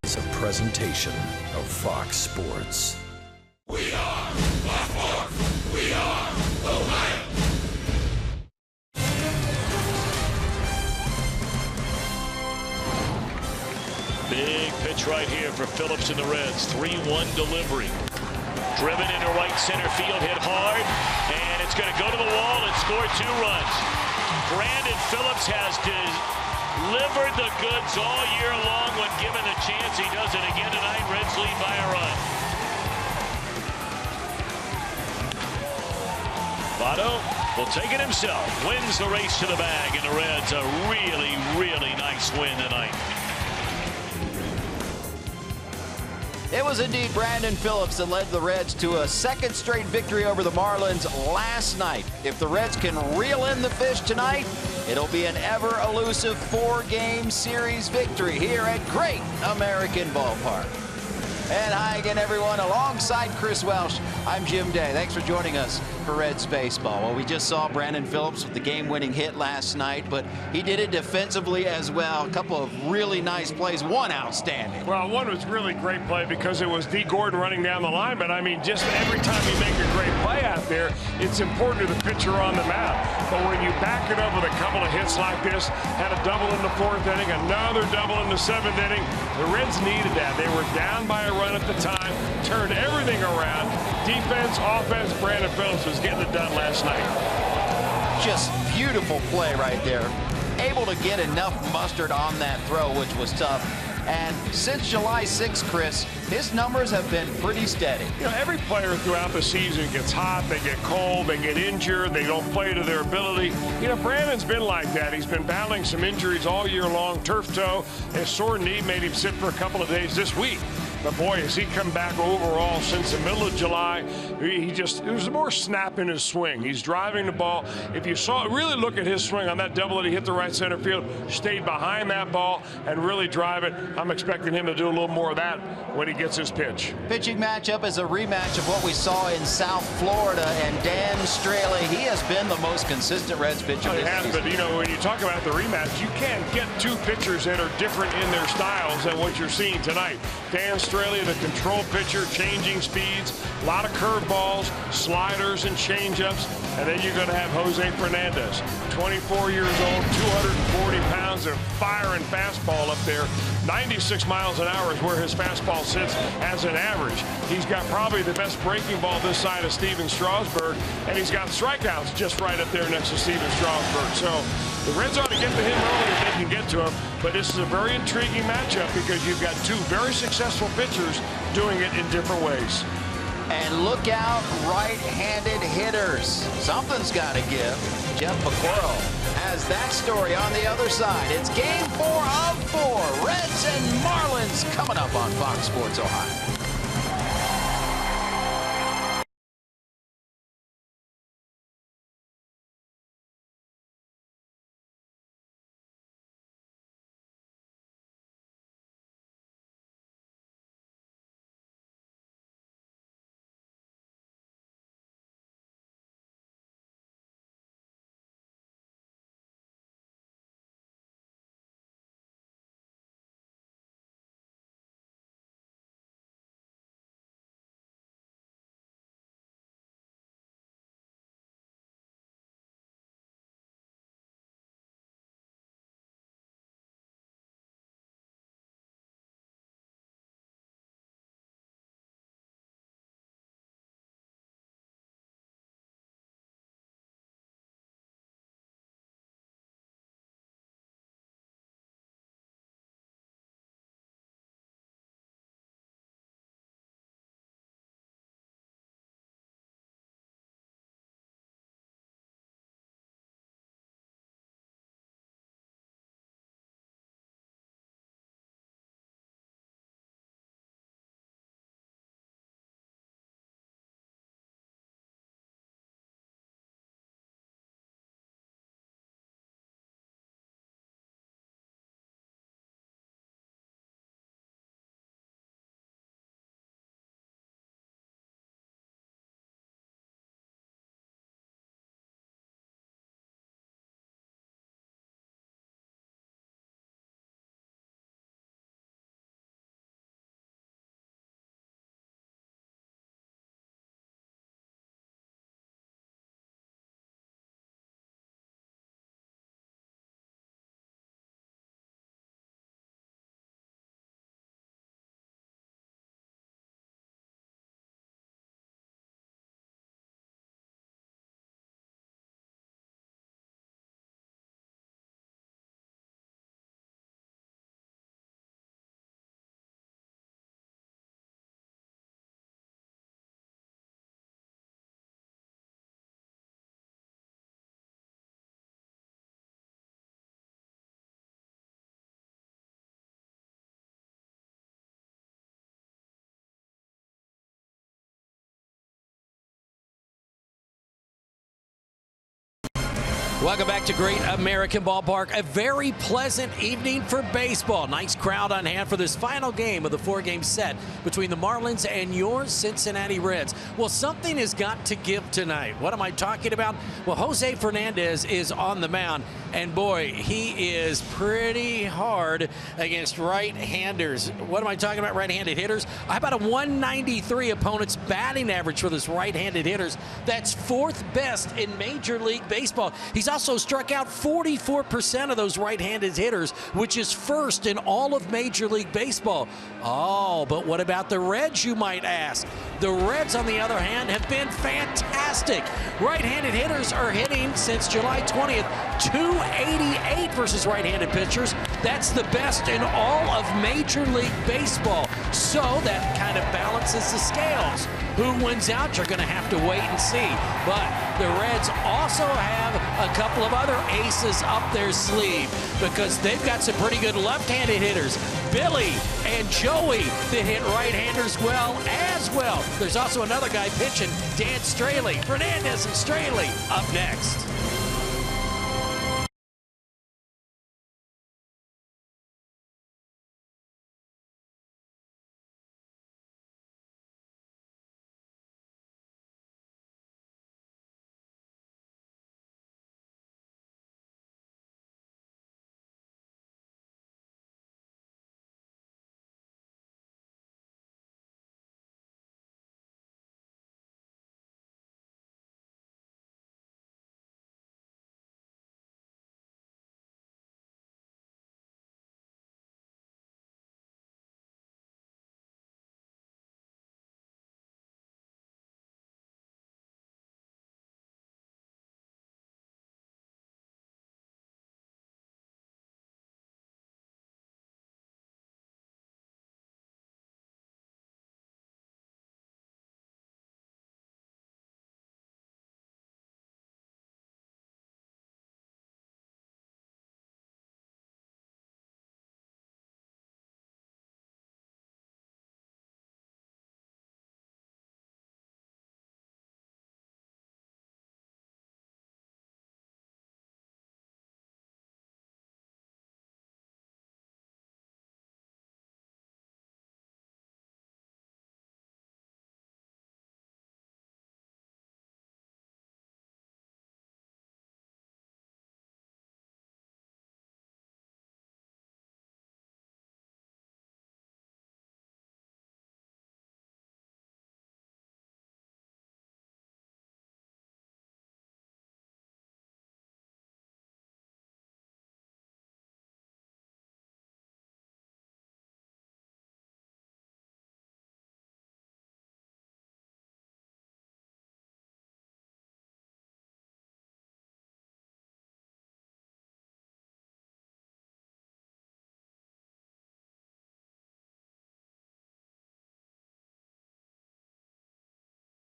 It's a presentation of Fox Sports. We are Baltimore. We are Ohio. Big pitch right here for Phillips and the Reds. 3-1 delivery. Driven into right center field, hit hard, and it's going to go to the wall and score 2 runs. Brandon Phillips has delivered the goods all year long. When given the chance, he does it again tonight. Reds lead by a run. Votto will take it himself. Wins the race to the bag, and the Reds a really, really nice win tonight. It was indeed Brandon Phillips that led the Reds to a second straight victory over the Marlins last night. If the Reds can reel in the fish tonight, it'll be an ever-elusive 4-game series victory here at Great American Ballpark. And hi again, everyone. Alongside Chris Welsh, I'm Jim Day. Thanks for joining us for Reds Baseball. Well, we just saw Brandon Phillips with the game-winning hit last night, but he did it defensively as well. A couple of really nice plays, one outstanding. Well, one was really great play because it was D. Gordon running down the line, but I mean, just every time you make a great play out there, it's important to the pitcher on the mound. But when you back it up with a couple of hits like this, had a double in the 4th inning, another double in the 7th inning, the Reds needed that. They were down by a run at the time, turned everything around. Defense, offense, Brandon Phillips was getting it done last night. Just beautiful play right there. Able to get enough mustard on that throw, which was tough. And since July 6th, Chris, his numbers have been pretty steady. You know, every player throughout the season gets hot, they get cold, they get injured, they don't play to their ability. You know, Brandon's been like that. He's been battling some injuries all year long. Turf toe, his sore knee made him sit for a couple of days this week. But boy, has he come back overall since the middle of July. There's more snap in his swing. He's driving the ball. If you really look at his swing on that double that he hit the right center field, stayed behind that ball and really drive it. I'm expecting him to do a little more of that when he gets his pitch. Pitching matchup is a rematch of what we saw in South Florida, and Dan Straley, he has been the most consistent Reds pitcher this season. But you know, when you talk about the rematch, you can't get 2 pitchers that are different in their styles than what you're seeing tonight. Dan Straley, the control pitcher, changing speeds, a lot of curveballs, sliders, and changeups. And then you're going to have Jose Fernandez, 24 years old, 240 pounds of fire and fastball up there. 96 miles an hour is where his fastball sits as an average. He's got probably the best breaking ball this side of Steven Strasburg, and he's got strikeouts just right up there next to Steven Strasburg. So the Reds ought to get to him early if they can get to him. But this is a very intriguing matchup because you've got 2 very successful pitchers doing it in different ways. And look out, right-handed hitters. Something's got to give. Jeff Piquero has that story on the other side. It's Game 4 of 4. Reds and Marlins coming up on Fox Sports Ohio. Welcome back to Great American Ballpark. A very pleasant evening for baseball. Nice crowd on hand for this final game of the 4-game set between the Marlins and your Cincinnati Reds. Well, something has got to give tonight. What am I talking about? Well, Jose Fernandez is on the mound, and boy, he is pretty hard against right-handers. What am I talking about, right-handed hitters? How about a 193 opponent's batting average for this right-handed hitters? That's 4th best in Major League Baseball. He's also struck out 44% of those right-handed hitters, which is 1st in all of Major League Baseball. Oh, but what about the Reds, you might ask? The Reds, on the other hand, have been fantastic. Right-handed hitters are hitting since July 20th, 288 versus right-handed pitchers. That's the best in all of Major League Baseball. So that kind of balances the scales. Who wins out, you're going to have to wait and see. But the Reds also have a couple of other aces up their sleeve because they've got some pretty good left-handed hitters. Billy and Joey that hit right-handers well as well. There's also another guy pitching, Dan Straley. Fernandez and Straley up next.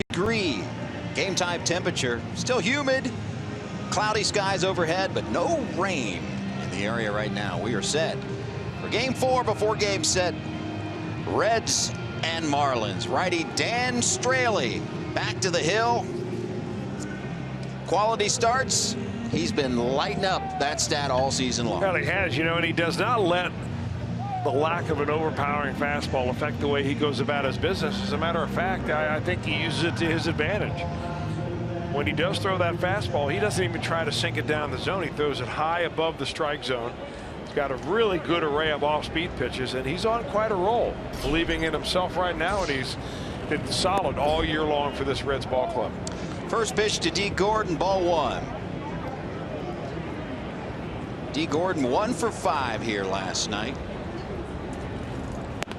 Degree. Game time temperature. Still humid. Cloudy skies overhead, but no rain in the area right now. We are set for game 4 before game set. Reds and Marlins. Righty Dan Straley back to the hill. Quality starts. He's been lighting up that stat all season long. Well, he has, you know, and he does not let the lack of an overpowering fastball affect the way he goes about his business. As a matter of fact, I think he uses it to his advantage. When he does throw that fastball, he doesn't even try to sink it down the zone. He throws it high above the strike zone. He's got a really good array of off-speed pitches, and he's on quite a roll, believing in himself right now, and he's been solid all year long for this Reds ball club. First pitch to D. Gordon, ball 1. D. Gordon 1 for 5 here last night.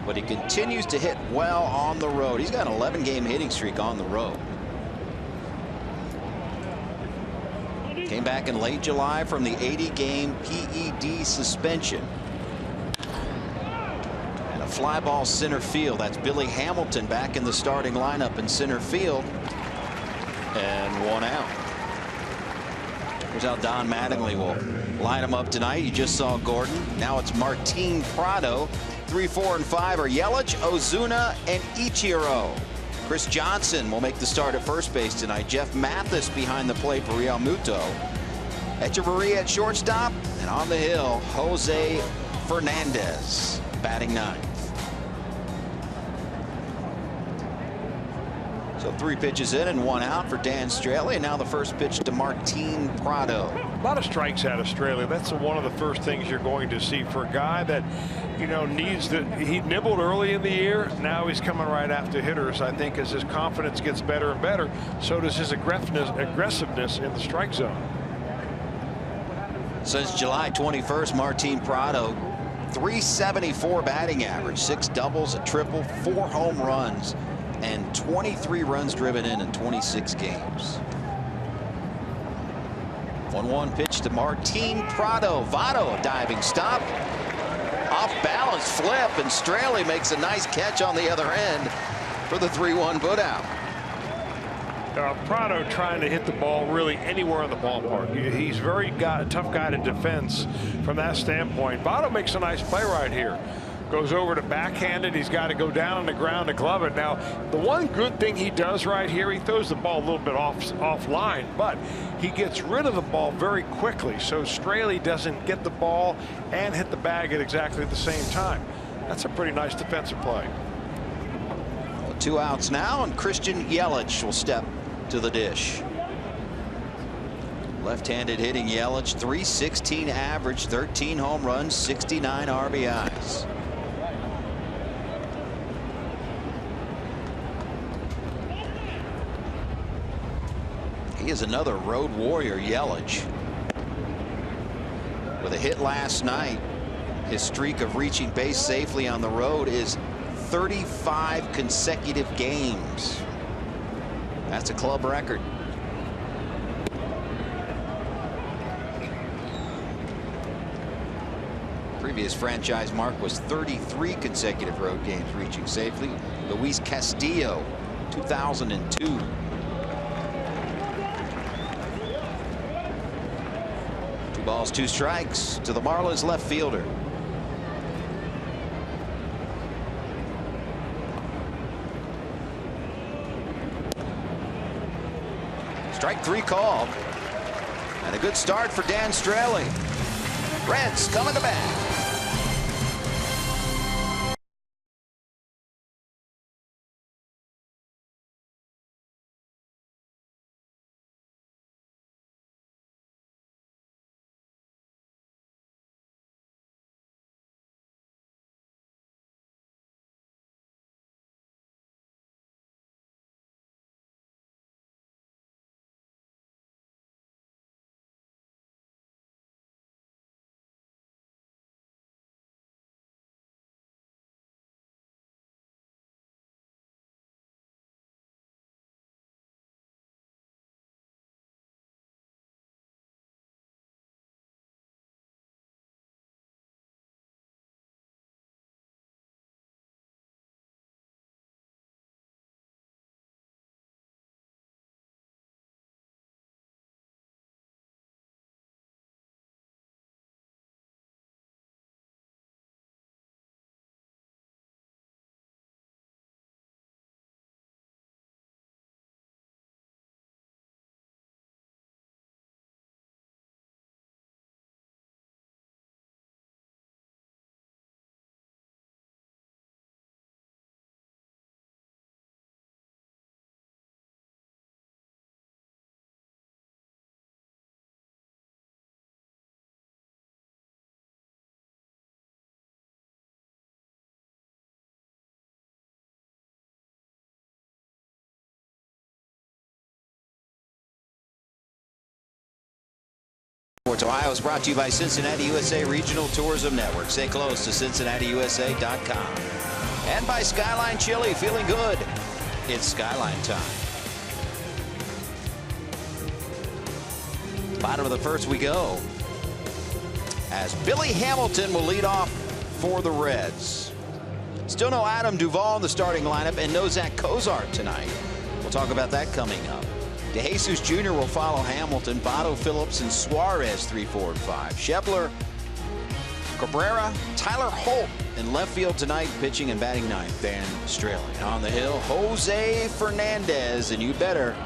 But he continues to hit well on the road. He's got an 11-game hitting streak on the road. Came back in late July from the 80-game PED suspension. And a fly ball center field. That's Billy Hamilton back in the starting lineup in center field. And 1 out. Here's how Don Mattingly will line him up tonight. You just saw Gordon. Now it's Martin Prado. 3, 4, and 5 are Yelich, Ozuna, and Ichiro. Chris Johnson will make the start at first base tonight. Jeff Mathis behind the plate for Real Muto. Echeverria at shortstop, and on the hill, Jose Fernandez batting ninth. So 3 pitches in and 1 out for Dan Straley, and now the first pitch to Martin Prado. A lot of strikes out of Straley. That's one of the first things you're going to see for a guy that, you know, needs to. He nibbled early in the year. Now he's coming right after hitters. I think as his confidence gets better and better, so does his aggressiveness in the strike zone. Since July 21st, Martin Prado, 374 batting average, 6 doubles, a triple, 4 home runs, and 23 runs driven in 26 games. 1-1 pitch to Martin Prado. Votto, a diving stop. Off balance flip, and Straley makes a nice catch on the other end for the 3-1 putout. Prado trying to hit the ball really anywhere in the ballpark. He's very tough guy to defense from that standpoint. Votto makes a nice play right here. Goes over to backhanded. He's got to go down on the ground to glove it. Now, the one good thing he does right here, he throws the ball a little bit offline, but he gets rid of the ball very quickly. So Straley doesn't get the ball and hit the bag at exactly the same time. That's a pretty nice defensive play. 2 outs now, and Christian Yelich will step to the dish. Left-handed hitting Yelich, .316 average, 13 home runs, 69 RBIs. He is another road warrior, Yelich. With a hit last night, his streak of reaching base safely on the road is 35 consecutive games. That's a club record. Previous franchise mark was 33 consecutive road games reaching safely. Luis Castillo, 2002. Balls, 2 strikes to the Marlins left fielder. Strike 3 called. And a good start for Dan Straley. Reds coming to bat. Ohio is brought to you by Cincinnati USA Regional Tourism Network. Stay close to CincinnatiUSA.com. And by Skyline Chili. Feeling good? It's Skyline time. Bottom of the first we go, as Billy Hamilton will lead off for the Reds. Still no Adam Duvall in the starting lineup, and no Zach Cozart tonight. We'll talk about that coming up. DeJesus Jr. will follow Hamilton, Votto, Phillips, and Suarez 3, 4, and 5. Schebler, Cabrera, Tyler Holt in left field tonight, pitching and batting ninth. Dan Straley. On the hill, Jose Fernandez, and you better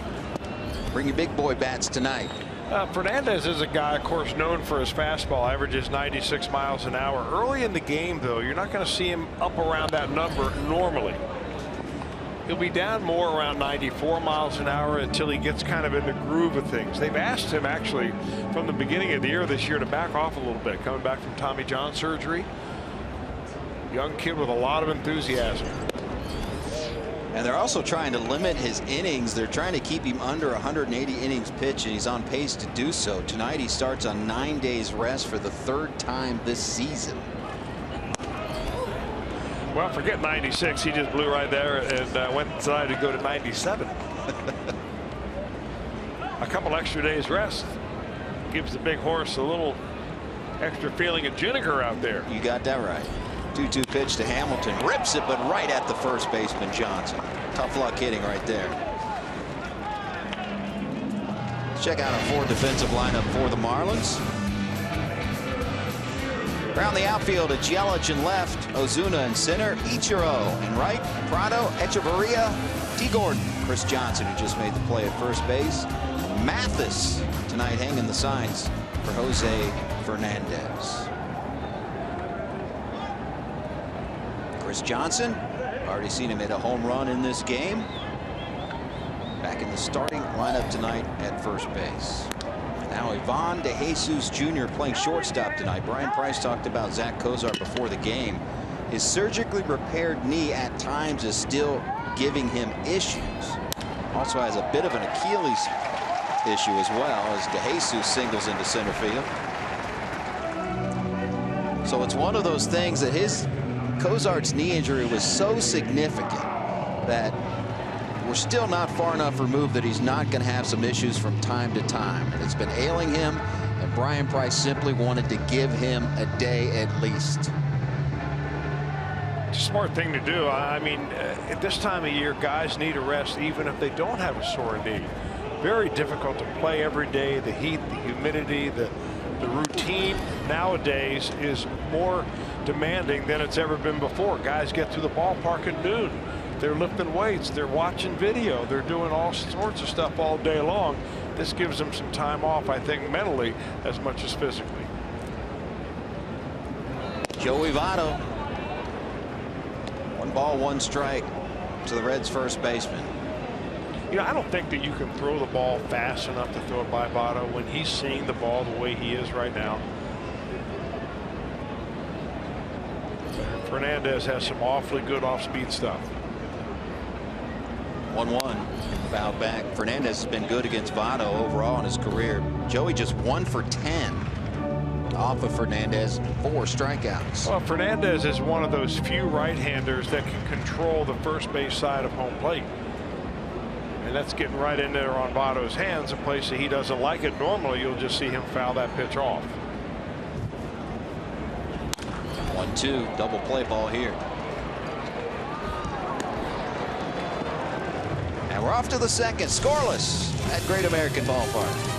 bring your big boy bats tonight. Fernandez is a guy, of course, known for his fastball, averages 96 miles an hour. Early in the game, though, you're not going to see him up around that number normally. He'll be down more around 94 miles an hour until he gets kind of in the groove of things. They've asked him, actually, from the beginning of the year this year to back off a little bit, coming back from Tommy John surgery. Young kid with a lot of enthusiasm. And they're also trying to limit his innings. They're trying to keep him under 180 innings pitched, and he's on pace to do so. Tonight he starts on 9 days rest for the 3rd time this season. Well, forget 96. He just blew right there and went inside to go to 97. A couple extra days rest gives the big horse a little extra feeling of vinegar out there. You got that right. 2-2 pitch to Hamilton, rips it, but right at the first baseman Johnson. Tough luck hitting right there. Let's check out a 4 defensive lineup for the Marlins. Around the outfield, it's Yelich in left, Ozuna in center, Ichiro in right, Prado, Echeverria, T. Gordon, Chris Johnson, who just made the play at first base, Mathis tonight hanging the signs for Jose Fernandez. Chris Johnson, already seen him hit a home run in this game. Back in the starting lineup tonight at first base. Now Ivan De Jesus Jr. playing shortstop tonight. Brian Price talked about Zach Cozart before the game. His surgically repaired knee at times is still giving him issues. Also has a bit of an Achilles issue as well as De Jesus singles into center field. So it's one of those things that Cozart's knee injury was so significant that we're still not far enough removed that he's not going to have some issues from time to time. It's been ailing him, and Brian Price simply wanted to give him a day at least. It's a smart thing to do. I mean, at this time of year, guys need a rest even if they don't have a sore knee. Very difficult to play every day. The heat, the humidity, the routine nowadays is more demanding than it's ever been before. Guys get to the ballpark at noon. They're lifting weights. They're watching video. They're doing all sorts of stuff all day long. This gives them some time off, I think, mentally as much as physically. Joey Votto. 1 ball, 1 strike to the Reds' first baseman. You know, I don't think that you can throw the ball fast enough to throw it by Votto when he's seeing the ball the way he is right now. Fernandez has some awfully good off-speed stuff. 1-1. Foul back. Fernandez has been good against Votto overall in his career. Joey just 1 for 10 off of Fernandez, 4 strikeouts. Well, Fernandez is one of those few right-handers that can control the first base side of home plate. And that's getting right in there on Votto's hands, a place that he doesn't like it. Normally, you'll just see him foul that pitch off. 1-2, double play ball here. And we're off to the second, scoreless at Great American Ballpark.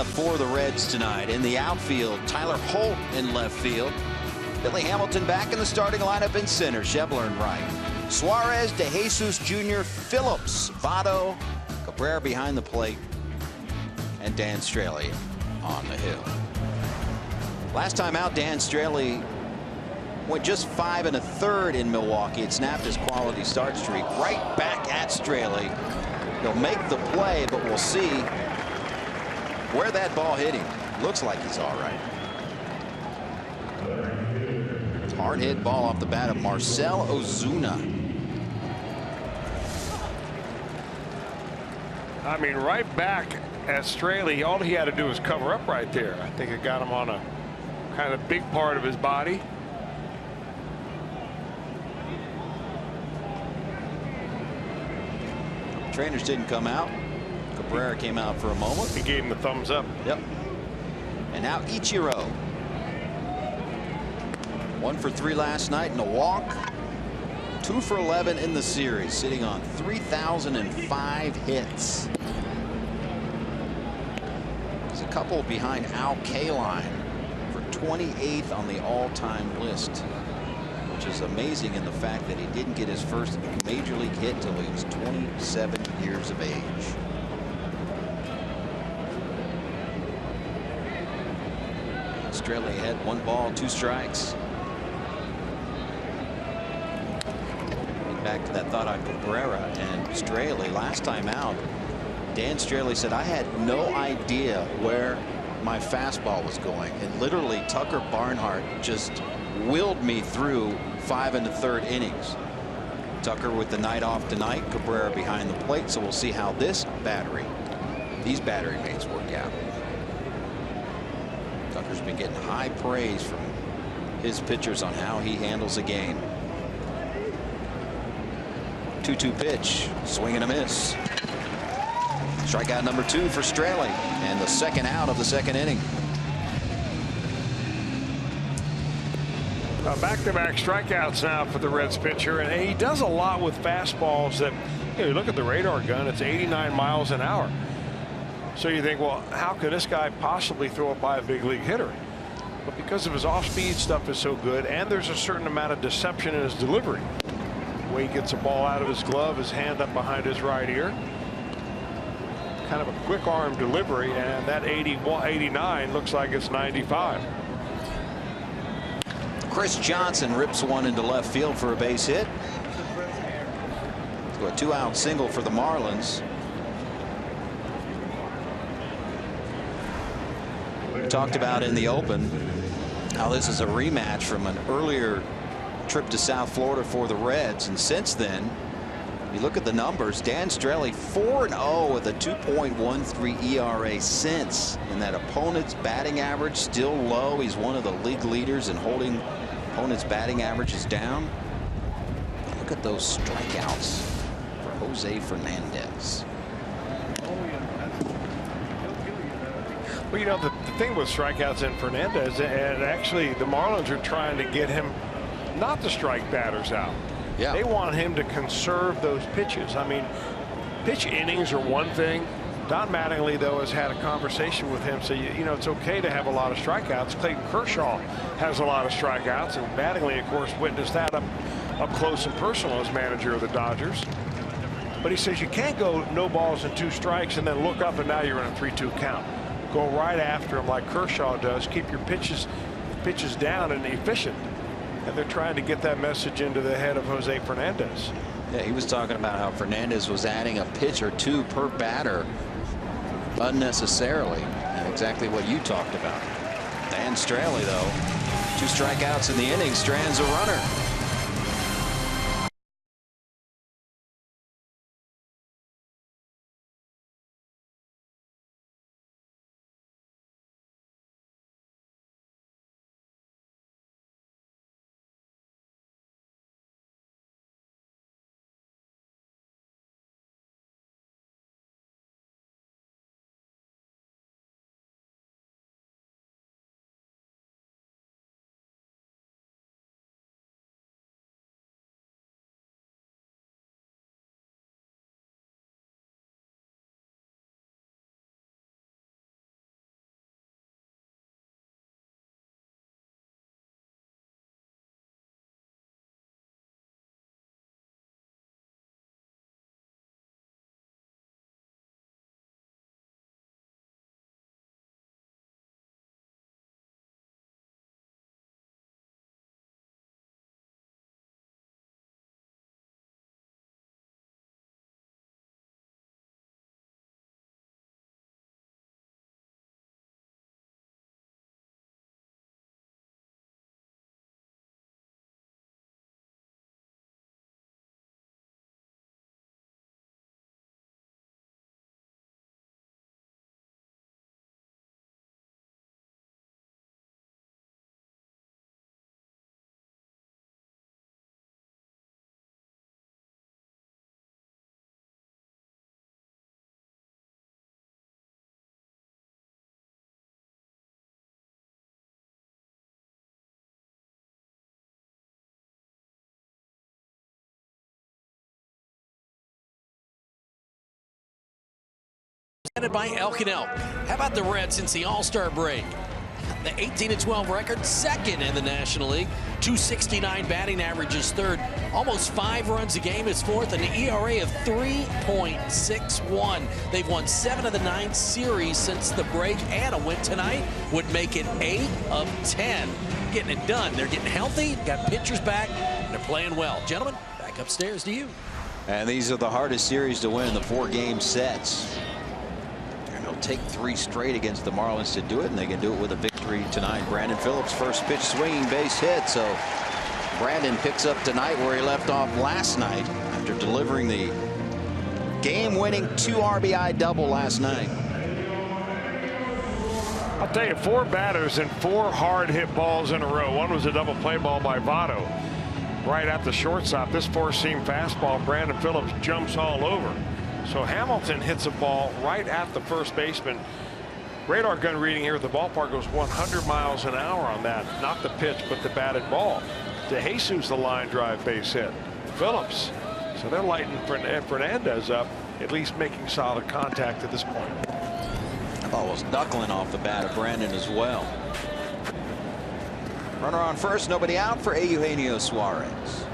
For the Reds tonight. In the outfield, Tyler Holt in left field. Billy Hamilton back in the starting lineup in center. Schebler in right. Suarez, DeJesus Jr., Phillips, Votto, Cabrera behind the plate, and Dan Straley on the hill. Last time out, Dan Straley went just 5 1/3 in Milwaukee. It snapped his quality start streak. Right back at Straley. He'll make the play, but we'll see where that ball hit him. Looks like he's all right. Hard hit ball off the bat of Marcell Ozuna. I mean, right back at Straley, all he had to do was cover up right there. I think it got him on a kind of big part of his body. Trainers didn't come out. Cabrera came out for a moment. He gave him the thumbs up. Yep. And now Ichiro. 1 for 3 last night in a walk. 2 for 11 in the series, sitting on 3,005 hits. He's a couple behind Al Kaline for 28th on the all-time list, which is amazing in the fact that he didn't get his first major league hit till he was 27 years of age. Straley had 1 ball, 2 strikes. Back to that thought on Cabrera and Straley. Last time out, Dan Straley said, I had no idea where my fastball was going. And literally, Tucker Barnhart just willed me through 5 1/3 innings. Tucker with the night off tonight. Cabrera behind the plate. So we'll see how these battery mates work out. Tucker's been getting high praise from his pitchers on how he handles a game. 2-2 pitch, swing and a miss. Strikeout number 2 for Straley, and the second out of the second inning. Back-to-back strikeouts now for the Reds pitcher, and he does a lot with fastballs that, you look at the radar gun, it's 89 miles an hour. So you think, well, how could this guy possibly throw it by a big league hitter? But because of his off-speed stuff is so good, and there's a certain amount of deception in his delivery. The way he gets a ball out of his glove, his hand up behind his right ear. Kind of a quick arm delivery, and that 89 looks like it's 95. Chris Johnson rips one into left field for a base hit. So a 2-out single for the Marlins. We talked about in the open how this is a rematch from an earlier trip to South Florida for the Reds, and since then, you look at the numbers. Dan Straley 4-0 with a 2.13 ERA since, and that opponent's batting average still low. He's one of the league leaders in holding opponent's batting averages down. Look at those strikeouts for Jose Fernandez. Well, you know, the thing with strikeouts in Fernandez, and actually the Marlins are trying to get him not to strike batters out. Yeah. They want him to conserve those pitches. I mean, pitch innings are one thing. Don Mattingly, though, has had a conversation with him, so you know it's okay to have a lot of strikeouts. Clayton Kershaw has a lot of strikeouts, and Mattingly, of course, witnessed that up close and personal as manager of the Dodgers. But he says you can't go no balls and 2 strikes and then look up and now you're in a 3-2 count. Go right after him like Kershaw does. Keep your pitches down and efficient. And they're trying to get that message into the head of Jose Fernandez. Yeah, he was talking about how Fernandez was adding a pitch or 2 per batter unnecessarily, and exactly what you talked about. Dan Straley, though, 2 strikeouts in the inning, strands a runner. presented by Elk & Elk. How about the Reds since the All-Star break? The 18-12 record, second in the National League. 269 batting average is third. Almost 5 runs a game is fourth, and an ERA of 3.61. They've won 7 of the 9 series since the break, and a win tonight would make it 8 of 10. Getting it done. They're getting healthy, got pitchers back, and they're playing well. Gentlemen, back upstairs to you. And these are the hardest series to win, the 4-game sets. And they'll take 3 straight against the Marlins to do it, and they can do it with a victory tonight. Brandon Phillips, first pitch swinging, base hit. So Brandon picks up tonight where he left off last night after delivering the game-winning 2 RBI double last night. I'll tell you, 4 batters and 4 hard hit balls in a row. One was a double play ball by Votto right at the shortstop. This 4-seam fastball, Brandon Phillips jumps all over. So Hamilton hits a ball right at the first baseman. Radar gun reading here at the ballpark goes 100 miles an hour on that. Not the pitch, but the batted ball. To Jesus, the line drive base hit. Phillips. So they're lighting Fernandez up, at least making solid contact at this point. That ball was knuckling off the bat of Brandon as well. Runner on first, nobody out for Eugenio Suarez.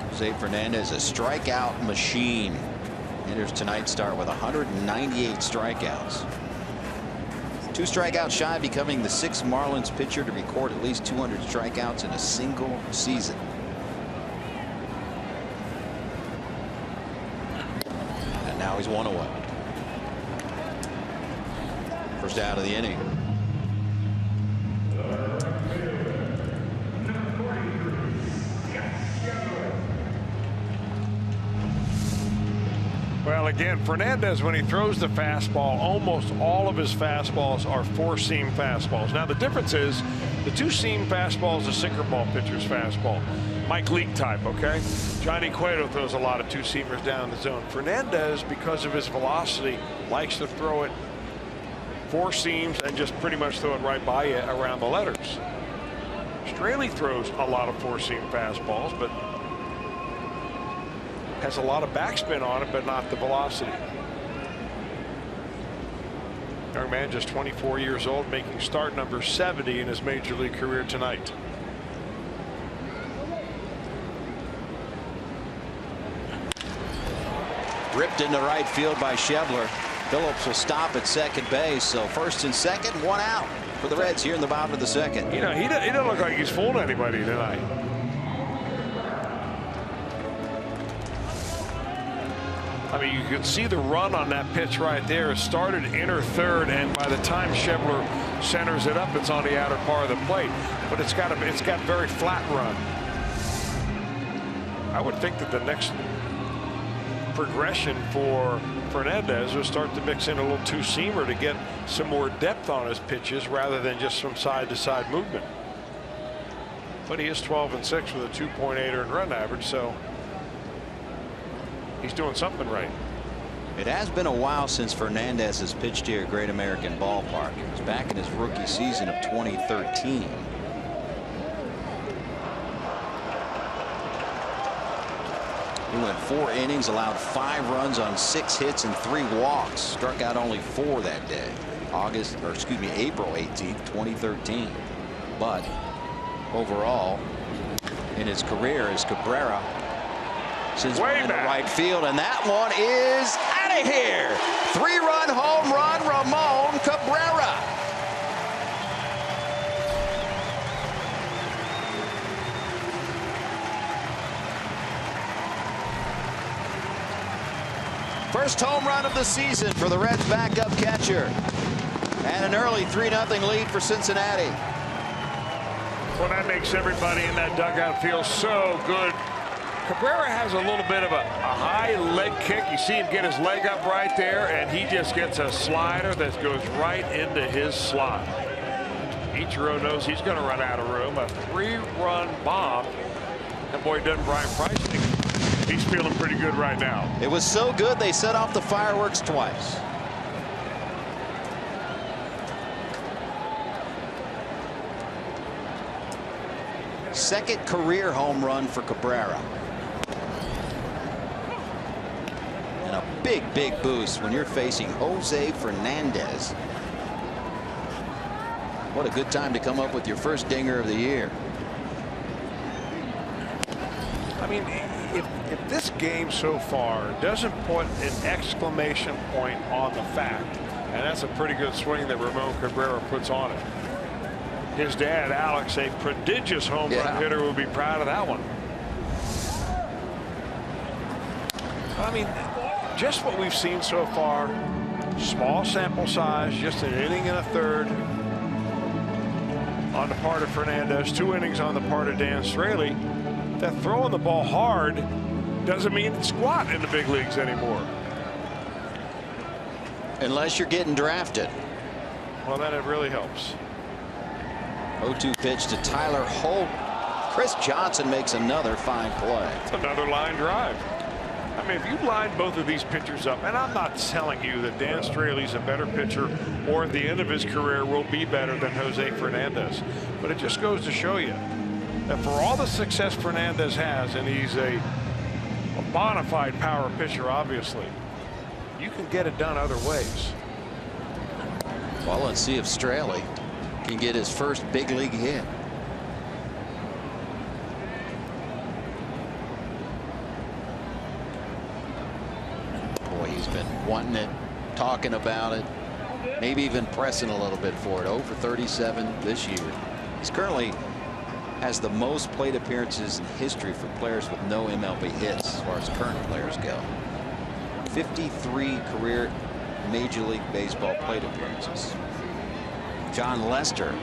Jose Fernandez, a strikeout machine. Enters tonight's start with 198 strikeouts. 2 strikeouts shy of becoming the 6th Marlins pitcher to record at least 200 strikeouts in a single season. And now he's 1 away. First out of the inning. Well, again, Fernandez, when he throws the fastball, almost all of his fastballs are 4-seam fastballs. Now, the difference is the 2-seam fastball is a sinker ball pitcher's fastball. Mike Leake type, okay? Johnny Cueto throws a lot of 2-seamers down the zone. Fernandez, because of his velocity, likes to throw it 4 seams and just pretty much throw it right by you around the letters. Straley throws a lot of 4-seam fastballs, but has a lot of backspin on it, but not the velocity. Young man, just 24 years old, making start number 70 in his major league career tonight. Ripped into right field by Schebler. Phillips will stop at second base, so first and second, 1 out for the Reds here in the bottom of the second. You know, he doesn't look like he's fooling anybody tonight. I mean, you could see the run on that pitch right there. It started inner third, and by the time Schebler centers it up, it's on the outer part of the plate. But it's got very flat run. I would think that the next progression for Fernandez will start to mix in a little 2-seamer to get some more depth on his pitches rather than just some side-to-side movement. But he is 12-6 with a 2.8 earned run average, so he's doing something right. It has been a while since Fernandez has pitched here at Great American Ballpark. It was back in his rookie season of 2013. He went 4 innings, allowed 5 runs on 6 hits and 3 walks. Struck out only 4 that day. April 18th, 2013. But overall, in his career as Cabrera, since way in the right field, and that one is out of here. 3-run home run, Ramon Cabrera. First home run of the season for the Reds' backup catcher, and an early 3-0 lead for Cincinnati. Well, that makes everybody in that dugout feel so good. Cabrera has a little bit of a high leg kick. You see him get his leg up right there, and he just gets a slider that goes right into his slot. Ichiro knows he's going to run out of room. A 3-run bomb. That boy done Brian Price. He's feeling pretty good right now. It was so good they set off the fireworks twice. Second career home run for Cabrera. And a big boost when you're facing Jose Fernandez. What a good time to come up with your first dinger of the year. I mean, if this game so far doesn't put an exclamation point on the fact, and that's a pretty good swing that Ramon Cabrera puts on it. His dad, Alex, a prodigious home run hitter, will be proud of that one. I mean, just what we've seen so far, small sample size, just an inning and a third on the part of Fernandez, 2 innings on the part of Dan Straley. That throwing the ball hard doesn't mean squat in the big leagues anymore. Unless you're getting drafted. Well, then it really helps. 0-2 pitch to Tyler Holt. Chris Johnson makes another fine play. It's another line drive. I mean, if you line both of these pitchers up, and I'm not telling you that Dan Straley's a better pitcher or at the end of his career will be better than Jose Fernandez, but it just goes to show you that for all the success Fernandez has, and he's a bona fide power pitcher, obviously, you can get it done other ways. Well, let's see if Straley can get his first big league hit. Boy, he's been wanting it, talking about it, maybe even pressing a little bit for it. 0 for 37 this year. He's currently has the most plate appearances in history for players with no MLB hits as far as current players go. 53 career Major League Baseball plate appearances. John Lester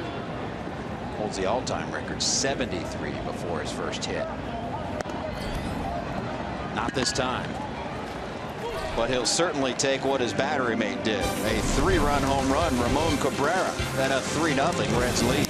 holds the all-time record, 73 before his first hit. Not this time. But he'll certainly take what his battery mate did. A 3-run home run, Ramon Cabrera, and a 3-0 Reds lead.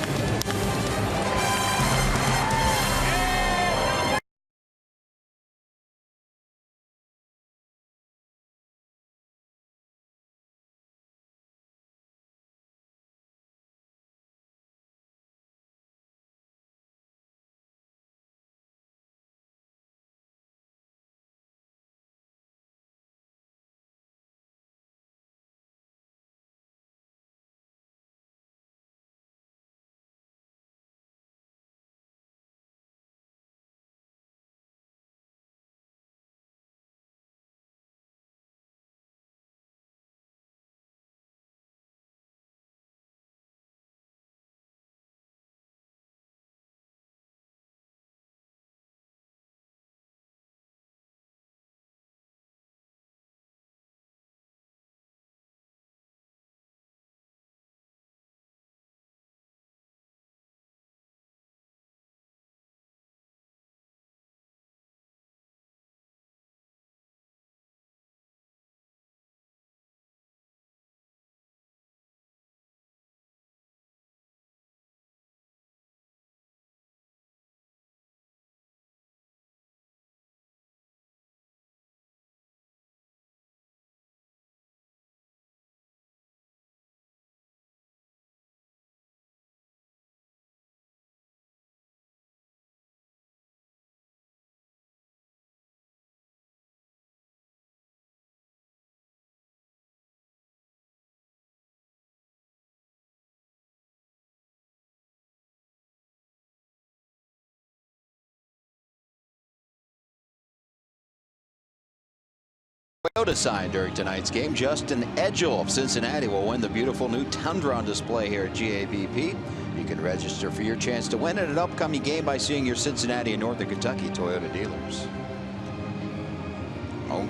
Toyota sign during tonight's game. Justin Edgell of Cincinnati will win the beautiful new Tundra on display here at GABP. You can register for your chance to win at an upcoming game by seeing your Cincinnati and Northern Kentucky Toyota dealers.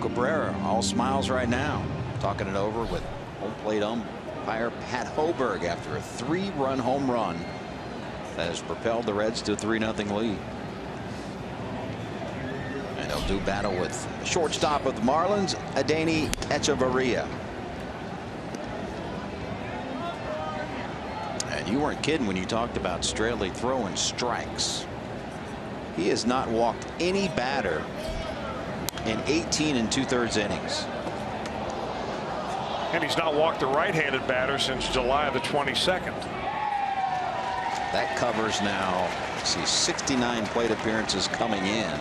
Cabrera all smiles right now, talking it over with home plate umpire Pat Hoberg after a 3-run home run that has propelled the Reds to a 3-0 lead. And they'll do battle with the shortstop of the Marlins, Adeiny Echeverria. And you weren't kidding when you talked about Straley throwing strikes. He has not walked any batter in 18 2/3 innings. And he's not walked the right-handed batter since July the 22nd. That covers now See 69 plate appearances coming in.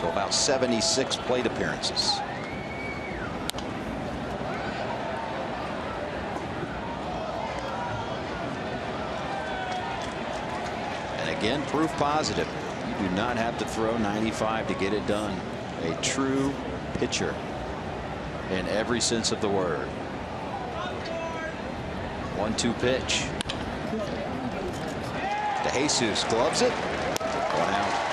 So about 76 plate appearances. And again, proof positive. You do not have to throw 95 to get it done. A true pitcher in every sense of the word. 1-2 pitch. DeJesus gloves it. 1 out.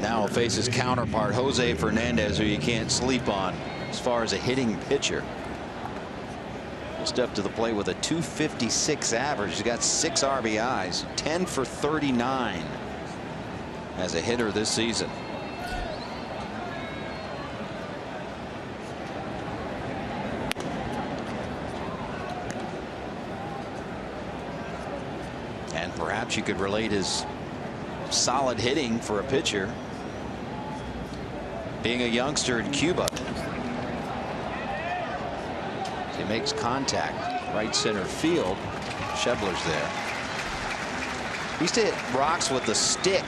Now he'll face his counterpart, Jose Fernandez, who you can't sleep on as far as a hitting pitcher. He'll step to the plate with a .256 average. He's got 6 RBIs, 10 for 39 as a hitter this season. And perhaps you could relate his solid hitting for a pitcher being a youngster in Cuba. He makes contact right center field. Schebler's there. He used to hit rocks with the stick.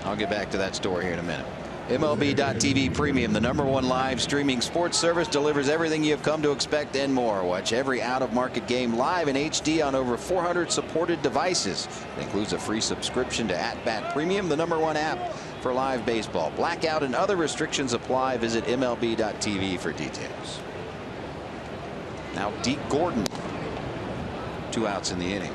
I'll get back to that story here in a minute. MLB.TV Premium, the #1 live streaming sports service, delivers everything you've come to expect and more. Watch every out-of-market game live in HD on over 400 supported devices. It includes a free subscription to @Bat Premium, the #1 app for live baseball. Blackout and other restrictions apply. Visit MLB.TV for details. Now Deke Gordon, 2 outs in the inning.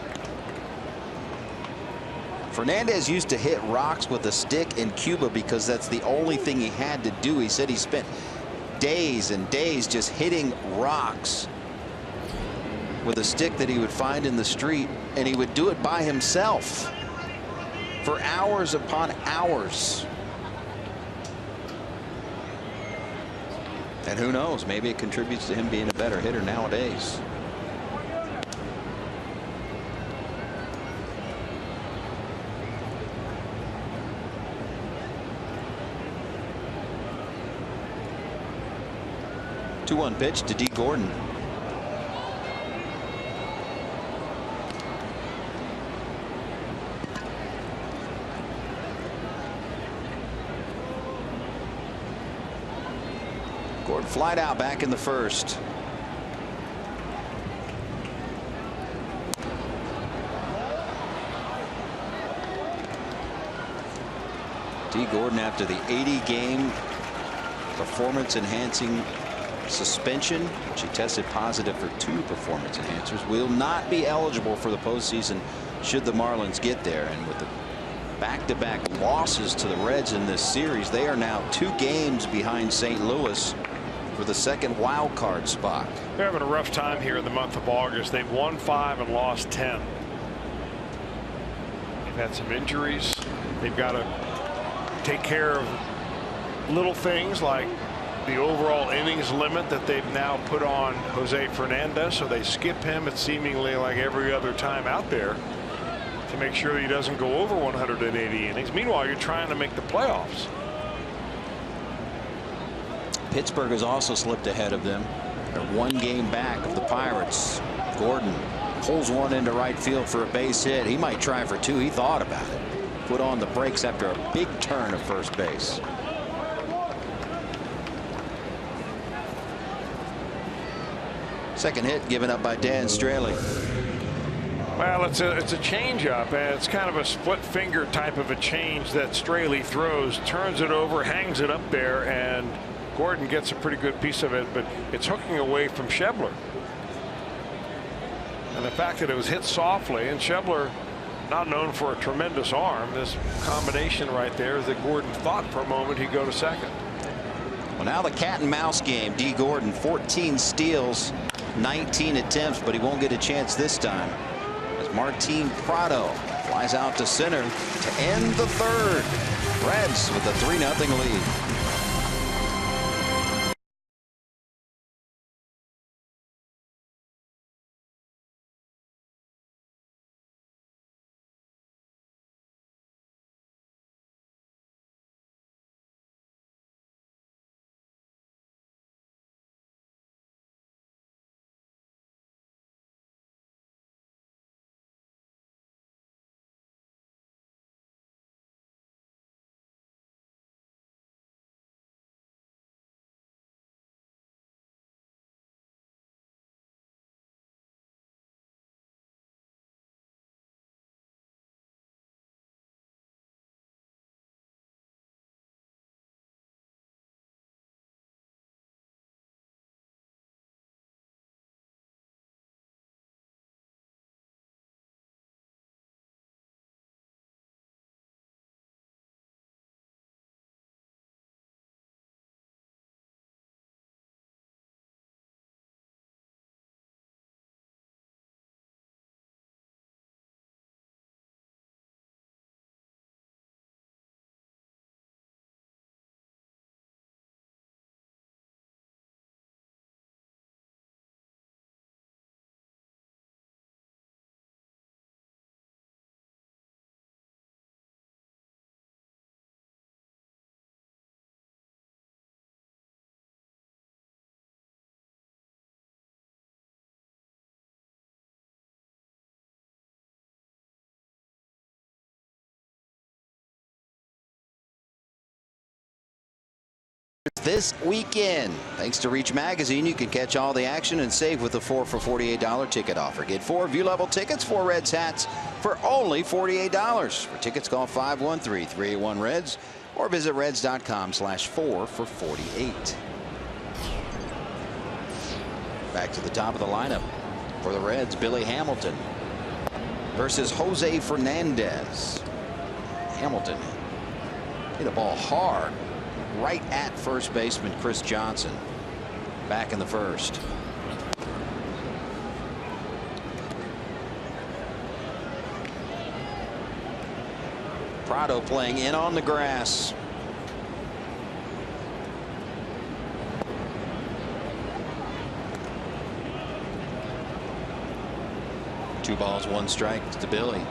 Fernandez used to hit rocks with a stick in Cuba because that's the only thing he had to do. He said he spent days and days just hitting rocks with a stick that he would find in the street, and he would do it by himself for hours upon hours. And who knows, maybe it contributes to him being a better hitter nowadays. Two-one pitch to Deke Gordon. Gordon flied out back in the first. Deke Gordon, after the 80-game performance-enhancing suspension, which he tested positive for 2 performance enhancers, will not be eligible for the postseason should the Marlins get there. And with the back-to-back losses to the Reds in this series, they are now 2 games behind St. Louis for the second wild card spot. They're having a rough time here in the month of August. They've won 5 and lost 10. They've had some injuries. They've got to take care of little things like the overall innings limit that they've now put on Jose Fernandez, so they skip him at seemingly like every other time out there to make sure he doesn't go over 180 innings. Meanwhile, you're trying to make the playoffs. Pittsburgh has also slipped ahead of them. They're 1 game back of the Pirates. Gordon pulls one into right field for a base hit. He might try for 2. He thought about it. Put on the brakes after a big turn at first base. Second hit given up by Dan Straley. Well, it's a changeup, and it's kind of a split finger type of a change that Straley throws, turns it over, hangs it up there, and Gordon gets a pretty good piece of it, but it's hooking away from Schebler. And the fact that it was hit softly, and Schebler not known for a tremendous arm, this combination right there is that Gordon thought for a moment he'd go to second. Well, now the cat and mouse game. Deke Gordon, 14 steals, 19 attempts, but he won't get a chance this time as Martin Prado flies out to center to end the third. Reds with a 3-0 lead. this weekend. Thanks to Reach Magazine, you can catch all the action and save with the 4 for $48 ticket offer. Get 4 view-level tickets, 4 Reds hats for only $48. For tickets, call 513-381-REDS or visit reds.com/4 for $48. Back to the top of the lineup for the Reds, Billy Hamilton versus Jose Fernandez. Hamilton hit a ball hard right at first baseman Chris Johnson back in the first. Prado playing in on the grass. Two balls, one strike to Billy.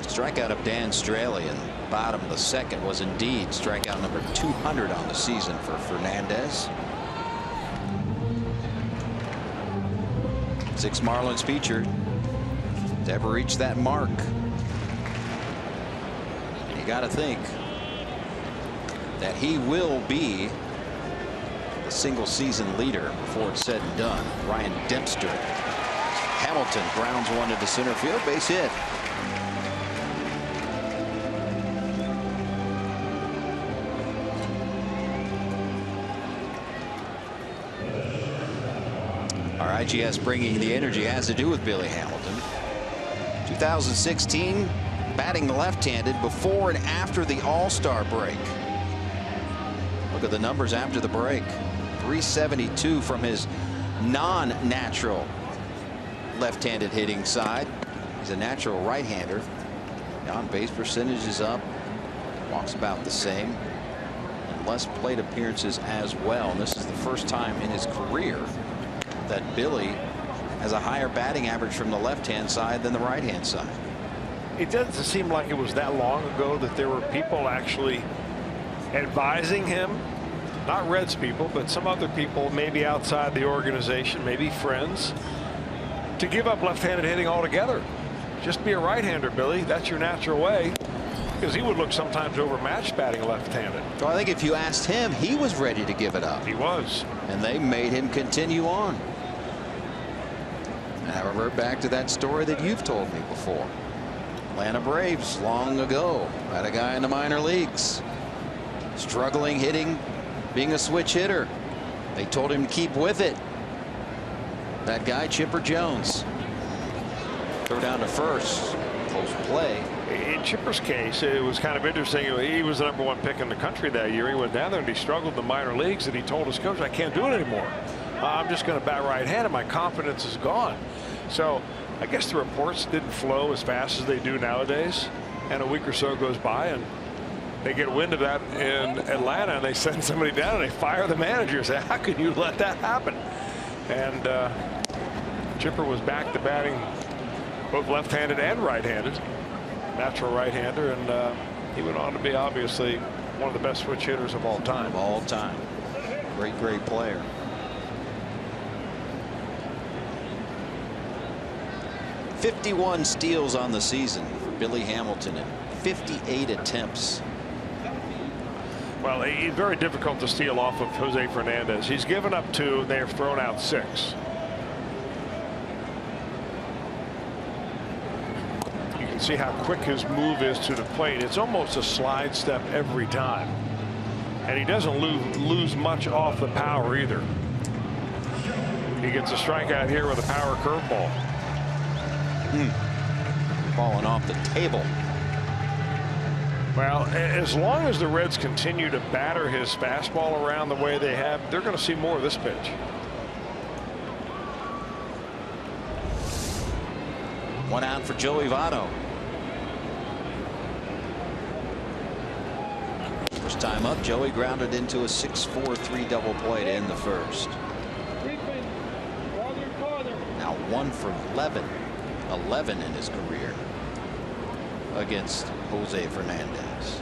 Strikeout of Dan Straley in bottom of the second was indeed strikeout number 200 on the season for Fernandez. 6 Marlins featured to ever reach that mark. And you got to think that he will be the single season leader before it's said and done. Ryan Dempster. Hamilton grounds one into center field, base hit. Our IGS bringing the energy has to do with Billy Hamilton. 2016, batting left-handed before and after the All-Star break. Look at the numbers after the break. 372 from his non-natural left-handed hitting side. He's a natural right-hander. On-base percentage is up. Walks about the same. And less plate appearances as well. And this is the first time in his career that Billy has a higher batting average from the left-hand side than the right-hand side. It doesn't seem like it was that long ago that there were people actually advising him, not Reds people, but some other people maybe outside the organization, maybe friends, to give up left-handed hitting altogether. Just be a right-hander, Billy. That's your natural way. Because he would look sometimes overmatched batting left-handed. So I think if you asked him, he was ready to give it up. He was. And they made him continue on. And I revert back to that story that you've told me before. Atlanta Braves long ago had a guy in the minor leagues struggling hitting, being a switch hitter. They told him to keep with it. That guy, Chipper Jones. Throw down to first. Close play. In Chipper's case, it was kind of interesting. He was the #1 pick in the country that year. He went down there and he struggled in the minor leagues, and he told his coach, I can't do it anymore. I'm just going to bat right-handed. My confidence is gone. So I guess the reports didn't flow as fast as they do nowadays. And a week or so goes by and they get wind of that in Atlanta, and they send somebody down and they fire the manager. Say, how could you let that happen? And Chipper was back to batting both left-handed and right-handed. Natural right-hander, and he went on to be obviously one of the best switch hitters of all time. Of all time. Great, great player. .51 steals on the season for Billy Hamilton and 58 attempts. Well, it's very difficult to steal off of Jose Fernandez. He's given up 2. They have thrown out 6. You can see how quick his move is to the plate. It's almost a slide step every time. And he doesn't lose much off the power either. He gets a strikeout here with a power curveball. Falling off the table. Well, as long as the Reds continue to batter his fastball around the way they have, they're going to see more of this pitch. One out for Joey Votto. First time up, Joey grounded into a 6-4-3 double play to end the first. Now 1 for 11 in his career against Jose Fernandez.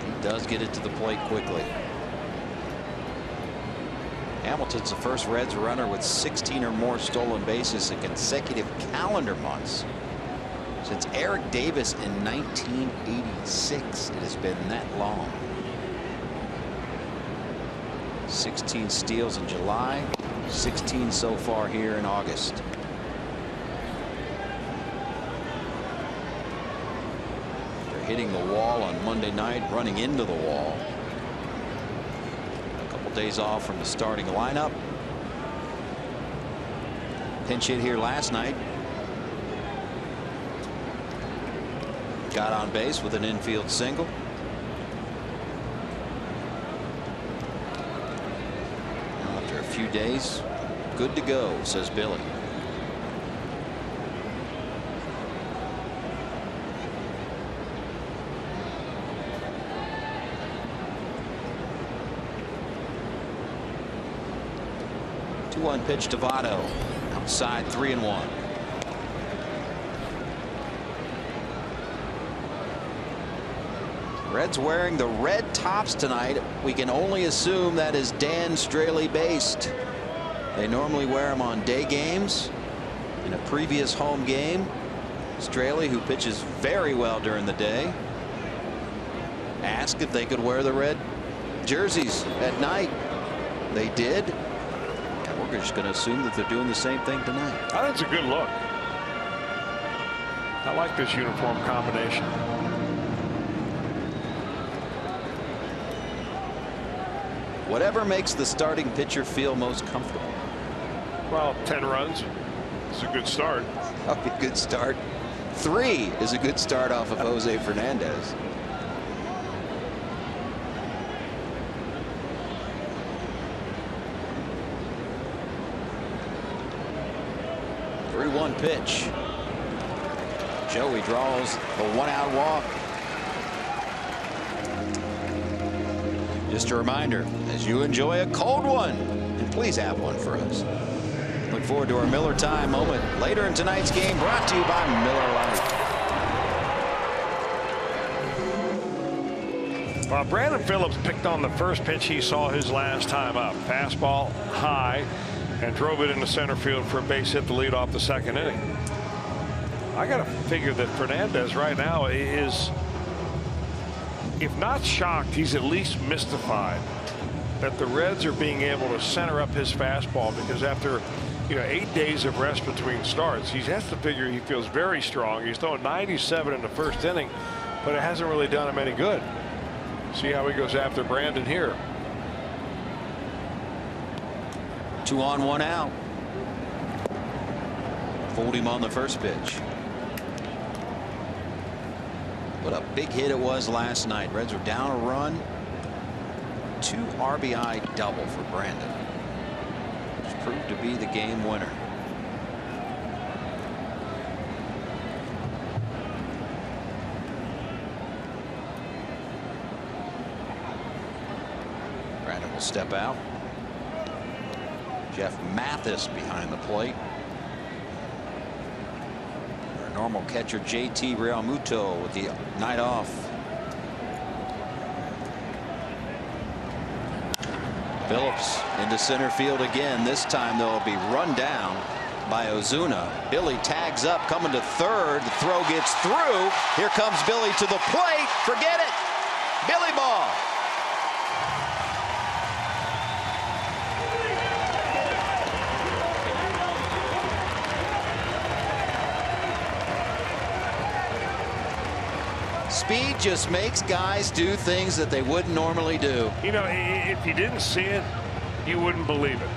He does get it to the plate quickly. Hamilton's the first Reds runner with 16 or more stolen bases in consecutive calendar months. Since Eric Davis in 1986, it has been that long. 16 steals in July, 16 so far here in August. They're hitting the wall on Monday night, running into the wall. A couple days off from the starting lineup. Pinch hit here last night. Got on base with an infield single. After a few days, good to go, says Billy. Two-one pitch to Votto. Outside, 3-1. Reds wearing the red tops tonight. We can only assume that is Dan Straley based. They normally wear them on day games. In a previous home game, Straley, who pitches very well during the day, asked if they could wear the red jerseys at night. They did. And we're just going to assume that they're doing the same thing tonight. I think it's a good look. I like this uniform combination. Whatever makes the starting pitcher feel most comfortable. Well, 10 runs. It's a good start. That'll be a good start. 3 is a good start off of Jose Fernandez. One pitch. Joey draws a 1-out walk. Just a reminder, as you enjoy a cold one, and please have one for us. Look forward to our Miller Time moment later in tonight's game, brought to you by Miller Lite. Well, Brandon Phillips picked on the first pitch he saw his last time up. Fastball high, and drove it into center field for a base hit to lead off the second inning. I got to figure that Fernandez right now is, if not shocked, he's at least mystified that the Reds are being able to center up his fastball, because after 8 days of rest between starts, he has to figure he feels very strong. He's thrown 97 in the first inning, but it hasn't really done him any good. See how he goes after Brandon here. 2 on, 1 out. Fooled him on the first pitch. What a big hit it was last night. Reds were down a run. 2 RBI double for Brandon, which proved to be the game winner. Brandon will step out. Jeff Mathis behind the plate. Our normal catcher JT Realmuto with the night off. Phillips into center field again. This time they'll be run down by Ozuna. Billy tags up, coming to third. The throw gets through. Here comes Billy to the plate. Forget it. Billy ball. Speed just makes guys do things that they wouldn't normally do. If you didn't see it, you wouldn't believe it.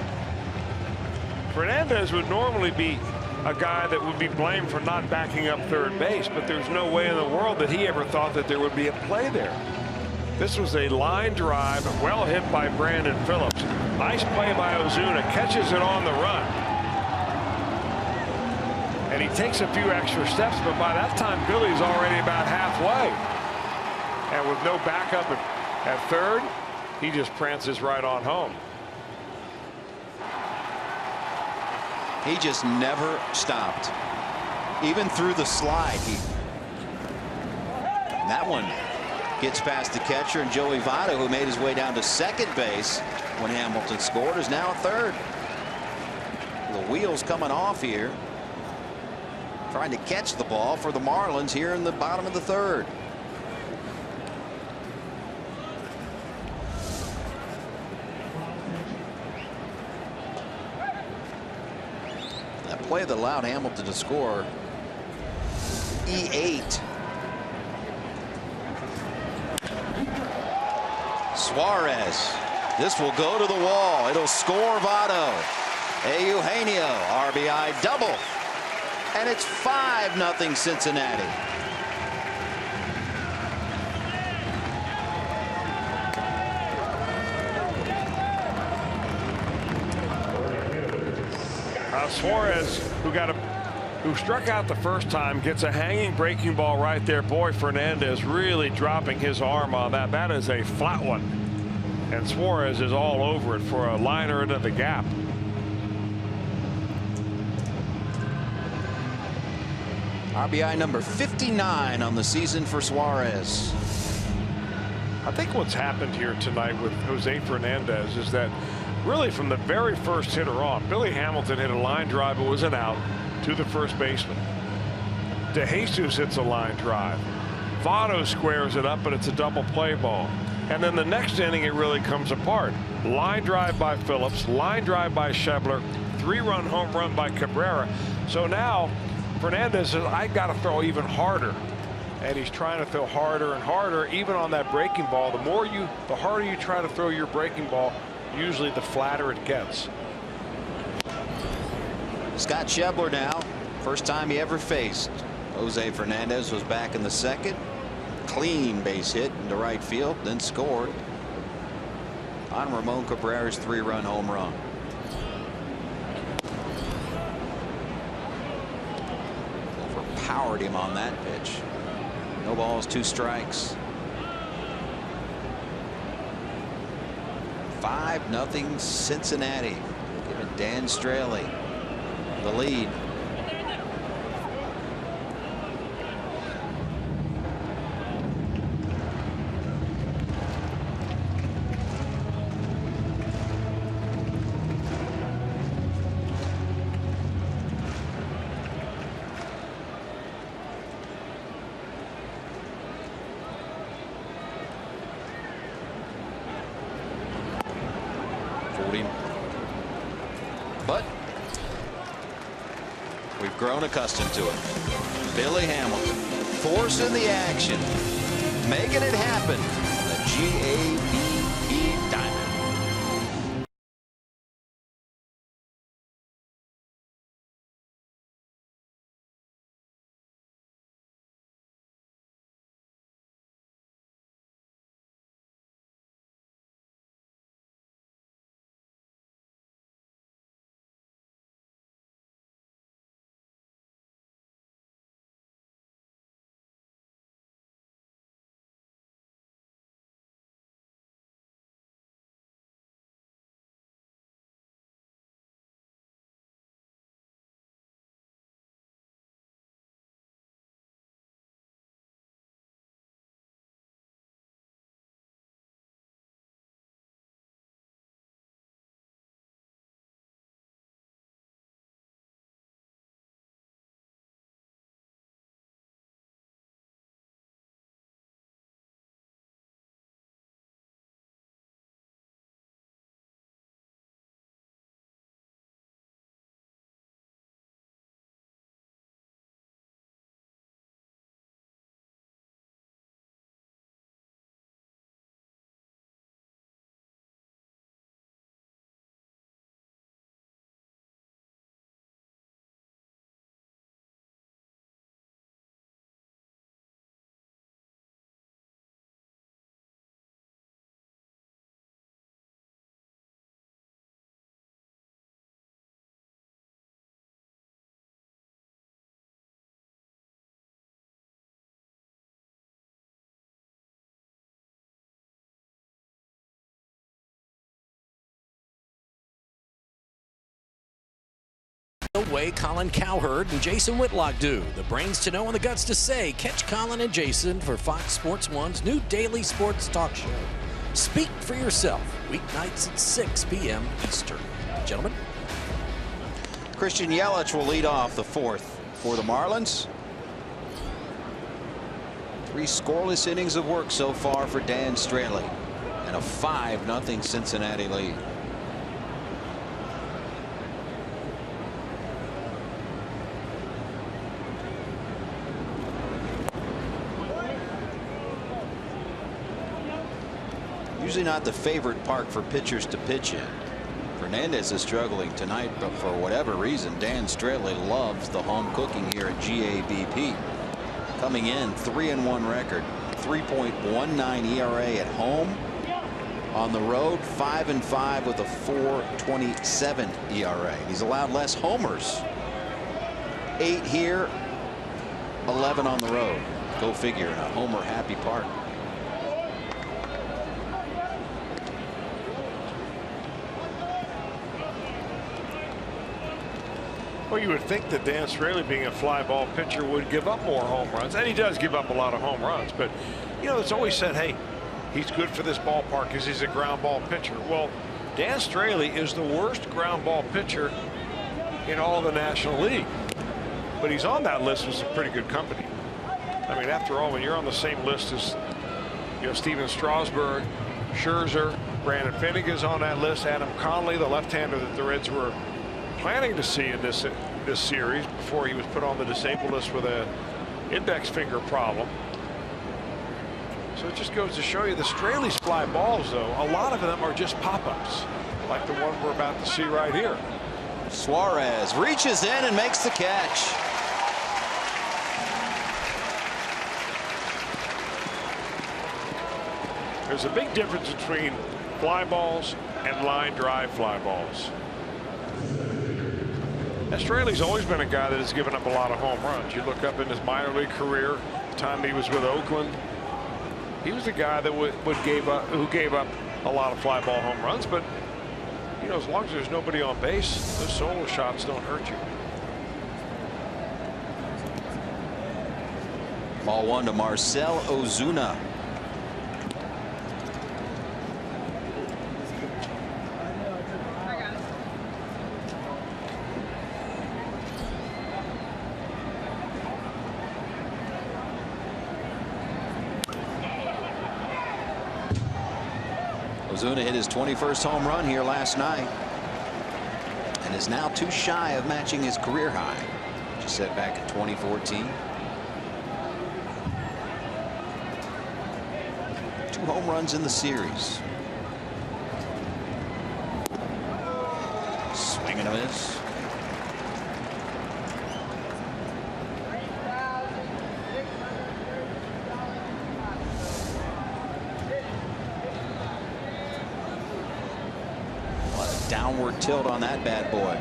Fernandez would normally be a guy that would be blamed for not backing up third base, but there's no way in the world that he ever thought that there would be a play there. This was a line drive, well hit by Brandon Phillips. Nice play by Ozuna, catches it on the run. And he takes a few extra steps, but by that time Billy's already about halfway. And with no backup at third, he just prances right on home. He just never stopped. Even through the slide, and that one Gets past the catcher, and Joey Votto, who made his way down to second base when Hamilton scored, is now at third. The wheels coming off here. Trying to catch the ball for the Marlins here in the bottom of the third. That play that allowed Hamilton to score E8. Suarez. This will go to the wall. It'll score Votto. Eugenio, RBI double. And it's 5-0 Cincinnati. Suarez, who struck out the first time, gets a hanging breaking ball right there. Boy, Fernandez really dropping his arm on that. That is a flat one. And Suarez is all over it for a liner into the gap. RBI number 59 on the season for Suarez. I think what's happened here tonight with Jose Fernandez is that really from the very first hitter on, Billy Hamilton hit a line drive. It was an out to the first baseman. De Jesus hits a line drive. Votto squares it up, but it's a double play ball. And then the next inning, it really comes apart. Line drive by Phillips, line drive by Schebler, 3-run home run by Cabrera. So now Fernandez says, I got to throw even harder. And he's trying to throw harder and harder, even on that breaking ball. The harder you try to throw your breaking ball, usually the flatter it gets. Scott Schebler now, first time he ever faced Jose Fernandez, was back in the second. Clean base hit into right field, then scored on Ramon Cabrera's 3-run home run. Overpowered him on that pitch. No balls, 2 strikes. 5-0 Cincinnati, giving Dan Straley the lead. But we've grown accustomed to it. Billy Hamilton forcing the action, making it happen. The GABE the way Colin Cowherd and Jason Whitlock do. The brains to know and the guts to say. Catch Colin and Jason for Fox Sports 1's new daily sports talk show. Speak for yourself. Weeknights at 6 p.m. Eastern. Gentlemen. Christian Yelich will lead off the fourth for the Marlins. 3 scoreless innings of work so far for Dan Straley, and a 5-0 Cincinnati lead. Usually not the favorite park for pitchers to pitch in. Fernandez is struggling tonight, but for whatever reason, Dan Straley loves the home cooking here at GABP. Coming in 3-1 record, 3.19 ERA at home. On the road, 5-5 with a 4.27 ERA. He's allowed less homers. 8 here, 11 on the road. Go figure, in a homer-happy park. Well, you would think that Dan Straley, being a fly ball pitcher, would give up more home runs, and he does give up a lot of home runs. But you know, it's always said, hey, he's good for this ballpark because he's a ground ball pitcher. Well, Dan Straley is the worst ground ball pitcher in all of the National League, but he's on that list with some pretty good company. I mean, after all, when you're on the same list as, you know, Steven Strasburg, Scherzer, Brandon Finnegan's on that list, Adam Conley, the left-hander that the Reds were planning to see in this series before he was put on the disabled list with a index finger problem. So it just goes to show you the Straley's fly balls, though, a lot of them are just pop-ups, like the one we're about to see right here. Suarez reaches in and makes the catch. There's a big difference between fly balls and line drive fly balls. And Straley's always been a guy that has given up a lot of home runs. You look up in his minor league career, the time he was with Oakland, he was a guy that who gave up a lot of fly ball home runs. But you know, as long as there's nobody on base, those solo shots don't hurt you. Ball 1 to Marcell Ozuna. Ozuna hit his 21st home run here last night and is now too shy of matching his career high, which he set back in 2014. 2 home runs in the series. Swing and a miss. Downward tilt on that bad boy.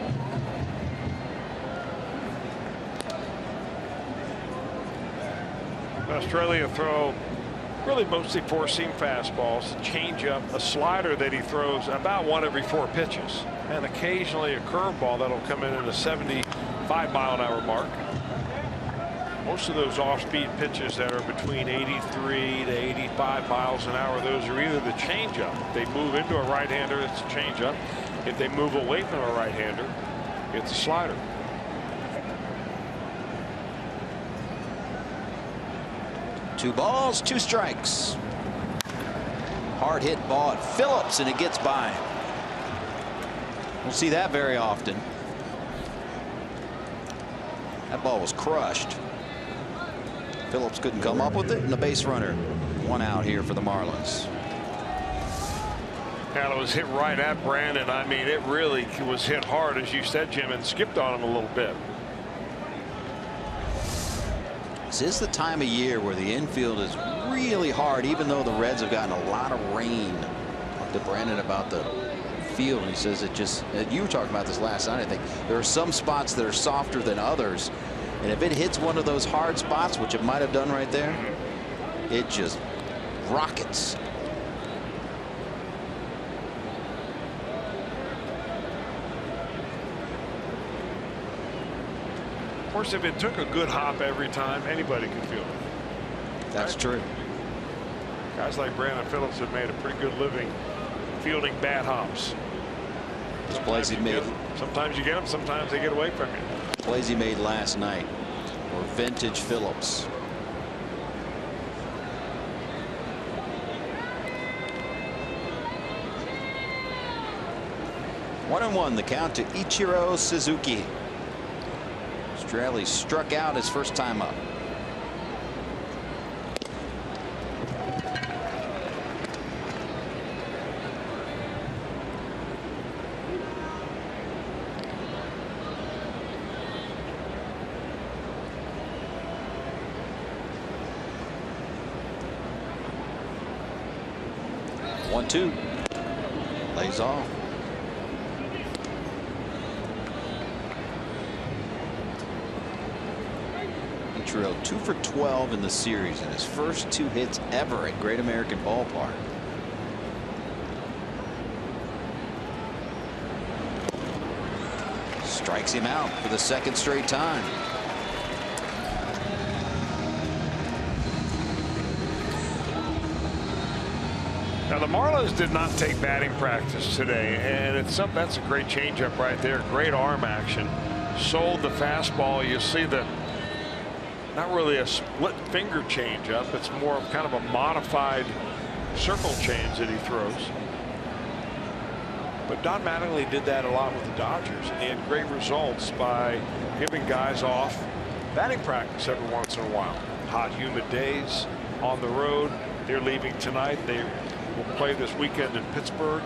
Australia throw really mostly 4-seam fastballs, a changeup, a slider that he throws about 1 every 4 pitches, and occasionally a curveball that'll come in at a 75-mile-an-hour mark. Most of those off-speed pitches that are between 83 to 85 miles an hour, those are either the changeup. If they move into a right-hander, it's a changeup. If they move away from a right-hander, it's a slider. Two balls, 2 strikes. Hard hit ball at Phillips, and it gets by. We'll see that very often. That ball was crushed. Phillips couldn't come up with it, and the base runner. 1 out here for the Marlins. And it was hit right at Brandon. I mean, it really was hit hard, as you said, Jim, and skipped on him a little bit. This is the time of year where the infield is really hard, even though the Reds have gotten a lot of rain. Talked to Brandon about the field, and he says it just, you were talking about this last night, I think. There are some spots that are softer than others, and if it hits one of those hard spots, which it might have done right there, it just rockets. course, if it took a good hop every time, anybody could field it. That's true. Guys like Brandon Phillips have made a pretty good living fielding bad hops. Those plays he made. Sometimes you get them, sometimes they get away from you. Plays he made last night were vintage Phillips. One and one, the count to Ichiro Suzuki. Straley struck out his first time up. One-two. Lays off. Ichiro 2 for 12 in the series and his first 2 hits ever at Great American Ballpark. Strikes him out for the second straight time. Now the Marlins did not take batting practice today, and that's a great changeup right there. Great arm action. Sold the fastball. You see the not really a split finger changeup. It's more of kind of a modified circle change that he throws. But Don Mattingly did that a lot with the Dodgers, and he had great results by giving guys off batting practice every once in a while. Hot, humid days on the road. They're leaving tonight. They will play this weekend in Pittsburgh.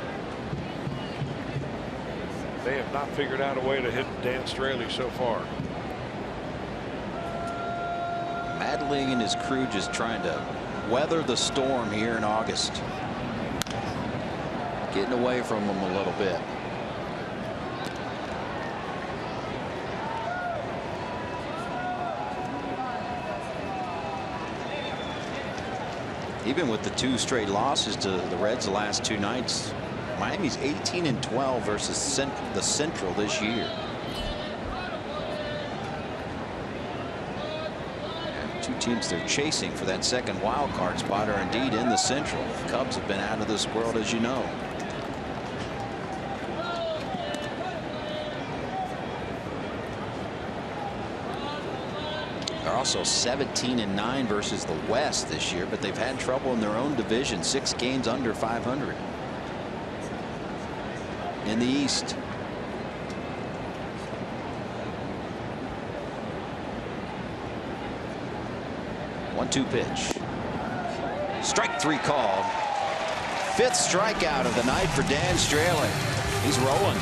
They have not figured out a way to hit Dan Straley so far. Mattingly and his crew just trying to weather the storm here in August. Getting away from them a little bit. Even with the 2 straight losses to the Reds the last 2 nights, Miami's 18-12 versus the Central this year. And 2 teams they're chasing for that second wild card spot are indeed in the Central. The Cubs have been out of this world, as you know. They're also 17-9 versus the West this year, but they've had trouble in their own division. 6 games under 500 in the East. One-two pitch. Strike 3 called. 5th strikeout of the night for Dan Straley. He's rolling.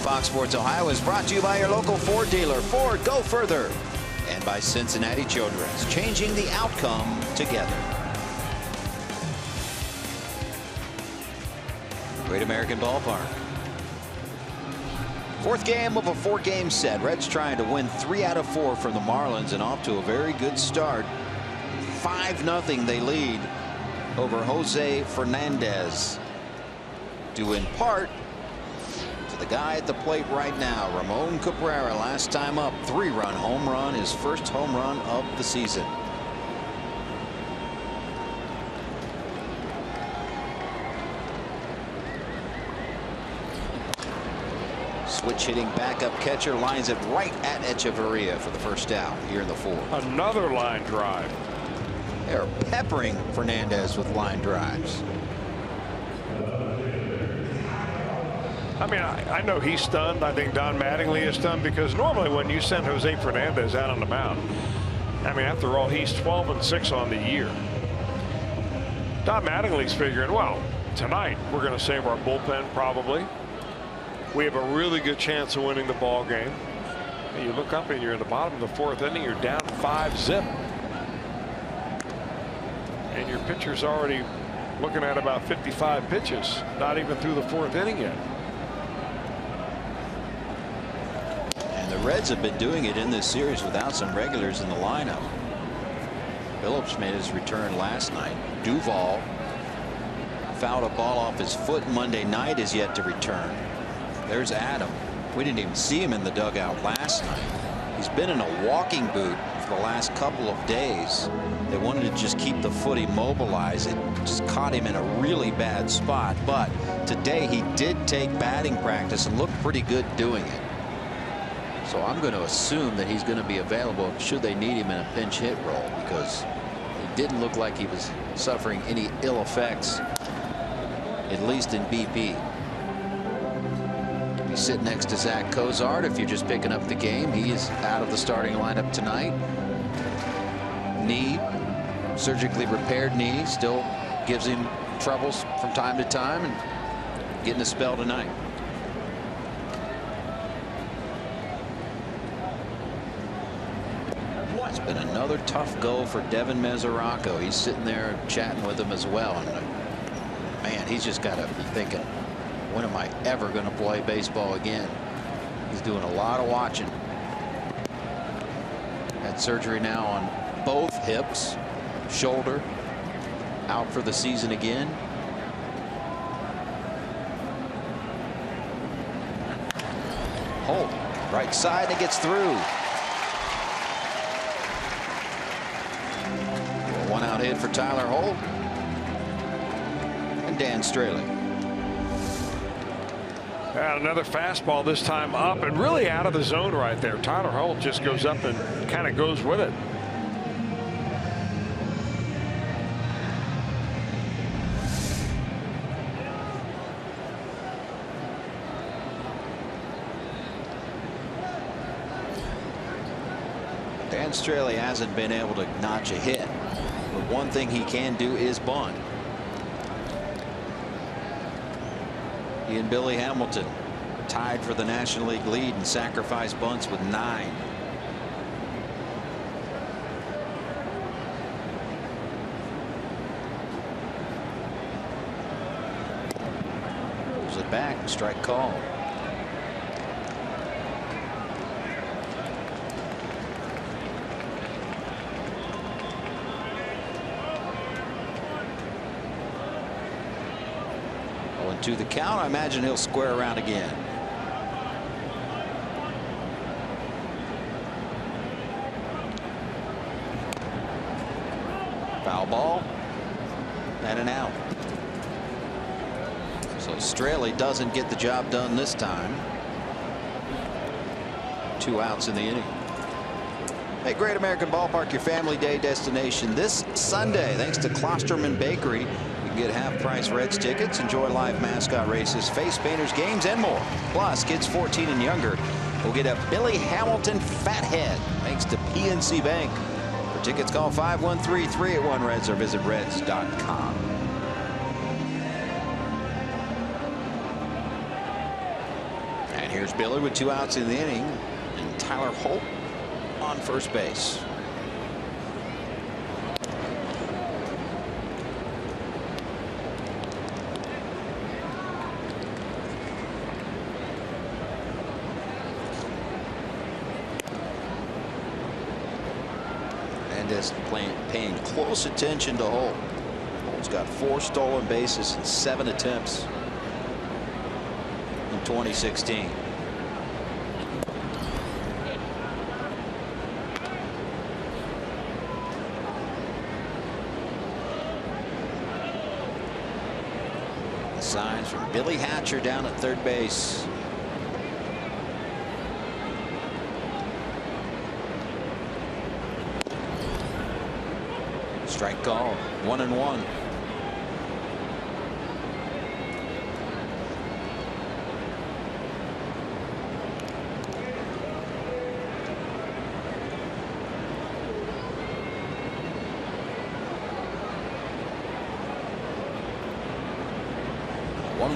Fox Sports Ohio is brought to you by your local Ford dealer. Ford, go further. And by by Cincinnati Children's, changing the outcome together. Great American Ballpark. Fourth game of a 4-game set. Reds trying to win 3 out of 4 from the Marlins and off to a very good start. 5-0 they lead over Jose Fernandez, due in part to the guy at the plate right now, Ramon Cabrera. Last time up, 3-run home run, his first home run of the season. Switch hitting backup catcher lines it right at Echeverria for the first out here in the 4th. Another line drive. They're peppering Fernandez with line drives. I mean, I know he's stunned. I think Don Mattingly is stunned, because normally when you send Jose Fernandez out on the mound, I mean, after all, he's 12-6 on the year. Don Mattingly's figuring, well, tonight we're going to save our bullpen probably. We have a really good chance of winning the ball game. And you look up and you're in the bottom of the 4th inning. You're down 5-zip. And your pitcher's already looking at about 55 pitches, not even through the 4th inning yet. And the Reds have been doing it in this series without some regulars in the lineup. Phillips made his return last night. Duvall fouled a ball off his foot Monday night, is yet to return. There's Adam. We didn't even see him in the dugout last night. He's been in a walking boot for the last couple of days. They wanted to just keep the foot immobilized. It just caught him in a really bad spot. But today he did take batting practice and looked pretty good doing it. So I'm going to assume that he's going to be available should they need him in a pinch hit role, because he didn't look like he was suffering any ill effects, at least in BP. He's sitting next to Zach Cozart. If you're just picking up the game, he is out of the starting lineup tonight. Knee, surgically repaired knee, still gives him troubles from time to time, and getting a spell tonight. It's been another tough go for Devin Mesoraco. He's sitting there chatting with him as well, and man, he's just got to be thinking, when am I ever going to play baseball again? He's doing a lot of watching. Had surgery now on both hips, shoulder, out for the season again. Holt, right side, and it gets through. One out hit for Tyler Holt and Dan Straley. And another fastball, this time up and really out of the zone right there. Tyler Holt just goes up and kind of goes with it. Dan Straley hasn't been able to notch a hit, but one thing he can do is bunt. He and Billy Hamilton tied for the National League lead in sacrifice bunts with 9. Pulls it back, strike call. To the count. I imagine he'll square around again. Foul ball and an out. So Straley doesn't get the job done this time. 2 outs in the inning. Hey, Great American Ballpark, your family day destination this Sunday, thanks to Klosterman Bakery. Get half-price Reds tickets, enjoy live mascot races, face painters, games, and more. Plus, kids 14 and younger will get a Billy Hamilton fat head thanks to PNC Bank. For tickets, call 513-381-REDS or visit reds.com. And here's Billy with 2 outs in the inning, and Tyler Holt on first base. And is paying close attention to Holt. Holt's got 4 stolen bases in 7 attempts in 2016. The signs from Billy Hatcher down at third base. Strike call, 1-1.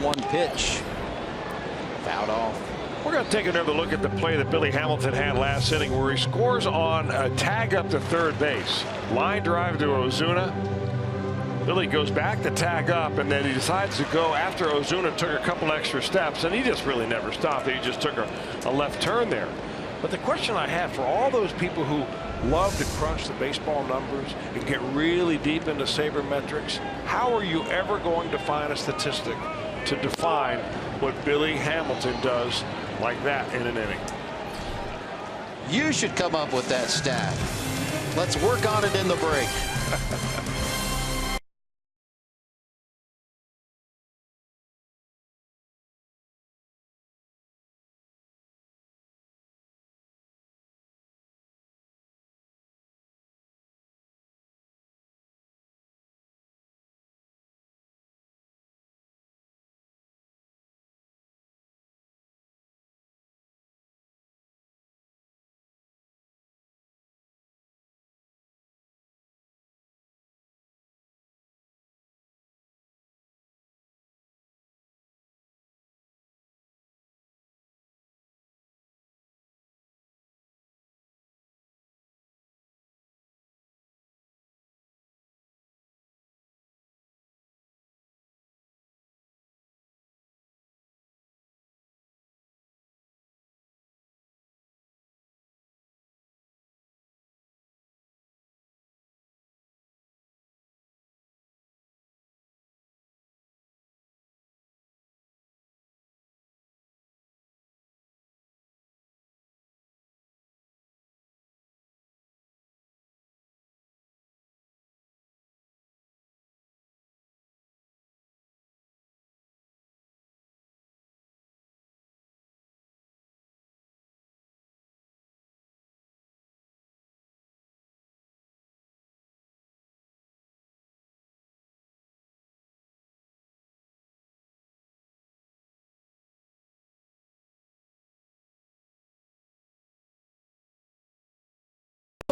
One pitch. Fouled off. We're going to take another look at the play that Billy Hamilton had last inning, where he scores on a tag up to third base. Line drive to Ozuna. Billy goes back to tag up, and then he decides to go after Ozuna took a couple extra steps, and he just really never stopped. He just took a left turn there. But the question I have for all those people who love to crunch the baseball numbers and get really deep into sabermetrics, how are you ever going to find a statistic to define what Billy Hamilton does like that in an inning? You should come up with that stat. Let's work on it in the break.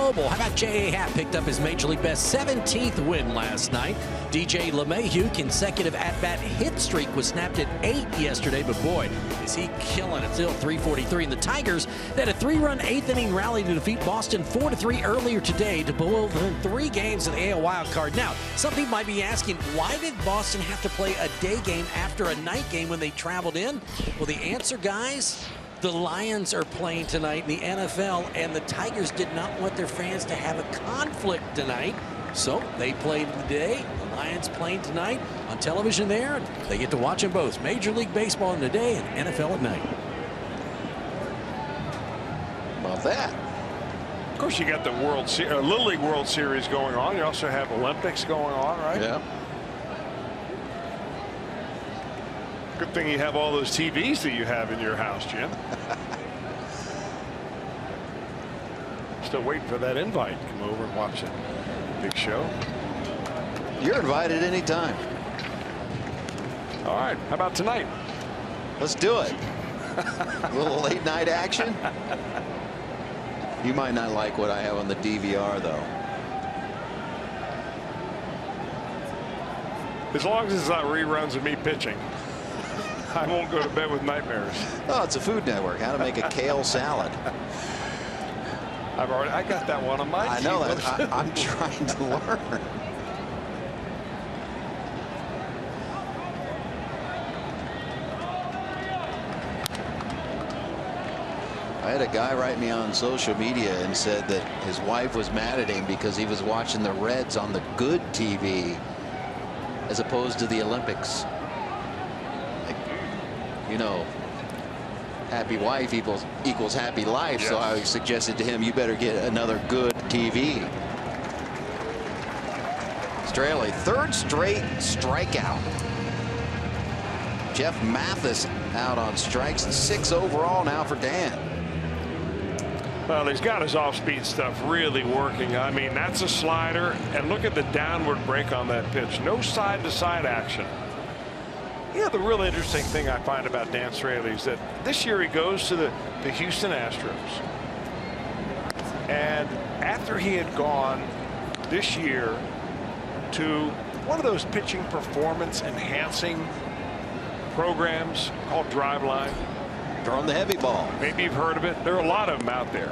Mobile. How about J.A. Happ picked up his Major League Best 17th win last night. DJ LeMahieu consecutive at-bat hit streak was snapped at 8 yesterday, but boy, is he killing it. Still 343. And the Tigers had a 3-run 8th inning rally to defeat Boston 4-3 earlier today to pull within 3 games of the AL wild card. Now, some people might be asking, why did Boston have to play a day game after a night game when they traveled in? Well, the answer, guys, the Lions are playing tonight in the NFL, and the Tigers did not want their fans to have a conflict tonight, so they played today. The Lions playing tonight on television there, and they get to watch them both. Major League Baseball in the day and NFL at night. About that. Of course, you got the Little League World Series going on. You also have Olympics going on, right? Yeah. Good thing you have all those TVs that you have in your house, Jim. Still waiting for that invite. Come over and watch it. Big show. You're invited anytime. All right. How about tonight? Let's do it. A little late night action. You might not like what I have on the DVR, though. As long as it's not reruns of me pitching, I won't go to bed with nightmares. Oh, it's a Food Network. How to make a kale salad. I got that one on my team. I know that. I'm trying to learn. I had a guy write me on social media and said that his wife was mad at him because he was watching the Reds on the good TV as opposed to the Olympics. Like, you know, happy wife equals happy life. Yes. So I suggested to him, you better get another good TV. Straley, third straight strikeout. Jeff Mathis out on strikes, and 6 overall now for Dan. Well, he's got his off-speed stuff really working. I mean, that's a slider, and look at the downward break on that pitch. No side-to-side action. Yeah, the real interesting thing I find about Dan Straley is that this year he goes to the Houston Astros. And after he had gone this year to one of those pitching performance enhancing programs called Driveline. Throwing the heavy ball. Maybe you've heard of it. There are a lot of them out there.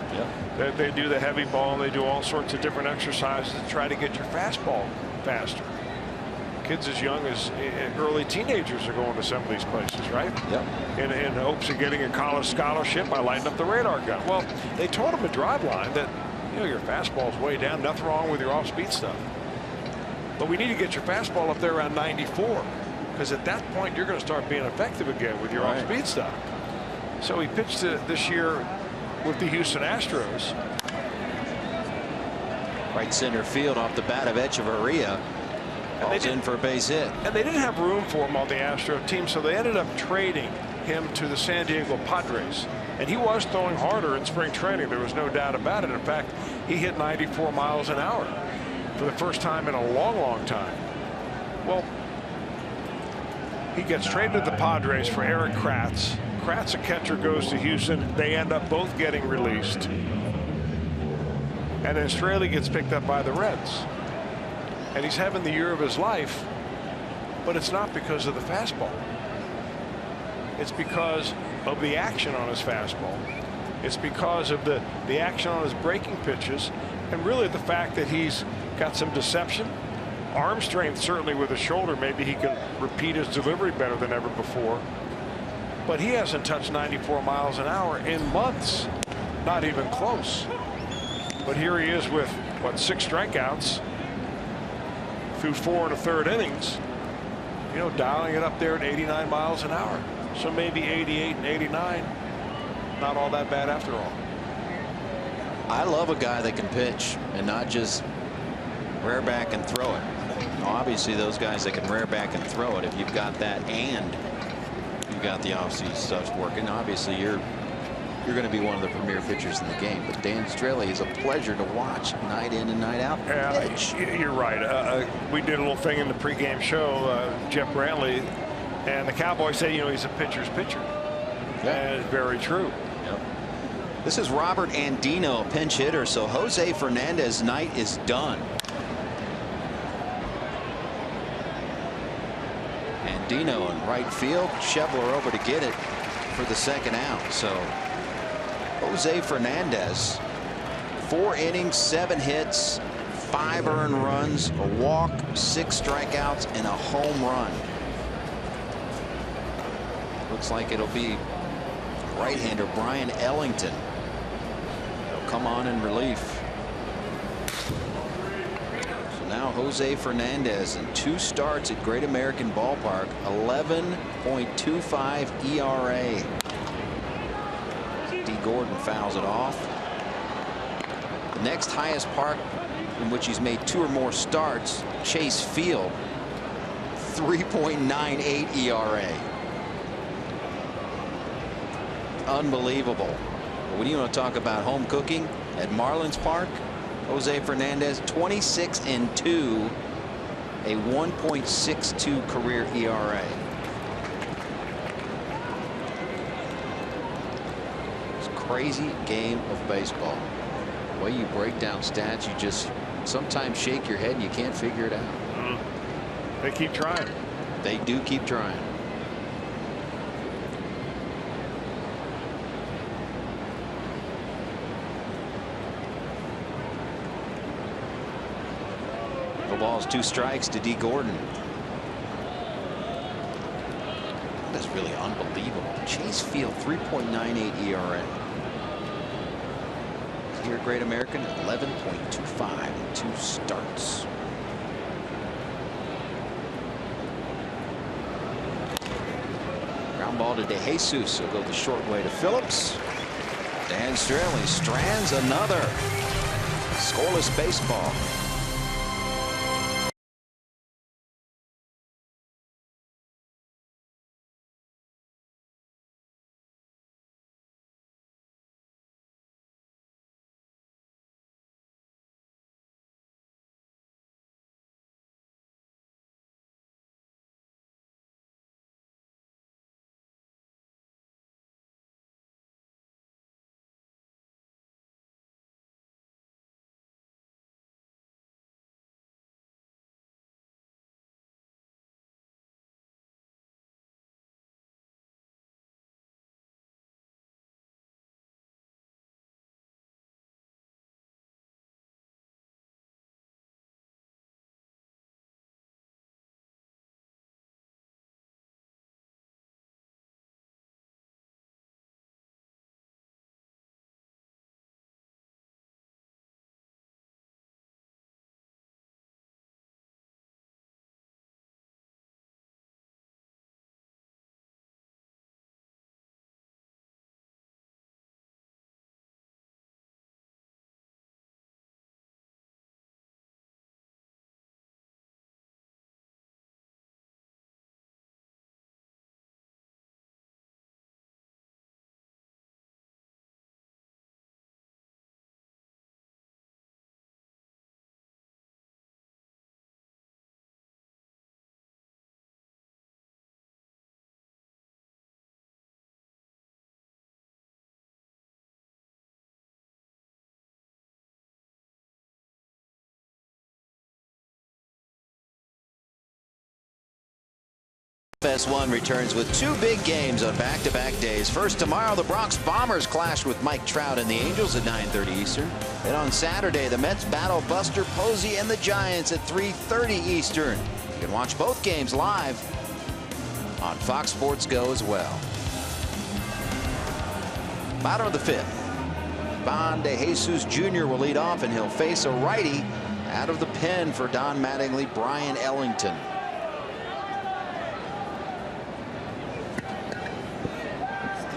Yep. They do the heavy ball, and they do all sorts of different exercises to try to get your fastball faster. Kids as young as early teenagers are going to some of these places, right? Yep. In hopes of getting a college scholarship by lighting up the radar gun. Well, they taught them at Driveline that, you know, your fastball's way down. Nothing wrong with your off-speed stuff. But we need to get your fastball up there around 94, because at that point you're going to start being effective again with your off-speed stuff. So he pitched this year with the Houston Astros. Right center field off the bat of Echeverria. Ball's in for a base hit. And they didn't have room for him on the Astro team, so they ended up trading him to the San Diego Padres. And he was throwing harder in spring training. There was no doubt about it. In fact, he hit 94 miles an hour for the first time in a long, long time. Well, he gets traded to the Padres for Eric Kratz. Kratz, a catcher, goes to Houston. They end up both getting released. And then Straley gets picked up by the Reds. And he's having the year of his life, but it's not because of the fastball. It's because of the action on his fastball. It's because of the action on his breaking pitches, and really the fact that he's got some deception. Arm strength, certainly with his shoulder. Maybe he can repeat his delivery better than ever before. But he hasn't touched 94 miles an hour in months. Not even close. But here he is with, what, 6 strikeouts through 4 1/3 innings. You know, dialing it up there at 89 miles an hour. So maybe 88 and 89. Not all that bad after all. I love a guy that can pitch and not just rear back and throw it. Obviously, those guys that can rear back and throw it, if you've got that and you've got the offseason stuff working, obviously you're going to be one of the premier pitchers in the game. But Dan Straley is a pleasure to watch night in and night out. You're right. We did a little thing in the pregame show, Jeff Brantley, and the Cowboys say, you know, he's a pitcher's pitcher. Yeah. And it's very true. Yep. This is Robert Andino, pinch hitter. So Jose Fernandez's night is done. Andino in right field. Schebler over to get it for the second out. So Jose Fernandez, 4 innings, 7 hits, 5 earned runs, a walk, 6 strikeouts, and a home run. Looks like it'll be right-hander Brian Ellington. He'll come on in relief. So now Jose Fernandez in 2 starts at Great American Ballpark, 11.25 ERA. D. Gordon fouls it off. The next highest park in which he's made 2 or more starts, Chase Field, 3.98 ERA. Unbelievable. But when you want to talk about home cooking at Marlins Park, Jose Fernandez, 26-2, a 1.62 career ERA. Crazy game of baseball. The way you break down stats, you just sometimes shake your head and you can't figure it out. They keep trying. They do keep trying. balls, 2 strikes to D. Gordon. That's really unbelievable. Chase Field, 3.98 ERA. Here at Great American, 11.25 in 2 starts. Ground ball to DeJesus. He'll go the short way to Phillips. Dan Straley strands another. Scoreless baseball. FS1 returns with 2 big games on back-to-back days. First tomorrow, the Bronx Bombers clash with Mike Trout and the Angels at 9:30 Eastern. And on Saturday, the Mets battle Buster Posey and the Giants at 3:30 Eastern. You can watch both games live on Fox Sports Go as well. Bottom of the 5th. Don DeJesus Jr. will lead off, and he'll face a righty out of the pen for Don Mattingly, Brian Ellington.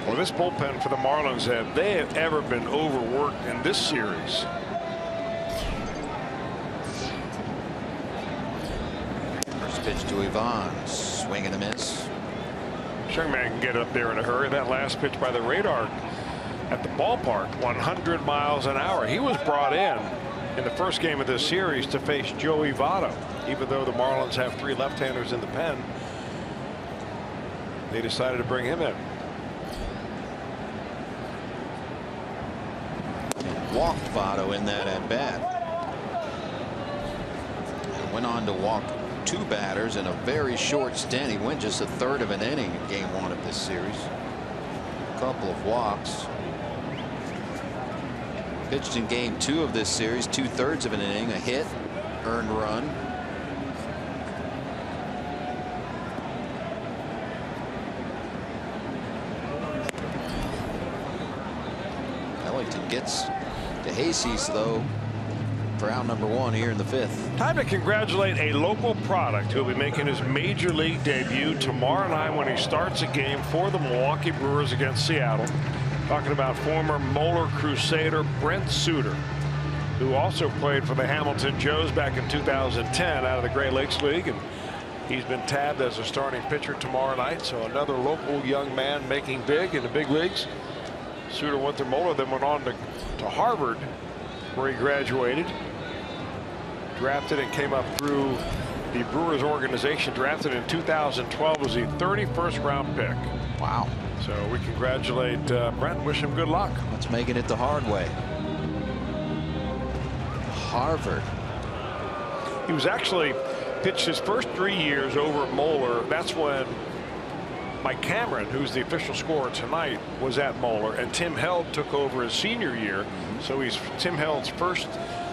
Well, this bullpen for the Marlins, have they have ever been overworked in this series? First pitch to Ivan, swing and a miss. Young man can get up there in a hurry. That last pitch by the radar at the ballpark, 100 miles an hour. He was brought in the first game of this series to face Joey Votto. Even though the Marlins have 3 left-handers in the pen, they decided to bring him in. Walked Votto in that at bat. And went on to walk 2 batters in a very short stint. He went just a 1/3 of an inning in game 1 of this series. A couple of walks. Pitched in game 2 of this series, 2/3 of an inning, a hit, earned run. Ellington gets DeJesus, though, for out number 1 here in the 5th. Time to congratulate a local product who will be making his major league debut tomorrow night when he starts a game for the Milwaukee Brewers against Seattle. Talking about former Moeller Crusader Brent Suter, who also played for the Hamilton Joes back in 2010 out of the Great Lakes League, and he's been tabbed as a starting pitcher tomorrow night. So another local young man making big in the big leagues. Suter went to Moeller, then went on to Harvard, where he graduated, drafted and came up through the Brewers organization. Drafted in 2012, was the 31st round pick. Wow. So we congratulate Brent and wish him good luck. That's making it the hard way. Harvard. He was actually pitched his first 3 years over at Moeller. That's when Mike Cameron, who's the official scorer tonight, was at Moeller, and Tim Held took over his senior year. So he's Tim Held's first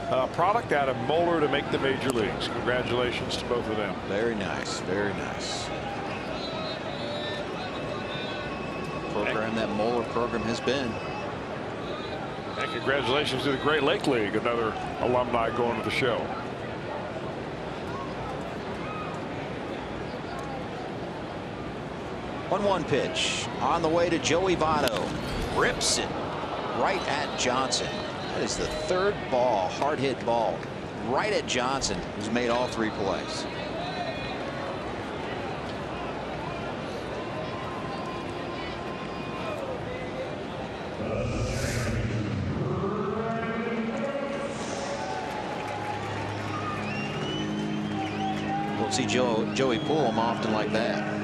product out of Moeller to make the major leagues. Congratulations to both of them. Very nice. Very nice. Program that Moeller program has been. And congratulations to the Great Lake League, another alumni going to the show. One pitch on the way to Joey Votto. Rips it right at Johnson. That is the third ball, hard hit ball, right at Johnson, who's made all 3 plays. We'll see Joey pull him often like that.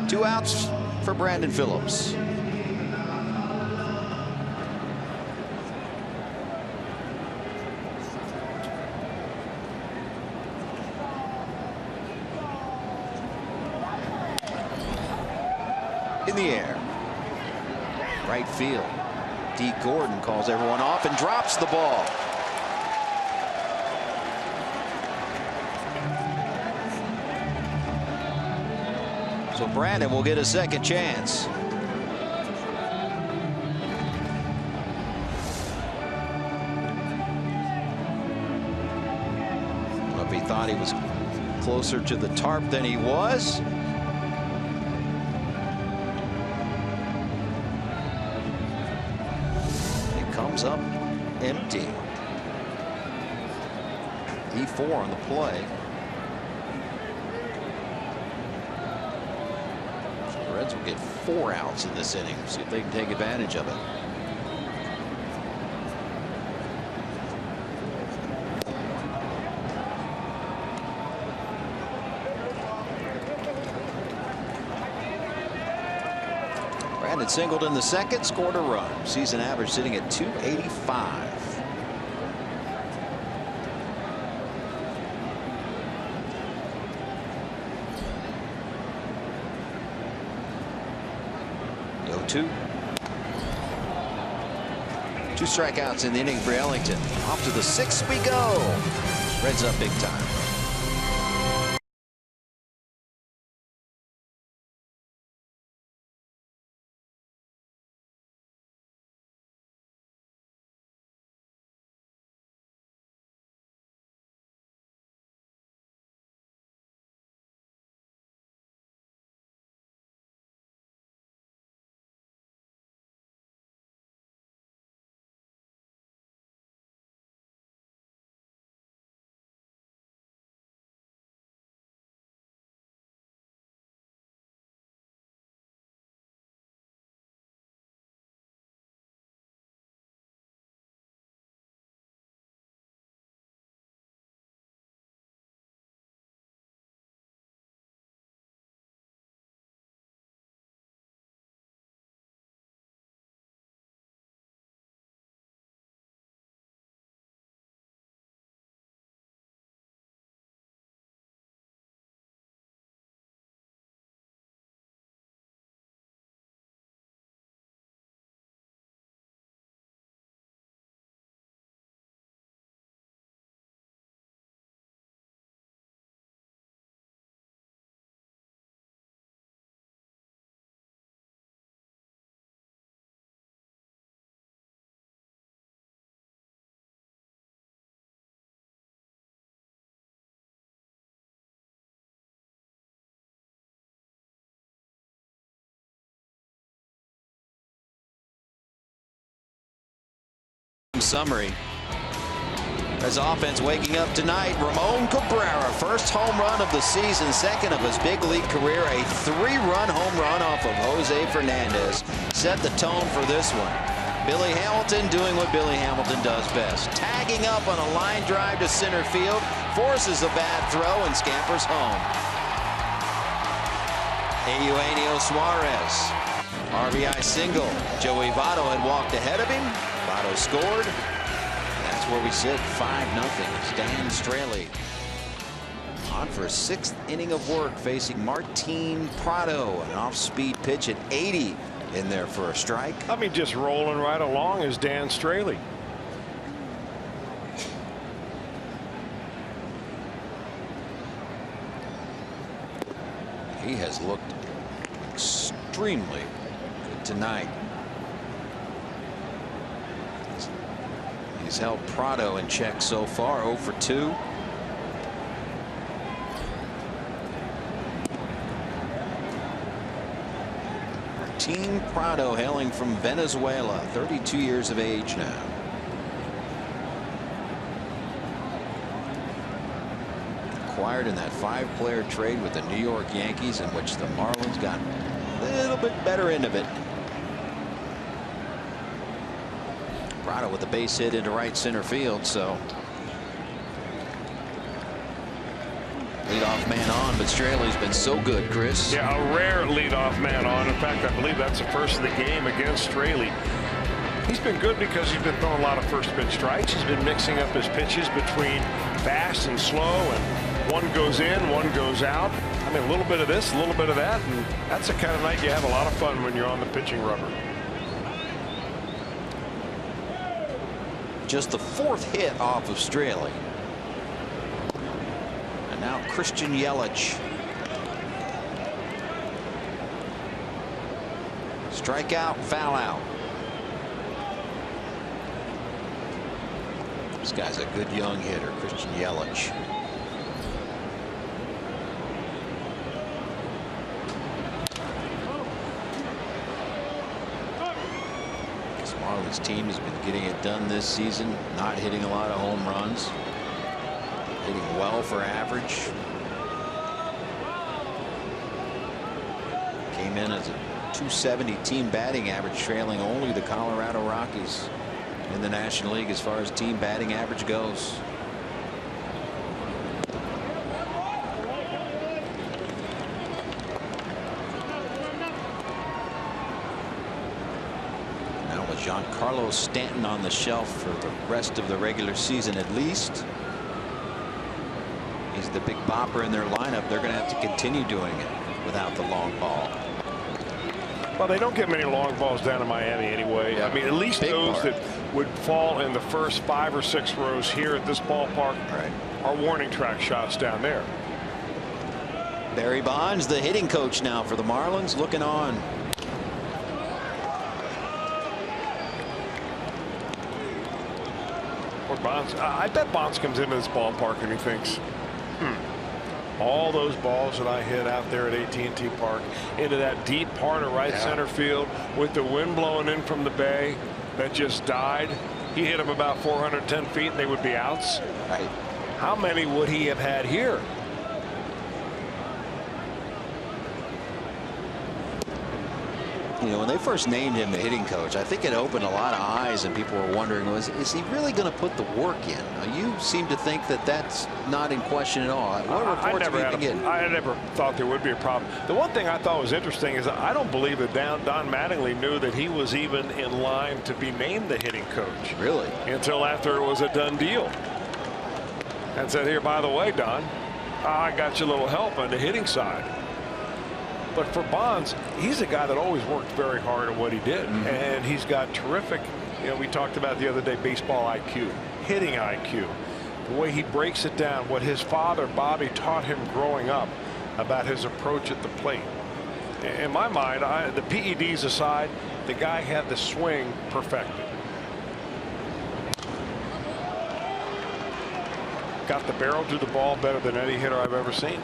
Two outs for Brandon Phillips. In the air. Right field. D. Gordon calls everyone off and drops the ball. So Brandon will get a second chance. Well, if he thought he was closer to the tarp than he was. It comes up empty. E4 on the play. Reds will get 4 outs in this inning. See if they can take advantage of it. Brandon singled in the second, scored a run. Season average sitting at 285. Two strikeouts in the inning for Ellington. Off to the 6th we go. Reds up big time. Summary. As offense waking up tonight, Ramon Cabrera, first home run of the season, second of his big league career, a 3-run home run off of Jose Fernandez. Set the tone for this one. Billy Hamilton doing what Billy Hamilton does best. Tagging up on a line drive to center field, forces a bad throw and scampers home. Eugenio Suarez. RBI single. Joey Votto had walked ahead of him. Votto scored. That's where we sit. 5-0. It's Dan Straley On for a 6th inning of work, facing Martin Prado. An off-speed pitch at 80 in there for a strike. I mean, just rolling right along is Dan Straley. He has looked extremely good tonight. He's held Prado in check so far, 0 for 2. Martin Prado, hailing from Venezuela, 32 years of age now. Acquired in that 5-player trade with the New York Yankees, in which the Marlins got a little bit better end of it. Prado with a base hit into right center field, so leadoff man on, but Straley's been so good, Chris. Yeah, a rare leadoff man on. In fact, I believe that's the first of the game against Straley. He's been good because he's been throwing a lot of first pitch strikes. He's been mixing up his pitches between fast and slow, and one goes in, one goes out. I mean, a little bit of this, a little bit of that, and that's the kind of night you have a lot of fun when you're on the pitching rubber. Just the 4th hit off of Straley. And now Christian Yelich. Strikeout, foul out. This guy's a good young hitter, Christian Yelich. Marlins team has been getting it done this season, not hitting a lot of home runs, hitting well for average. Came in as a .270 team batting average, trailing only the Colorado Rockies in the National League as far as team batting average goes. Giancarlo Stanton on the shelf for the rest of the regular season at least. He's the big bopper in their lineup. They're going to have to continue doing it without the long ball. Well, they don't get many long balls down in Miami anyway. Yeah, I mean, at least those that would fall in the first 5 or 6 rows here at this ballpark are warning track shots down there. Barry Bonds, the hitting coach now for the Marlins, looking on. Bonds, I bet Bonds comes into this ballpark and he thinks, all those balls that I hit out there at AT&T Park into that deep part of right center field with the wind blowing in from the bay that just died. He hit them about 410 feet and they would be outs. Right. How many would he have had here? You know, when they first named him the hitting coach, I think it opened a lot of eyes, and people were wondering, is he really going to put the work in? Now, you seem to think that that's not in question at all. What reports have you been getting? I never thought there would be a problem. The one thing I thought was interesting is I don't believe that Don Mattingly knew that he was even in line to be named the hitting coach. Really? Until after it was a done deal. And said, here, by the way, Don, I got you a little help on the hitting side. But for Bonds, he's a guy that always worked very hard at what he did. And he's got terrific, you know, we talked about the other day, baseball IQ, hitting IQ, the way he breaks it down, what his father, Bobby, taught him growing up about his approach at the plate. In my mind, the PEDs aside, the guy had the swing perfected. Got the barrel to the ball better than any hitter I've ever seen.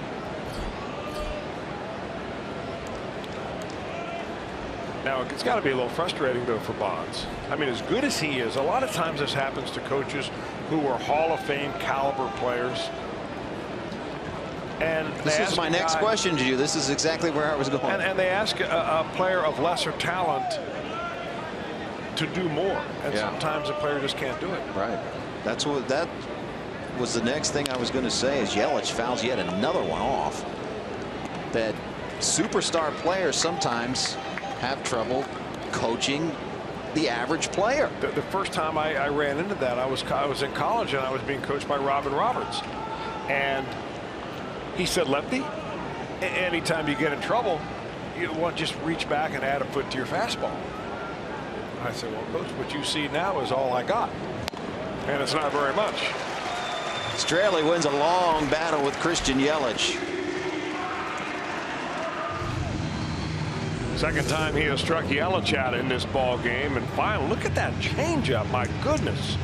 Now, it's got to be a little frustrating, though, for Bonds. I mean, as good as he is, a lot of times this happens to coaches who are Hall of Fame caliber players. And this is my next question to you. This is exactly where I was going. And they ask a player of lesser talent to do more. And sometimes a player just can't do it. Right. That was the next thing I was going to say, is Yelich fouls yet another one off. That superstar players sometimes have trouble coaching the average player. The first time I ran into that, I was in college and I was being coached by Robin Roberts, and He said, lefty, anytime you get in trouble, you want to just reach back and add a foot to your fastball. I said, well, Coach, what you see now is all I got. And it's not very much. Straley wins a long battle with Christian Yelich. Second time he has struck Yelich out in this ball game. And finally, look at that changeup. My goodness.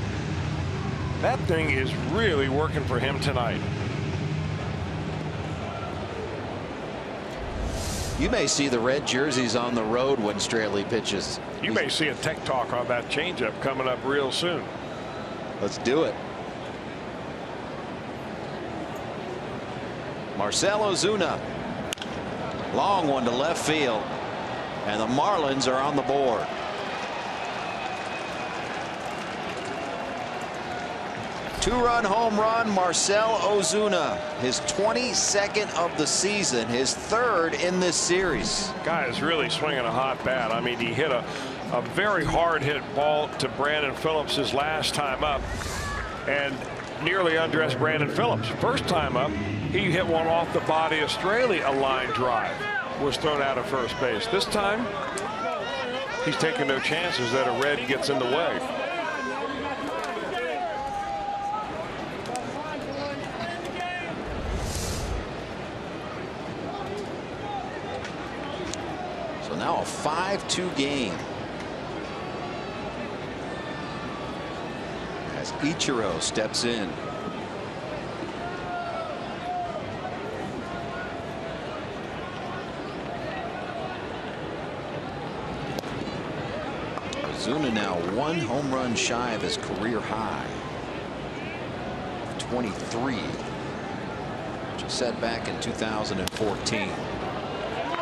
That thing is really working for him tonight. You may see the red jerseys on the road when Straley pitches. You may see a tech talk on that changeup coming up real soon. Let's do it. Marcell Ozuna. Long one to left field. And the Marlins are on the board. Two-run home run, Marcell Ozuna. His 22nd of the season, his third in this series. Guy is really swinging a hot bat. I mean, he hit a very hard hit ball to Brandon Phillips his last time up and nearly undressed Brandon Phillips. First time up, he hit one off the body of Straley. A line drive was thrown out of first base. This time, he's taking no chances that a red gets in the way. So now a 5-2 game. As Ichiro steps in. Ozuna now one home run shy of his career high. 23. Which was set back in 2014.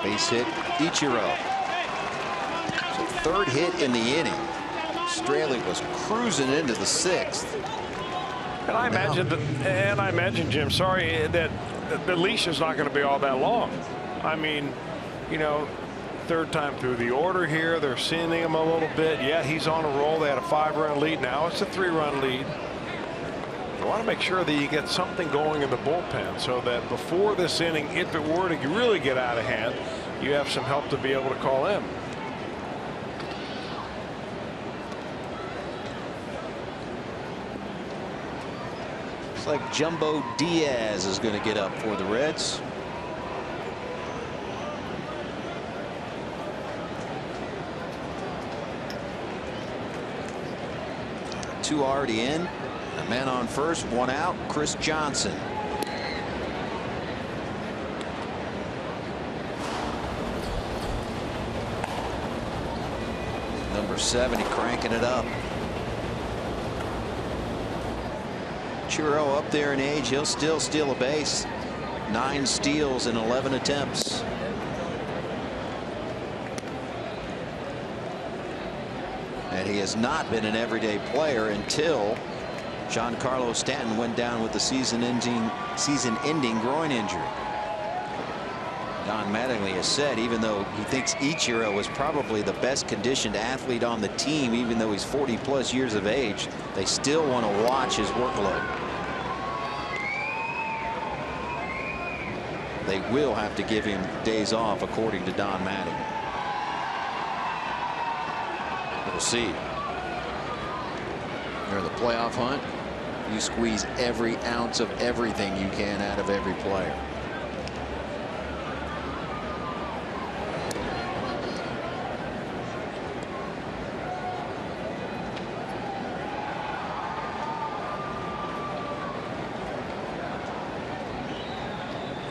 Base hit, Ichiro. So third hit in the inning. Straley was cruising into the sixth. And I imagine, Jim, sorry, that the leash is not going to be all that long. I mean, you know, third time through the order here, they're sending him a little bit. Yeah, he's on a roll. They had a 5-run lead. Now it's a 3-run lead. You want to make sure that you get something going in the bullpen so that before this inning, if it were to really get out of hand, you have some help to be able to call in. Looks like Jumbo Diaz is going to get up for the Reds. Two already in. A man on first, one out. Chris Johnson. Number 70 cranking it up. Churro up there in age. He'll still steal a base. 9 steals in 11 attempts. And he has not been an everyday player until Giancarlo Stanton went down with the season-ending groin injury. Don Mattingly has said, even though he thinks Ichiro was probably the best conditioned athlete on the team, even though he's 40+ years of age, they still want to watch his workload. They will have to give him days off, according to Don Mattingly. We'll see. You're in the playoff hunt. You squeeze every ounce of everything you can out of every player.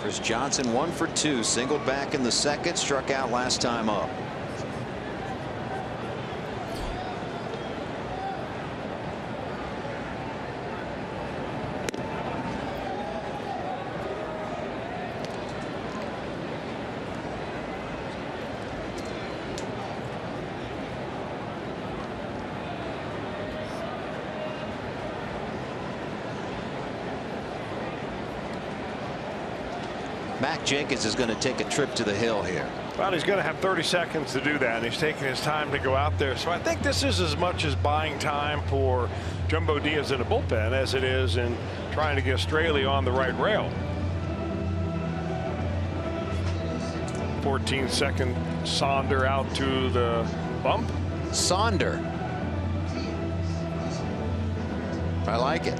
Chris Johnson 1 for 2, singled back in the second, struck out last time up. Mac Jenkins is going to take a trip to the hill here. Well, he's going to have 30 seconds to do that, and he's taking his time to go out there. So I think this is as much as buying time for Jumbo Diaz in the bullpen as it is in trying to get Straley on the right rail. 14-second Sonder out to the bump. Sonder. I like it.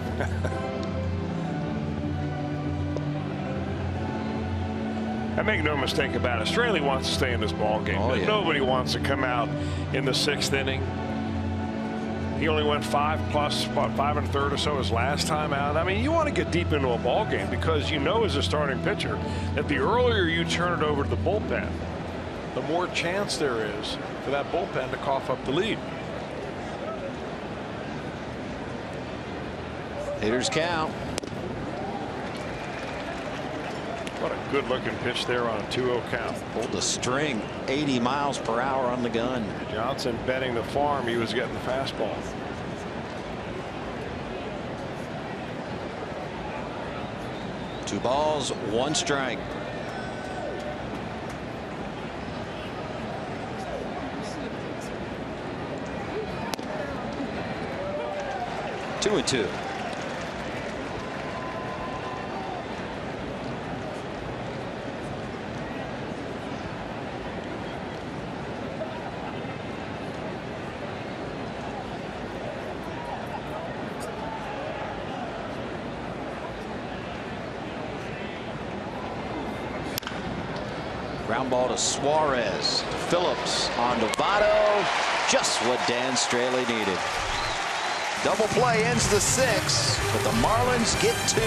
And make no mistake about it, Straley wants to stay in this ball game. Oh, yeah. Nobody wants to come out in the 6th inning. He only went 5+, about 5 1/3 or so his last time out. I mean, you want to get deep into a ball game because you know as a starting pitcher that the earlier you turn it over to the bullpen, the more chance there is for that bullpen to cough up the lead. Hitters count. What a good looking pitch there on a 2-0 count. Pulled the string 80 miles per hour on the gun. Johnson betting the farm he was getting the fastball. Two balls, one strike. Two and two. Ground ball to Suarez. To Phillips on to Votto. Just what Dan Straley needed. Double play ends the 6th, but the Marlins get 2.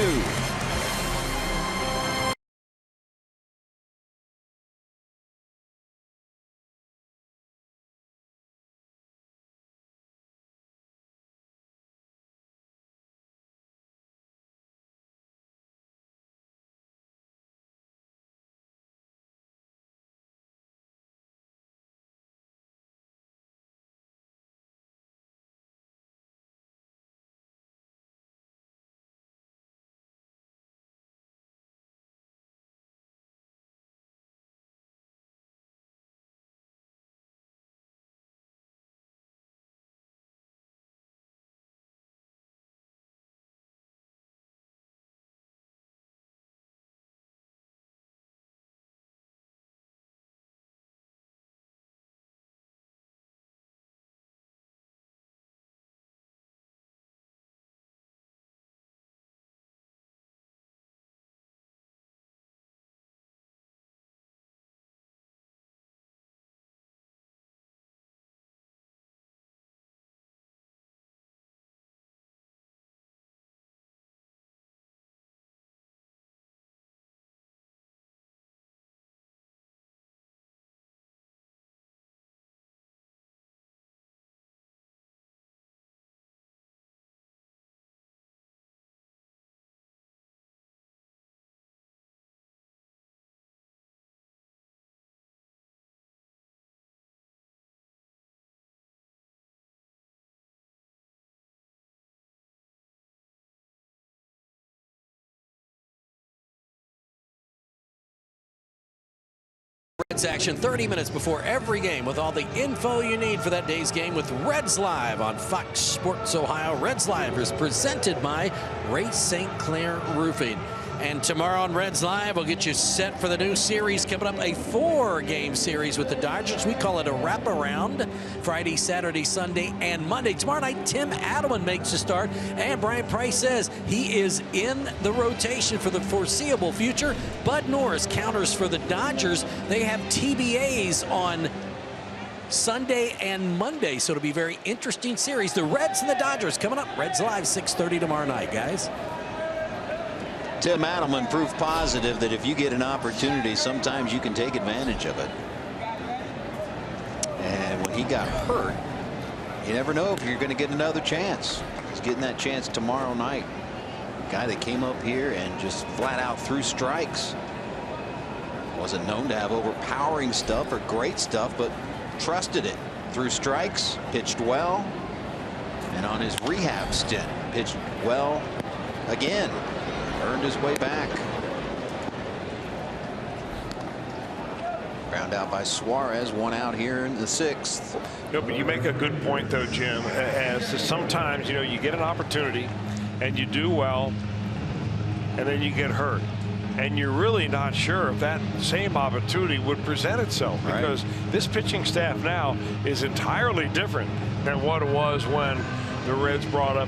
Reds action 30 minutes before every game with all the info you need for that day's game with Reds Live on Fox Sports Ohio. Reds Live is presented by Ray St. Clair Roofing. And tomorrow on Reds Live, we'll get you set for the new series coming up, a 4-game series with the Dodgers. We call it a wraparound. Friday, Saturday, Sunday, and Monday. Tomorrow night, Tim Adelman makes a start, and Brian Price says he is in the rotation for the foreseeable future. Bud Norris counters for the Dodgers. They have TBAs on Sunday and Monday, so it'll be a very interesting series. The Reds and the Dodgers coming up. Reds Live, 6:30 tomorrow night, guys. Tim Adelman proved positive that if you get an opportunity, sometimes you can take advantage of it. And when he got hurt, you never know if you're going to get another chance. He's getting that chance tomorrow night. A guy that came up here and just flat out threw strikes. Wasn't known to have overpowering stuff or great stuff, but trusted it. Threw strikes, pitched well, and on his rehab stint, pitched well again. Earned his way back. Ground out by Suarez, one out here in the 6th. No, but you make a good point, though, Jim, as to sometimes, you get an opportunity and you do well, and then you get hurt. And you're really not sure if that same opportunity would present itself, because this pitching staff now is entirely different than what it was when the Reds brought up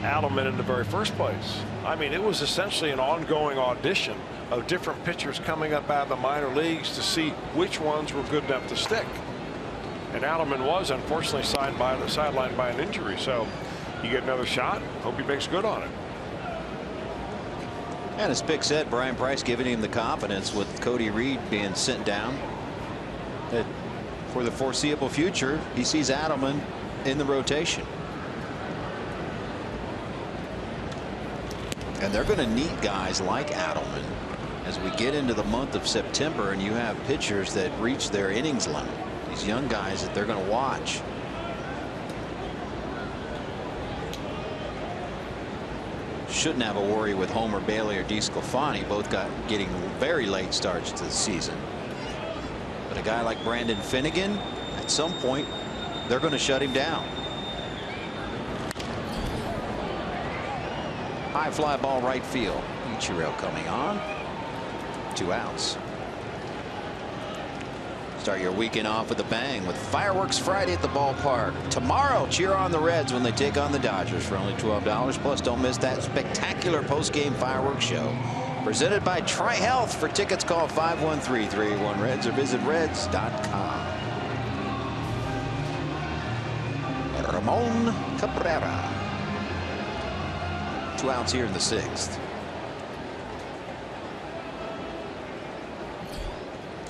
Adelman in the very first place. I mean, it was essentially an ongoing audition of different pitchers coming up out of the minor leagues to see which ones were good enough to stick. And Adelman was unfortunately sidelined by an injury. So you get another shot. Hope he makes good on it. And as Pick said, Brian Price giving him the confidence with Cody Reed being sent down, that for the foreseeable future he sees Adelman in the rotation. And they're going to need guys like Adelman as we get into the month of September and you have pitchers that reach their innings limit. These young guys that they're going to watch. Shouldn't have a worry with Homer Bailey or DeSclafani. Both getting very late starts to the season. But a guy like Brandon Finnegan, at some point they're going to shut him down. High fly ball right field. Ichiro coming on. 2 outs. Start your weekend off with a bang with Fireworks Friday at the ballpark. Tomorrow, cheer on the Reds when they take on the Dodgers for only $12. Plus, don't miss that spectacular post-game fireworks show. Presented by Tri-Health. For tickets, call 513-381-REDS or visit reds.com. Ramon Cabrera. 2 outs here in the 6th.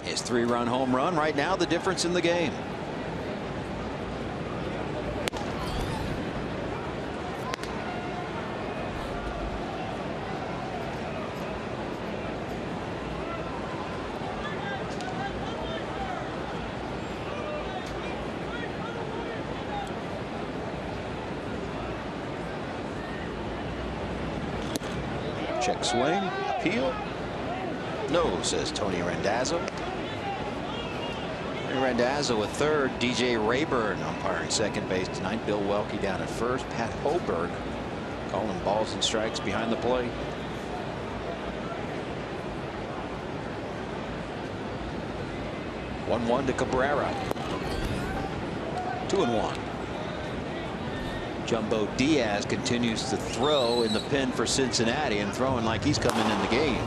His 3-run home run right now, the difference in the game. Check swing, appeal. No, says Tony Randazzo. Randazzo with third. DJ Rayburn umpiring second base tonight. Bill Welke down at first. Pat Hoberg calling balls and strikes behind the plate. One to Cabrera. 2-1. Jumbo Diaz continues to throw in the pen for Cincinnati and throwing like he's coming in the game.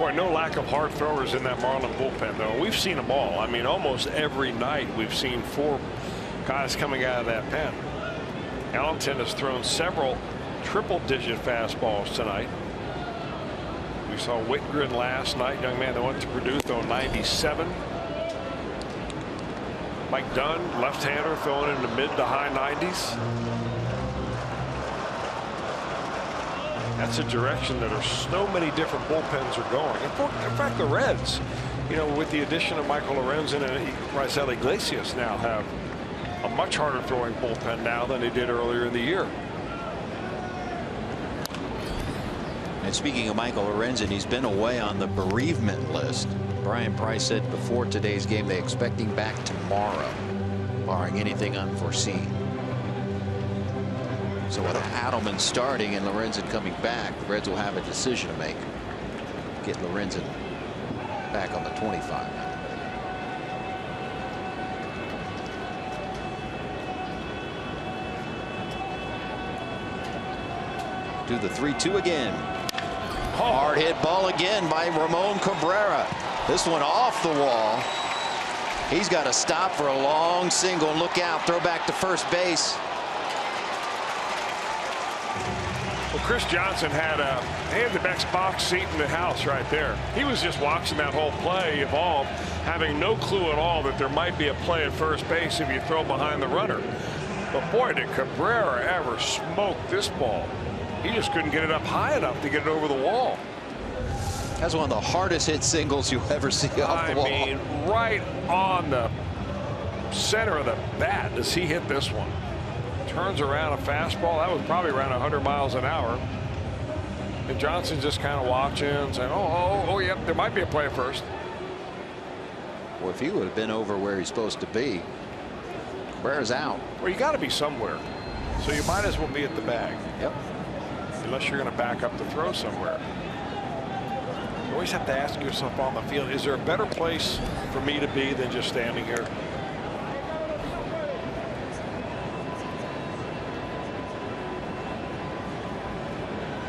Boy, no lack of hard throwers in that Marlin bullpen, though. We've seen them all. I mean, almost every night we've seen 4 guys coming out of that pen. Ellington has thrown several triple-digit fastballs tonight. We saw Whitgren last night, young man that went to Purdue, throwing 97. Mike Dunn, left-hander, throwing in the mid to high 90s. That's a direction that so many different bullpens are going. In fact, the Reds, you know, with the addition of Michael Lorenzen and Raisel Iglesias, now have a much harder throwing bullpen now than they did earlier in the year. And speaking of Michael Lorenzen, he's been away on the bereavement list. Brian Price said before today's game they expect him back tomorrow, barring anything unforeseen. So with Adelman starting and Lorenzen coming back, the Reds will have a decision to make. Get Lorenzen back on the 25. Do the 3-2 again. Hard hit ball again by Ramon Cabrera. This one off the wall. He's got to stop for a long single. Look out. Throw back to first base. Well, Chris Johnson had the best box seat in the house right there. He was just watching that whole play evolve, having no clue at all that there might be a play at first base if you throw behind the runner. But boy, did Cabrera ever smoke this ball. He just couldn't get it up high enough to get it over the wall. That's one of the hardest hit singles you ever see off the wall. I mean, right on the center of the bat does he hit this one. Turns around a fastball. That was probably around 100 miles an hour. And Johnson's just kind of watching, saying, oh, yep, there might be a play first. Well, if he would have been over where he's supposed to be, Cabrera's out. Well, you got to be somewhere. So you might as well be at the bag. Yep. Unless you're going to back up to throw somewhere. You always have to ask yourself on the field, is there a better place for me to be than just standing here?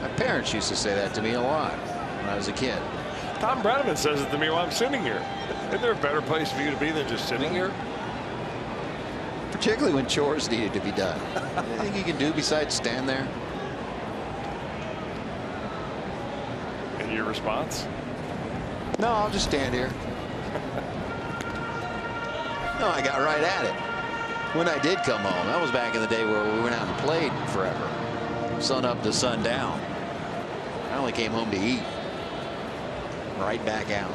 My parents used to say that to me a lot when I was a kid. Tom Brenneman says it to me while I'm sitting here. Isn't there a better place for you to be than just sitting here? Particularly when chores needed to be done. Anything you can do besides stand there? And your response? No, I'll just stand here. No, I got right at it. When I did come home, that was back in the day where we went out and played forever. Sun up to sun down. I only came home to eat. Right back out.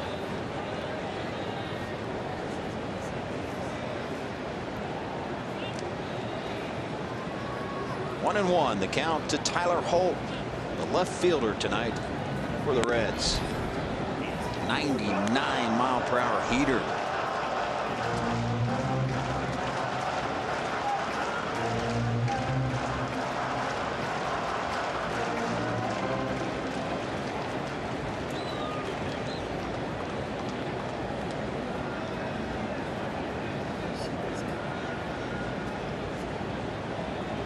One and one, the count to Tyler Holt, the left fielder tonight for the Reds. 99-mile-per-hour heater.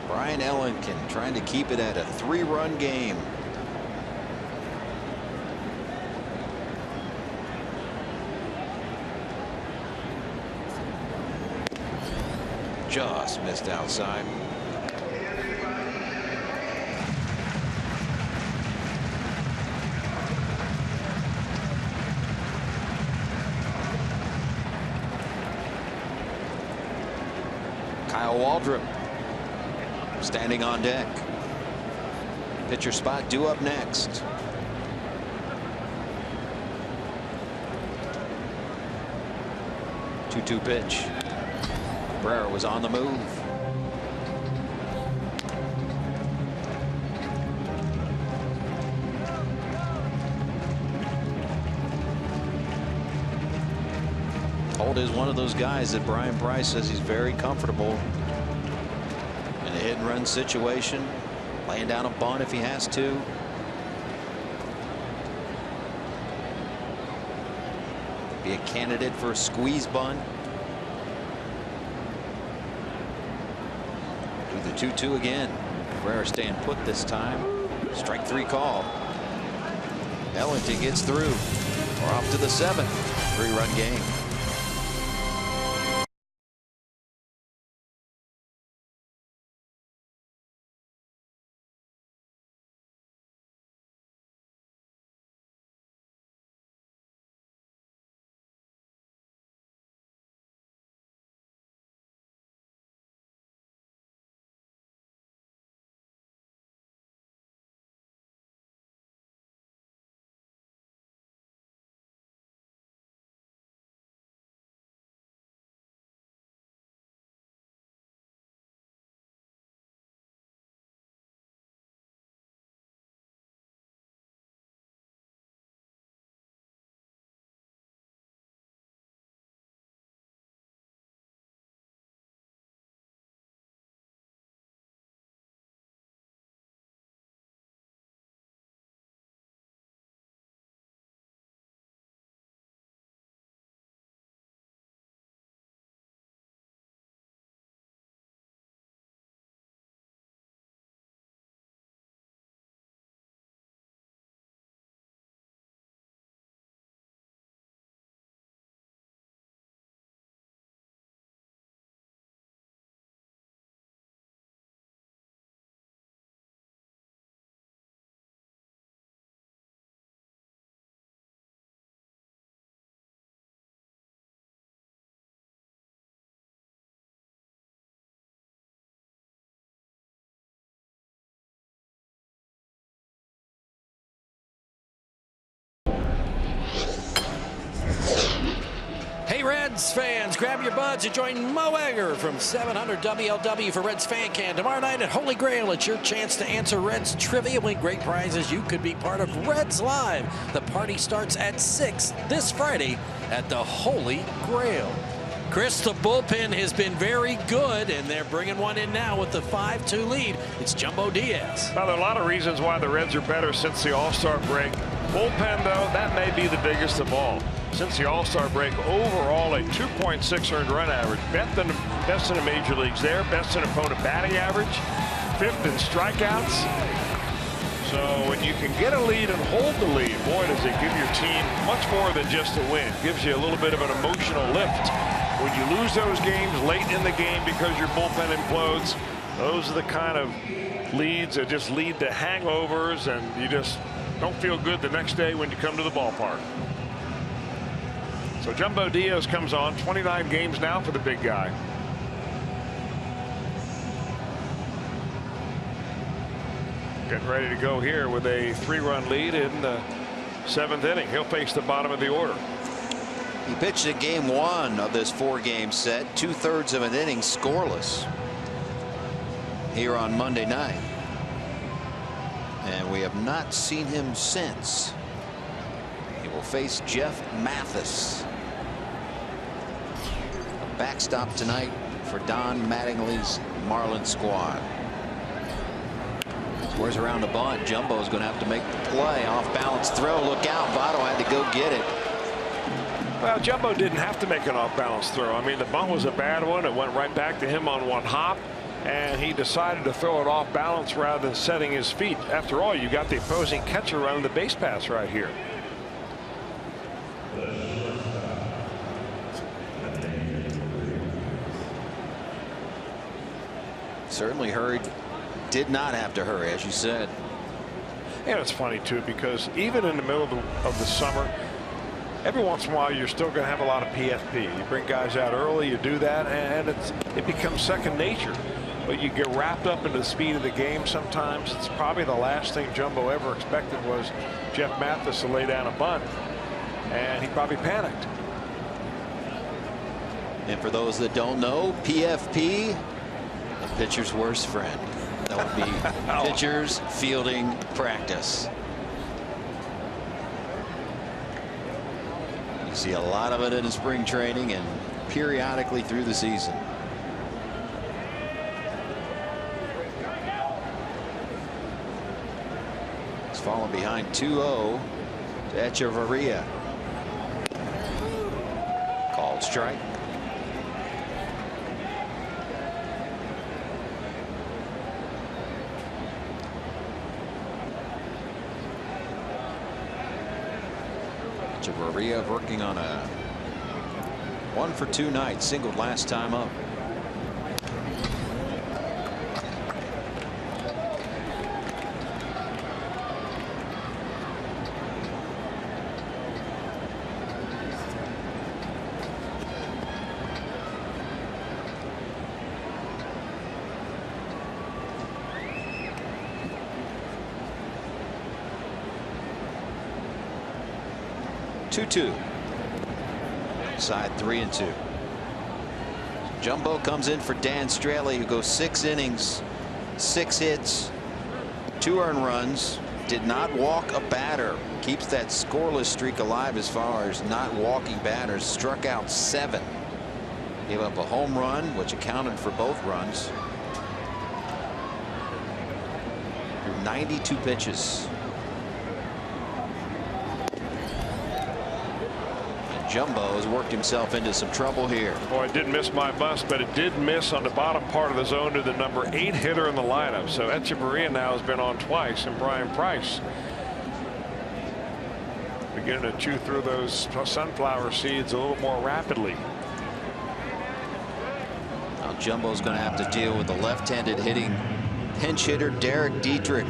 Brian Ellenkin trying to keep it at a 3-run game. Just missed outside. Kyle Waldrop standing on deck. Pitcher spot due up next. Two-two pitch. Cabrera was on the move. Holt is one of those guys that Brian Price says he's very comfortable in a hit and run situation, laying down a bunt if he has to. Be a candidate for a squeeze bunt. Do the 2-2 again. Cabrera staying put this time. Strike 3 call. Ellington gets through. We're off to the 7th. 3-run game. Reds fans, grab your buds and join Mo Egger from 700 WLW for Reds Fan Can. Tomorrow night at Holy Grail, it's your chance to answer Reds trivia, win great prizes. You could be part of Reds Live. The party starts at 6 this Friday at the Holy Grail. Chris, the bullpen has been very good, and they're bringing one in now with the 5-2 lead. It's Jumbo Diaz. Now, there are a lot of reasons why the Reds are better since the All-Star break. Bullpen, though, that may be the biggest of all. Since the All-Star break, overall a 2.6 earned run average. Best in the major leagues there. Best in opponent batting average. 5th in strikeouts. So when you can get a lead and hold the lead, boy, does it give your team much more than just a win. It gives you a little bit of an emotional lift. When you lose those games late in the game because your bullpen implodes, those are the kind of leads that just lead to hangovers, and you just don't feel good the next day when you come to the ballpark. So Jumbo Diaz comes on. 29 games now for the big guy. Getting ready to go here with a 3-run lead in the 7th inning. He'll face the bottom of the order. He pitched in game 1 of this 4-game set, 2/3 of an inning scoreless here on Monday night. And we have not seen him since. He will face Jeff Mathis. A backstop tonight for Don Mattingly's Marlins squad. Squares around the bunt. Jumbo is going to have to make the play. Off balance throw. Look out. Votto had to go get it. Well, Jumbo didn't have to make an off-balance throw. I mean, the bunt was a bad one. It went right back to him on one hop, and he decided to throw it off balance rather than setting his feet. After all, you got the opposing catcher running the base pass right here. Certainly hurried. Did not have to hurry, as you said. And it's funny, too, because even in the middle of the summer, every once in a while, you're still going to have a lot of PFP. You bring guys out early, you do that, and it becomes second nature. But you get wrapped up into the speed of the game sometimes. It's probably the last thing Jumbo ever expected was Jeff Mathis to lay down a bunt, and he probably panicked. And for those that don't know, PFP, the pitcher's worst friend. That would be pitcher's fielding practice. You see a lot of it in spring training and periodically through the season. It's fallen behind 2-0 to Echeverria. Called strike. Echeverria working on a 1-for-2 night. Singled last time up. Side 3-2. Jumbo comes in for Dan Straley, who goes 6 innings, 6 hits, 2 earned runs, did not walk a batter. Keeps that scoreless streak alive as far as not walking batters. Struck out 7. Gave up a home run, which accounted for both runs. Through 92 pitches. Jumbo has worked himself into some trouble here. Boy, it didn't miss my bus, but it did miss on the bottom part of the zone to the number 8 hitter in the lineup. So Echeverria now has been on twice, and Brian Price beginning to chew through those sunflower seeds a little more rapidly. Now Jumbo's going to have to deal with the left-handed hitting pinch hitter Derek Dietrich.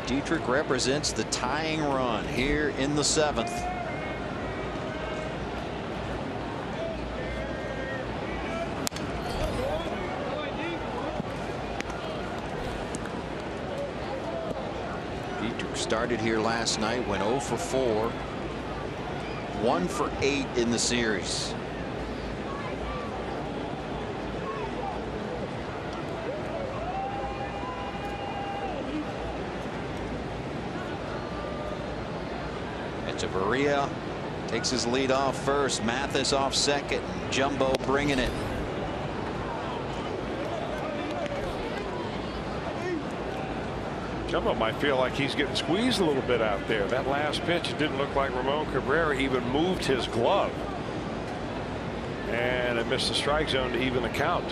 Dietrich represents the tying run here in the 7th. Started here last night, went 0 for 4. 1 for 8 in the series. Echeverria takes his lead off first. Mathis off second. Jumbo bringing it. Jumbo might feel like he's getting squeezed a little bit out there. That last pitch, it didn't look like Ramon Cabrera even moved his glove. And it missed the strike zone to even the count.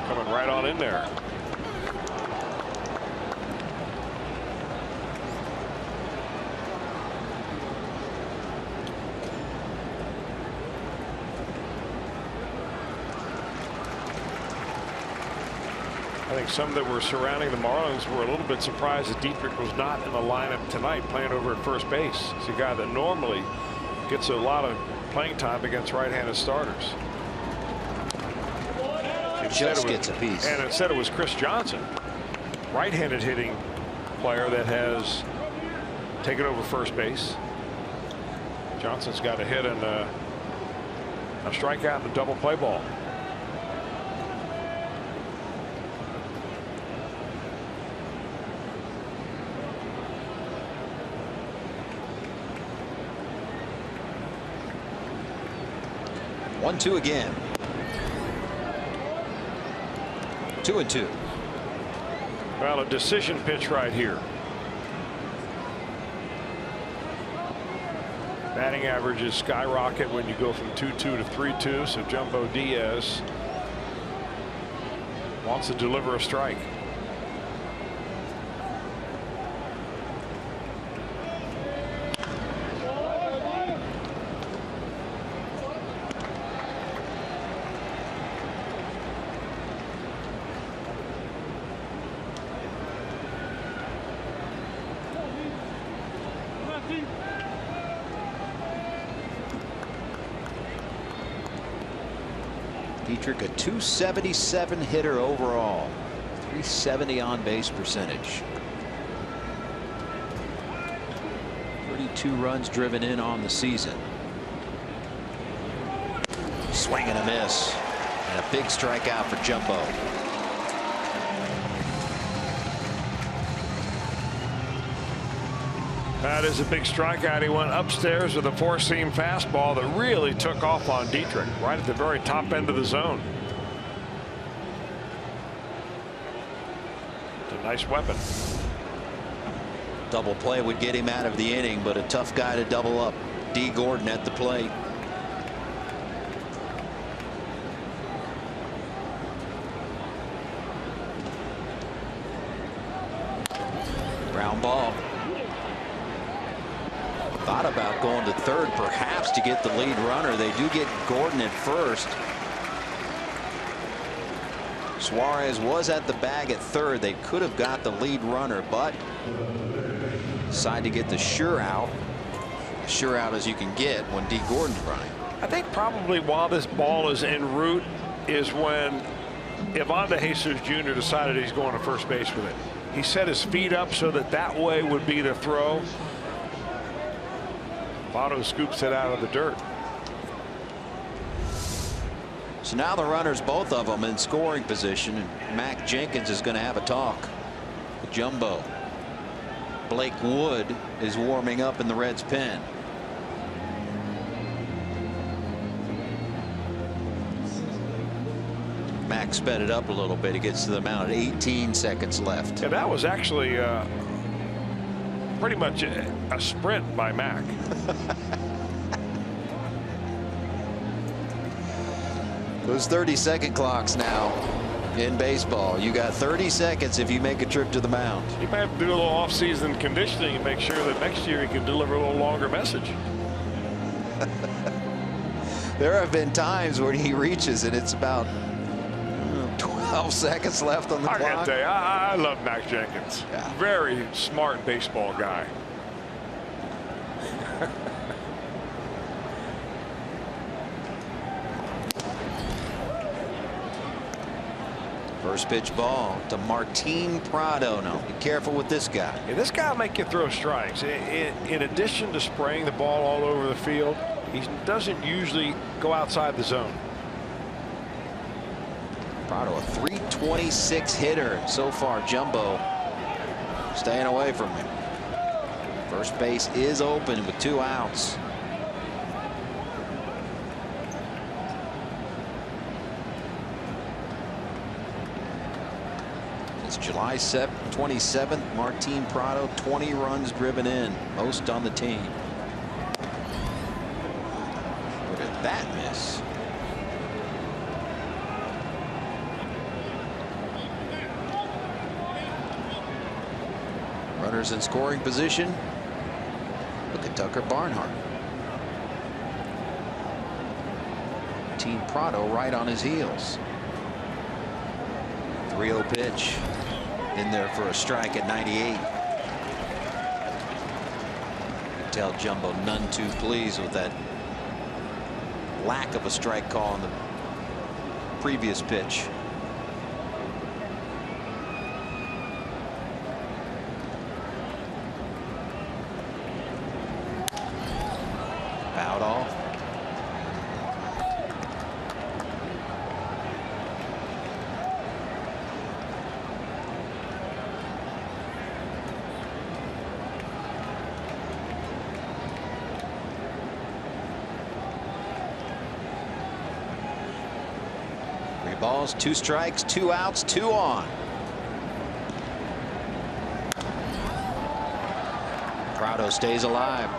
Coming right on in there. I think some that were surrounding the Marlins were a little bit surprised that Dietrich was not in the lineup tonight playing over at first base. He's a guy that normally gets a lot of playing time against right-handed starters. Just gets a piece. And instead it was Chris Johnson, right-handed hitting player, that has taken over first base. Johnson's got a hit and a strikeout and a double play ball. One, two again. 2-2. Well, a decision pitch right here. Batting averages skyrocket when you go from 2-2 to 3-2. So Jumbo Diaz wants to deliver a strike. Dietrich, a .277 hitter overall, .370 on base percentage. 32 runs driven in on the season. Swing and a miss, and a big strikeout for Jumbo. That is a big strikeout. He went upstairs with a four-seam fastball that really took off on Dietrich right at the very top end of the zone. It's a nice weapon. Double play would get him out of the inning, but a tough guy to double up. D. Gordon at the plate. Ground ball. Thought about going to third perhaps to get the lead runner. They do get Gordon at first. Suarez was at the bag at third. They could have got the lead runner, but decide to get the sure out as you can get when D. Gordon's running. I think probably while this ball is en route is when Ivan De Jesus Jr. decided he's going to first base with it. He set his feet up so that way would be the throw. Votto scoops it out of the dirt. So now the runners, both of them, in scoring position, and Mac Jenkins is going to have a talk with Jumbo. Blake Wood is warming up in the Reds' pen. Mac sped it up a little bit. He gets to the mound at 18 seconds left. Yeah, that was actually pretty much a sprint by Mac. Those 30-second clocks now in baseball. You got 30 seconds if you make a trip to the mound. He might have to do a little off-season conditioning and make sure that next year he can deliver a little longer message. There have been times when he reaches and it's about 12 seconds left on the clock. I can't tell you, I love Mac Jenkins. Yeah. Very smart baseball guy. First pitch ball to Martin Prado. Now be careful with this guy. Yeah, this guy will make you throw strikes. In addition to spraying the ball all over the field, he doesn't usually go outside the zone. Prado, a .326 hitter so far. Jumbo staying away from him. First base is open with 2 outs. It's July 27th. Martin Prado, 20 runs driven in, most on the team. Look at that miss. Runners in scoring position. Look at Tucker Barnhart. Martin Prado right on his heels. 3-0 pitch. In there for a strike at 98. You can tell Jumbo none too pleased with that lack of a strike call on the previous pitch. Fouled off. Balls, 2 strikes, 2 outs, 2 on. Prado stays alive.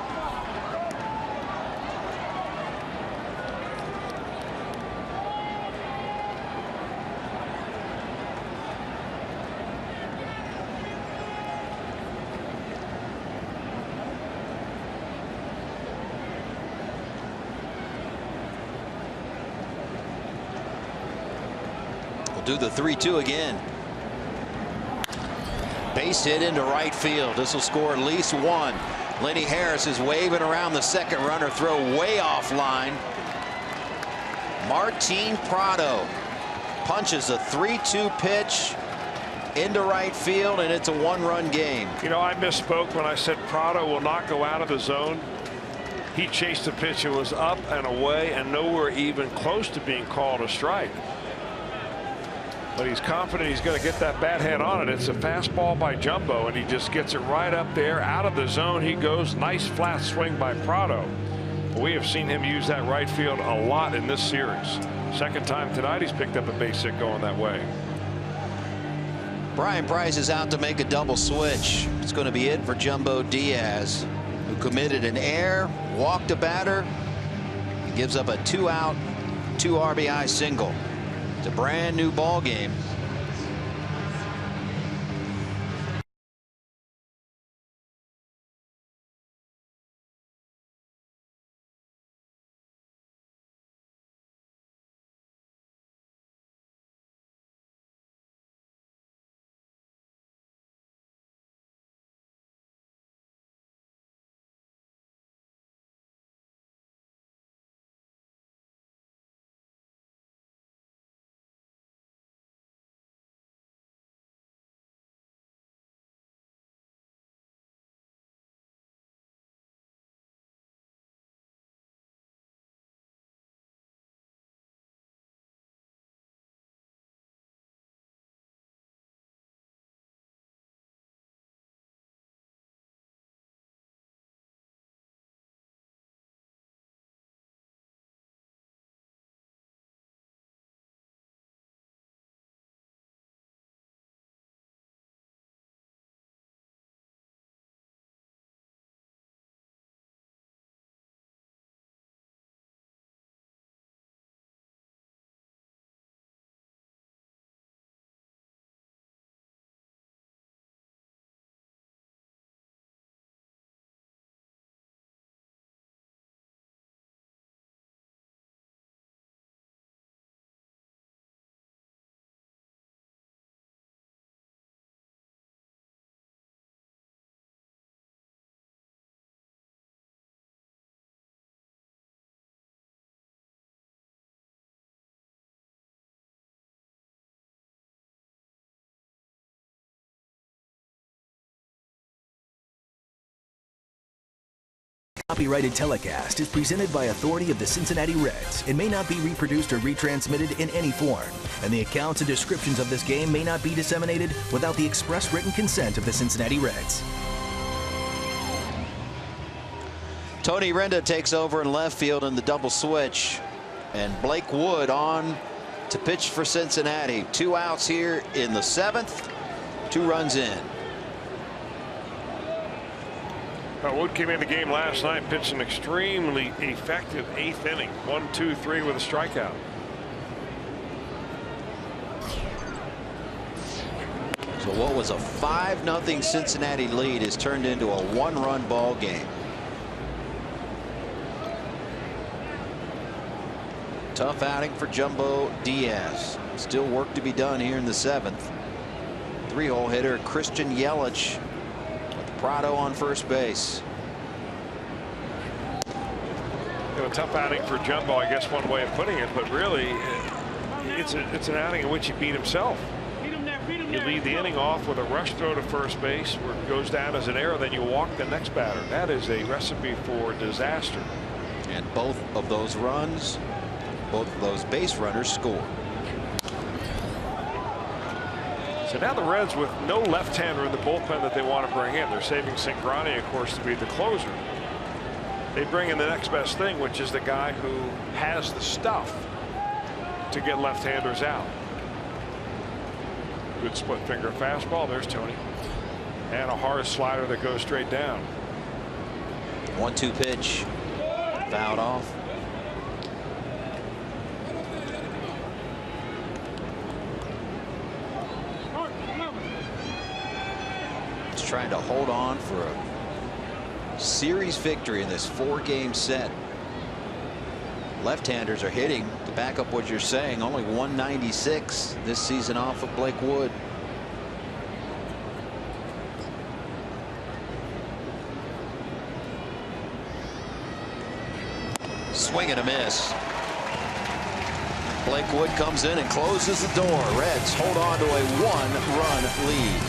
Do the 3-2 again. Base hit into right field. This will score at least 1. Lenny Harris is waving around the second runner. Throw way offline. Martin Prado punches a 3-2 pitch into right field, and it's a 1-run game. You know, I misspoke when I said Prado will not go out of the zone. He chased the pitch. It was up and away and nowhere even close to being called a strike. But he's confident he's going to get that bat head on it. It's a fastball by Jumbo, and he just gets it right up there. Out of the zone he goes. Nice flat swing by Prado. We have seen him use that right field a lot in this series. Second time tonight he's picked up a base hit going that way. Brian Price is out to make a double switch. It's going to be it for Jumbo Diaz, who committed an error, walked a batter, and gives up a 2-out, 2 RBI single. It's a brand new ball game. copyrighted telecast is presented by authority of the Cincinnati Reds and may not be reproduced or retransmitted in any form. And the accounts and descriptions of this game may not be disseminated without the express written consent of the Cincinnati Reds. Tony Renda takes over in left field in the double switch. And Blake Wood on to pitch for Cincinnati. 2 outs here in the 7th. 2 runs in. Wood came in the game last night, pitched an extremely effective 8th inning. 1-2-3 with a strikeout. So what was a 5-0 Cincinnati lead has turned into a 1-run ball game. Tough outing for Jumbo Diaz. Still work to be done here in the 7th. 3-hole hitter Christian Yelich with Prado on first base. A tough outing for Jumbo, I guess one way of putting it, but really it's an outing in which he beat himself. You lead the inning off with a rush throw to first base where it goes down as an error, then you walk the next batter. That is a recipe for disaster. And both of those runs, both of those base runners score. So now the Reds with no left-hander in the bullpen that they want to bring in. They're saving Cingrani, of course, to be the closer. They bring in the next best thing, which is the guy who has the stuff to get left-handers out. Good split finger fastball. There's Tony. And a hard slider that goes straight down. 1-2 pitch. Fouled off. Trying to hold on for a series victory in this 4-game set. Left-handers are hitting, to back up what you're saying, only 196 this season off of Blake Wood. Swing and a miss. Blake Wood comes in and closes the door. Reds hold on to a 1-run lead.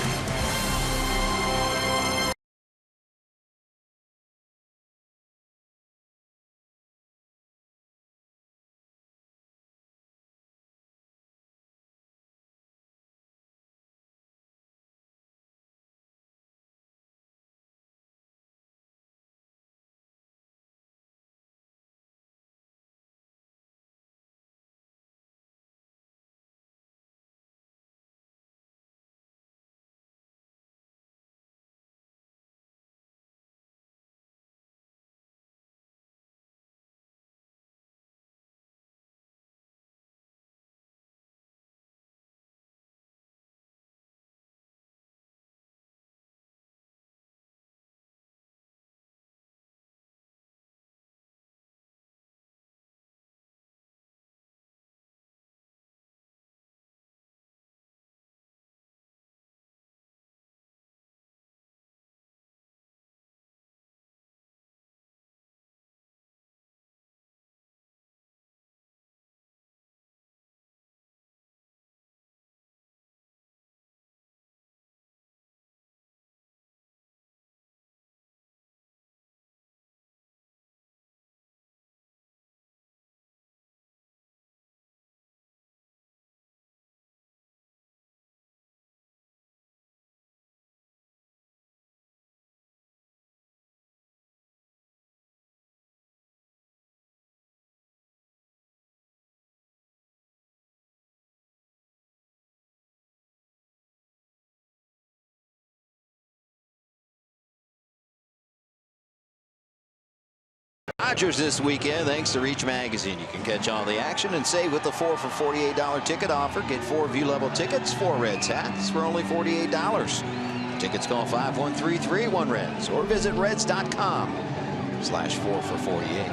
Dodgers this weekend thanks to Reach Magazine. You can catch all the action and save with the 4 for $48 ticket offer. Get 4 view-level tickets, 4 Reds hats for only $48. Tickets call 513-331-REDS or visit reds.com/4 for $48.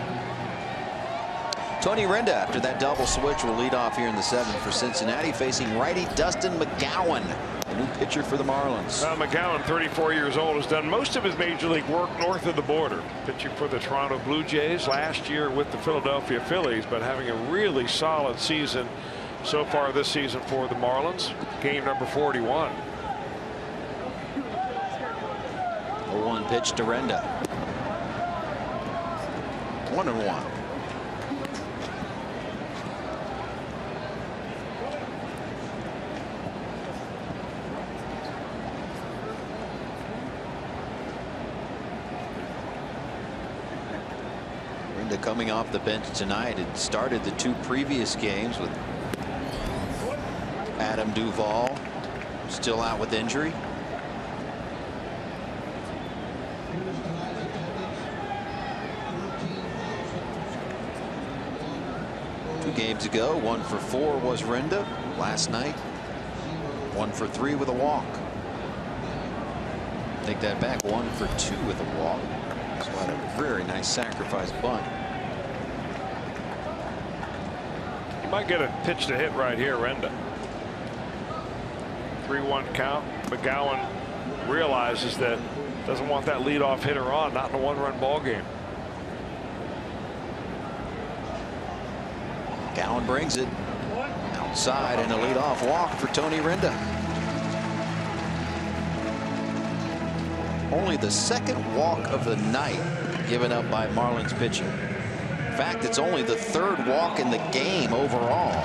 Tony Renda, after that double switch, will lead off here in the 7th for Cincinnati, facing righty Dustin McGowan, a new pitcher for the Marlins. McGowan, 34 years old, has done most of his major league work north of the border, pitching for the Toronto Blue Jays last year with the Philadelphia Phillies, but having a really solid season so far this season for the Marlins. Game number 41. 0-1 pitch to Renda. 1-1. Coming off the bench tonight, it started the 2 previous games with Adam Duvall still out with injury. Two games ago, 1 for 4 was Renda. Last night, 1 for 3 with a walk. Take that back, 1 for 2 with a walk. So had a very nice sacrifice bunt. Might get a pitch to hit right here, Renda. 3-1 count. McGowan realizes that doesn't want that leadoff hitter on, not in a 1-run ball game. McGowan brings it outside and a leadoff walk for Tony Renda. Only the second walk of the night given up by Marlins pitching. In fact, it's only the 3rd walk in the game overall.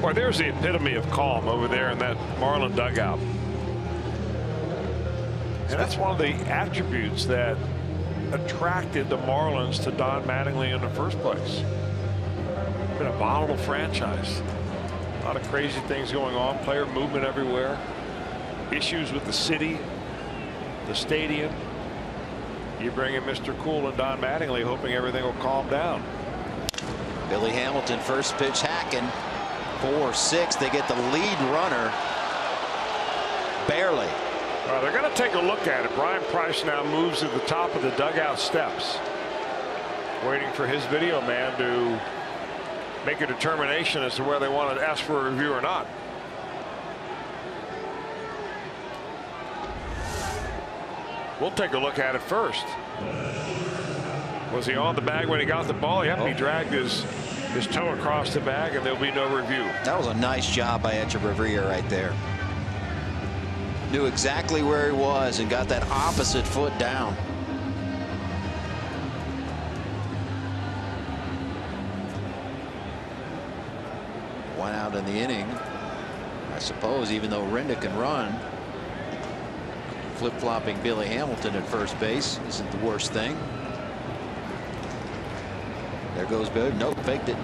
Boy, there's the epitome of calm over there in that Marlin dugout. And that's one of the attributes that attracted the Marlins to Don Mattingly in the first place. Been a volatile franchise. A lot of crazy things going on. Player movement everywhere. Issues with the city, the stadium. You bring in Mr. Cool and Don Mattingly, hoping everything will calm down. Billy Hamilton, first pitch hacking. 4-6. They get the lead runner. Barely. They're going to take a look at it. Brian Price now moves to the top of the dugout steps, waiting for his video man to make a determination as to whether they want to ask for a review or not. We'll take a look at it first. Was he on the bag when he got the ball? Yep, he dragged his toe across the bag, and there'll be no review. That was a nice job by Echeverria right there. Knew exactly where he was and got that opposite foot down. One out in the inning. I suppose even though Renda can run, flip-flopping Billy Hamilton at first base isn't the worst thing. There goes Billy. Nope, faked it.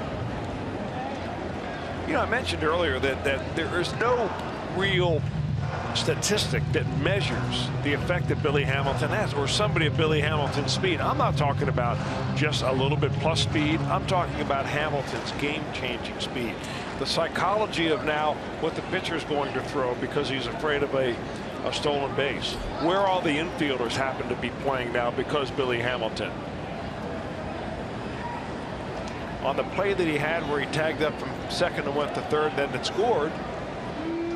You know, I mentioned earlier that there is no real statistic that measures the effect that Billy Hamilton has, or somebody of Billy Hamilton's speed. I'm not talking about just a little bit plus speed. I'm talking about Hamilton's game-changing speed. The psychology of now what the pitcher is going to throw because he's afraid of a stolen base. Where all the infielders happen to be playing now because Billy Hamilton. On the play that he had where he tagged up from second and went to third, then it scored,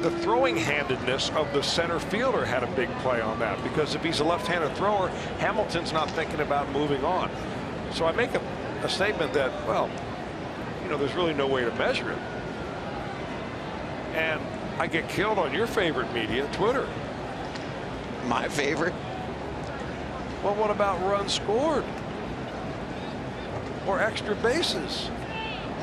the throwing handedness of the center fielder had a big play on that, because if he's a left-handed thrower, Hamilton's not thinking about moving on. So I make a statement that, well, you know, there's really no way to measure it. And I get killed on your favorite media, Twitter. My favorite? Well, what about runs scored? Or extra bases?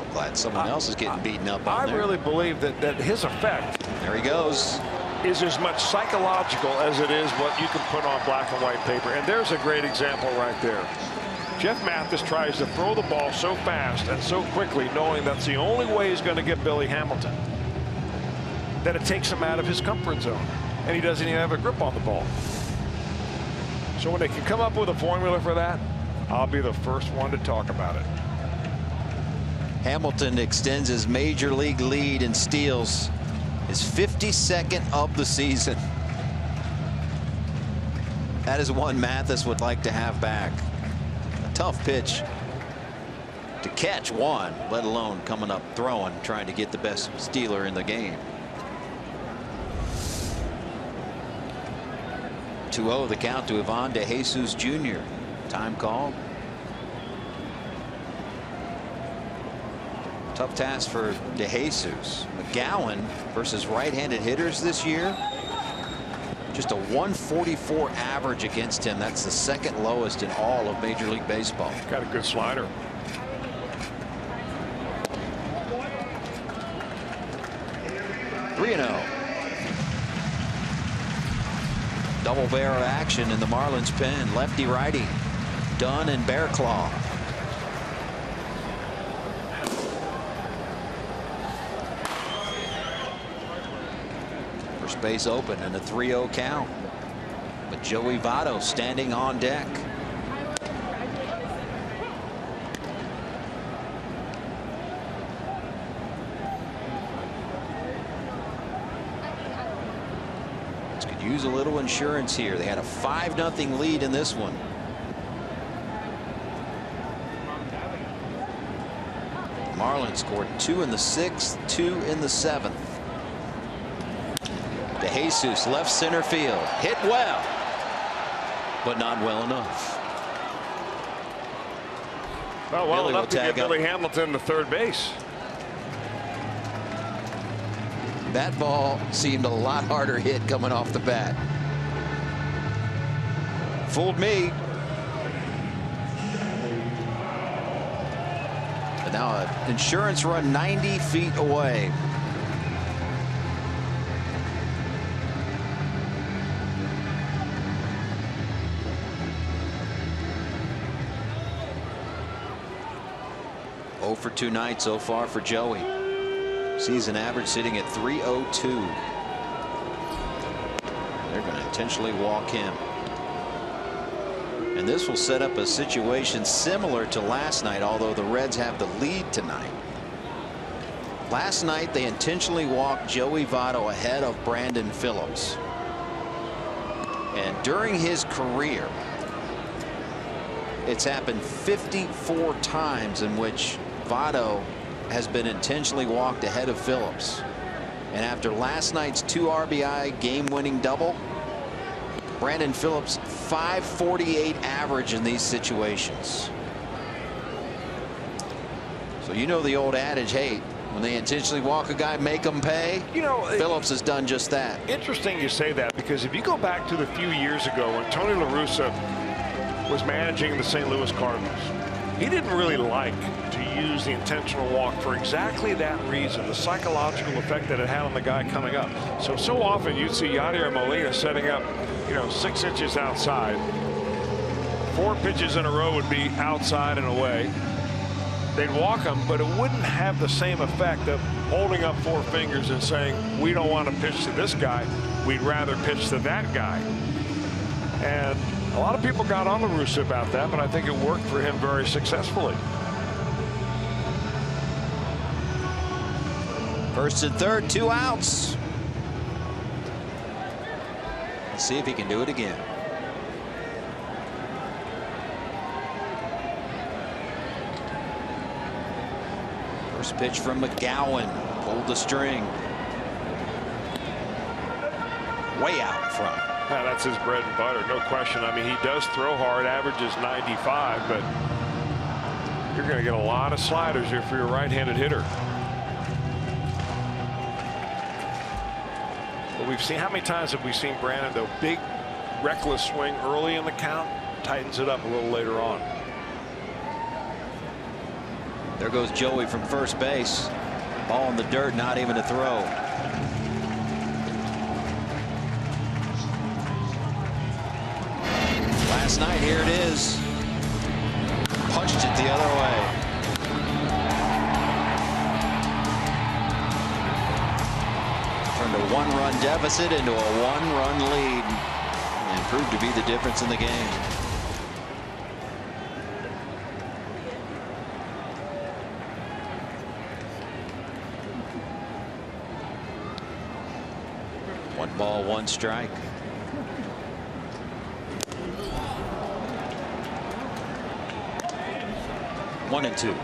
I'm glad someone else is getting beaten up on there. I really believe that his effect, there he goes, is as much psychological as it is what you can put on black and white paper. And there's a great example right there. Jeff Mathis tries to throw the ball so fast and so quickly, knowing that's the only way he's going to get Billy Hamilton, that it takes him out of his comfort zone, and he doesn't even have a grip on the ball. So when they can come up with a formula for that, I'll be the first one to talk about it. Hamilton extends his major league lead in steals, his 52nd of the season. That is one Mathis would like to have back. A tough pitch to catch one, let alone coming up throwing, trying to get the best stealer in the game. 2-0 the count to Ivan De Jesus Jr. Time called. Tough task for De Jesus. McGowan versus right-handed hitters this year. Just a 144 average against him. That's the second lowest in all of Major League Baseball. Got a good slider. Three 3-0. Double barrel action in the Marlins pen. Lefty righty. Dunn and Bearclaw. First base open and a 3-0 count. But Joey Votto standing on deck. Could use a little insurance here. They had a 5-0 lead in this one. Marlins scored 2 in the 6th, 2 in the 7th. DeJesus left center field. Hit well, but not well enough. Well enough to get Billy Hamilton to third base. That ball seemed a lot harder hit coming off the bat. Fooled me. But now an insurance run 90 feet away. Oh for 2 nights so far for Joey. Season average sitting at 302. They're going to intentionally walk him. And this will set up a situation similar to last night, although the Reds have the lead tonight. Last night they intentionally walked Joey Votto ahead of Brandon Phillips. And during his career, it's happened 54 times in which Votto has been intentionally walked ahead of Phillips. And after last night's 2 RBI game-winning double, Brandon Phillips 548 average in these situations. So you know the old adage, hey, when they intentionally walk a guy, make them pay. You know, Phillips has done just that. Interesting you say that, because if you go back to the few years ago when Tony La Russa was managing the St. Louis Cardinals, he didn't really like to use the intentional walk for exactly that reason, the psychological effect that it had on the guy coming up. So often you'd see Yadier Molina setting up, 6 inches outside. 4 pitches in a row would be outside and away. They'd walk him, but it wouldn't have the same effect of holding up 4 fingers and saying, we don't want to pitch to this guy, we'd rather pitch to that guy. And a lot of people got on La Russa about that, but I think it worked for him very successfully. First and third, 2 outs. Let's see if he can do it again. First pitch from McGowan. Pulled the string. Way out in front. Yeah, that's his bread and butter, no question. I mean, he does throw hard, averages 95, but you're going to get a lot of sliders here for your right-handed hitter. But we've seen, how many times have we seen Brandon, though, big reckless swing early in the count, tightens it up a little later on. There goes Joey from first base. Ball in the dirt, not even a throw. Last night, here it is. Punched it the other way. Turned a 1-run deficit into a 1-run lead and proved to be the difference in the game. One ball, 1 strike. One and 2.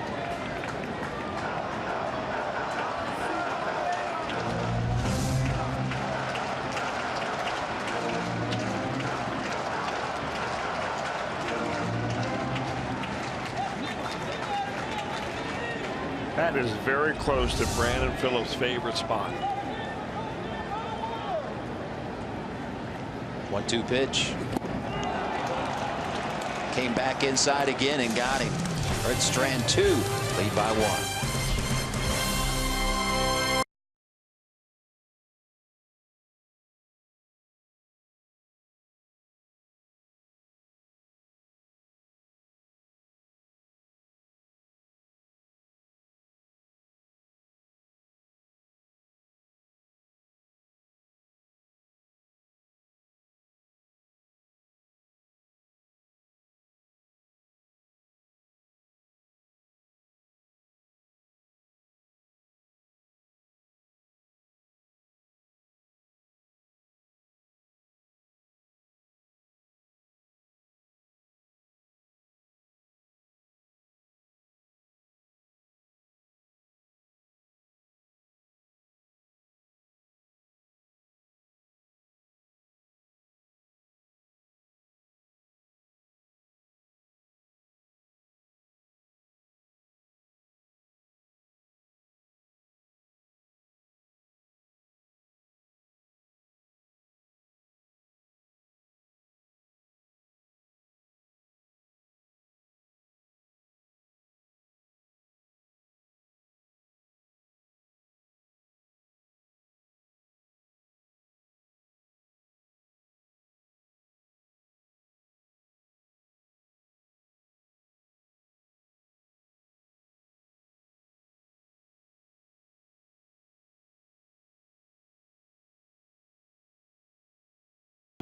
That is very close to Brandon Phillips' favorite spot. 1-2 pitch. Came back inside again and got him. Reds strand 2, lead by 1.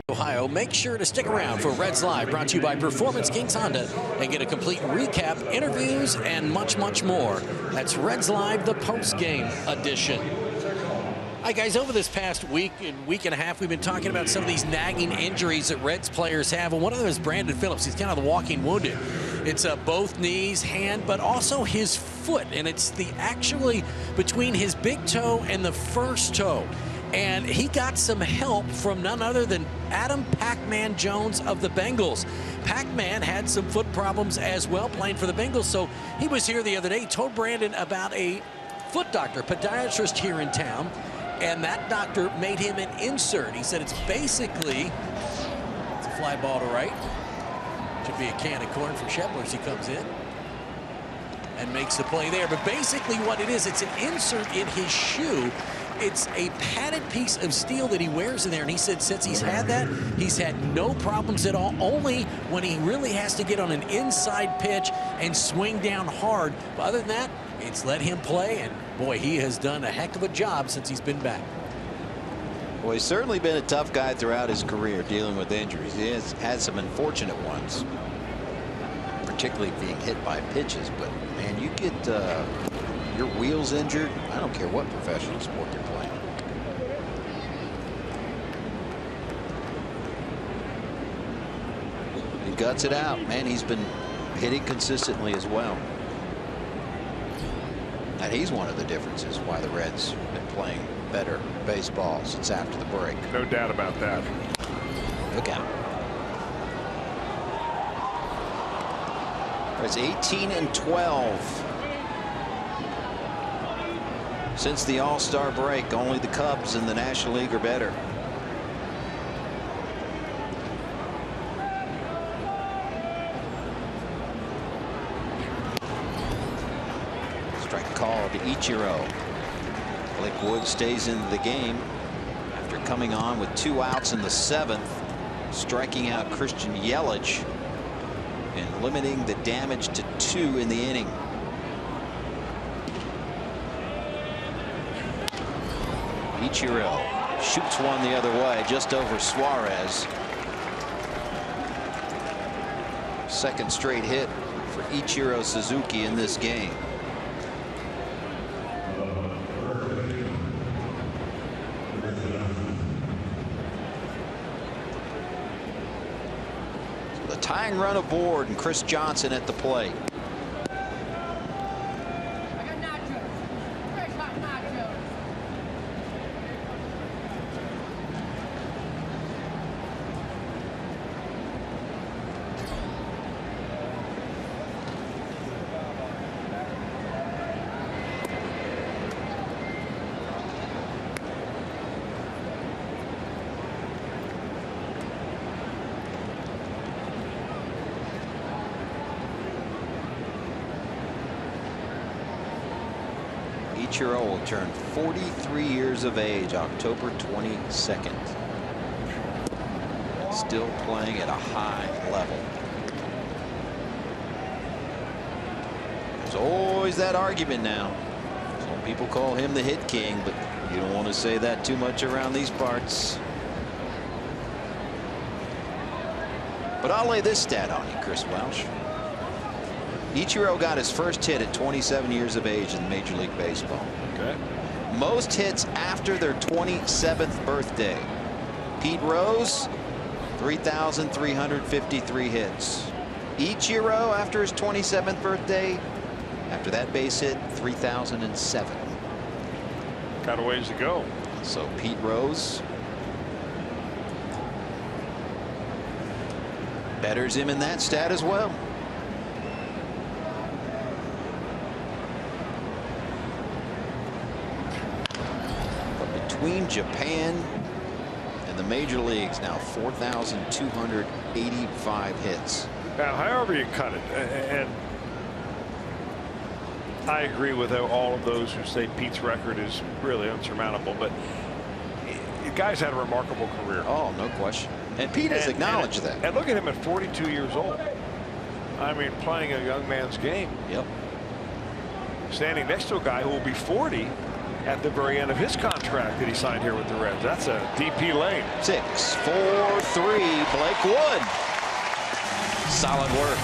Ohio, make sure to stick around for Reds Live, brought to you by Performance Kings Honda, and get a complete recap, interviews, and much, much more. That's Reds Live, the post-game edition. Hi, guys. Over this past week and a half, we've been talking about some of these nagging injuries that Reds players have, and one of them is Brandon Phillips. He's kind of the walking wounded. It's both knees, hand, but also his foot, and it's actually between his big toe and the first toe. And he got some help from none other than Adam Pac-Man Jones of the Bengals. Pac-Man had some foot problems as well playing for the Bengals, so he was here the other day. He told Brandon about a foot doctor, podiatrist here in town, and that doctor made him an insert. He said it's basically, it's a fly ball to right. Should be a can of corn for Shepler as he comes in and makes the play there. But basically what it is, it's an insert in his shoe. It's a padded piece of steel that he wears in there, and he said since he's had that, he's had no problems at all, only when he really has to get on an inside pitch and swing down hard. But other than that, it's let him play, and boy, he has done a heck of a job since he's been back. Well, he's certainly been a tough guy throughout his career dealing with injuries. He has had some unfortunate ones, particularly being hit by pitches, but man, you get your wheels injured, I don't care what professional sport you're playing. He guts it out. Man, he's been hitting consistently as well. And he's one of the differences why the Reds have been playing better baseball since after the break. No doubt about that. Look out. It's 18-12. Since the All-Star break, only the Cubs in the National League are better. Strike call to Ichiro. Blake Wood stays in the game after coming on with 2 outs in the 7th, striking out Christian Yelich and limiting the damage to 2 in the inning. Ichiro shoots one the other way, just over Suarez. Second straight hit for Ichiro Suzuki in this game. So the tying run aboard, and Chris Johnson at the plate. Ichiro will turn 43 years of age October 22nd. Still playing at a high level. There's always that argument now. Some people call him the hit king, but you don't want to say that too much around these parts. But I'll lay this stat on you, Chris Welsh. Ichiro got his first hit at 27 years of age in Major League Baseball. Okay. Most hits after their 27th birthday. Pete Rose, 3,353 hits. Ichiro, after his 27th birthday, after that base hit, 3,007. Got a ways to go. So Pete Rose betters him in that stat as well. But between Japan and the major leagues now, 4,285 hits. Now, however you cut it, and I agree with all of those who say Pete's record is really unsurmountable, but the guy's had a remarkable career. Oh, no question. And Pete has acknowledged that. And look at him at 42 years old. I mean, playing a young man's game. Yep. Standing next to a guy who will be 40 at the very end of his contract that he signed here with the Reds. That's a DP lane. 6-4-3, Blake Wood. Solid work.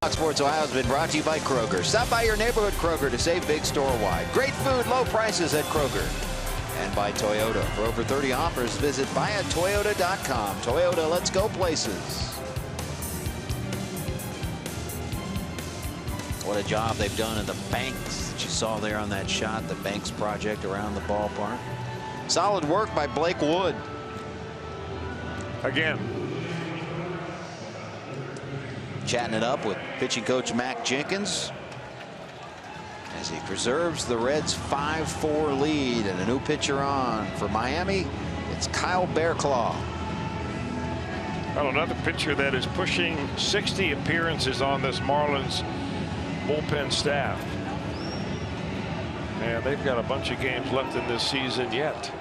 Fox Sports Ohio has been brought to you by Kroger. Stop by your neighborhood Kroger to save big store-wide. Great food, low prices at Kroger. And by Toyota. For over 30 offers, visit buyatoyota.com. Toyota, let's go places. What a job they've done in the banks that you saw there on that shot, the Banks project around the ballpark. Solid work by Blake Wood. Again. Chatting it up with pitching coach Mac Jenkins as he preserves the Reds' 5-4 lead, and a new pitcher on for Miami. It's Kyle Bearclaw. Well, another pitcher that is pushing 60 appearances on this Marlins bullpen staff. And they've got a bunch of games left in this season yet.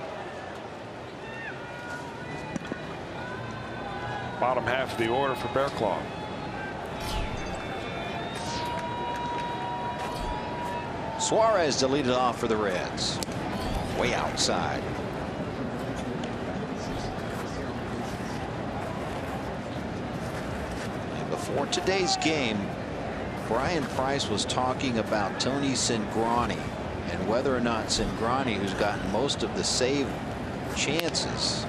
Bottom half of the order for Bearclaw. Suarez to lead it off for the Reds. Way outside. And before today's game, Brian Price was talking about Tony Cingrani and whether or not Cingrani, who's gotten most of the save chances,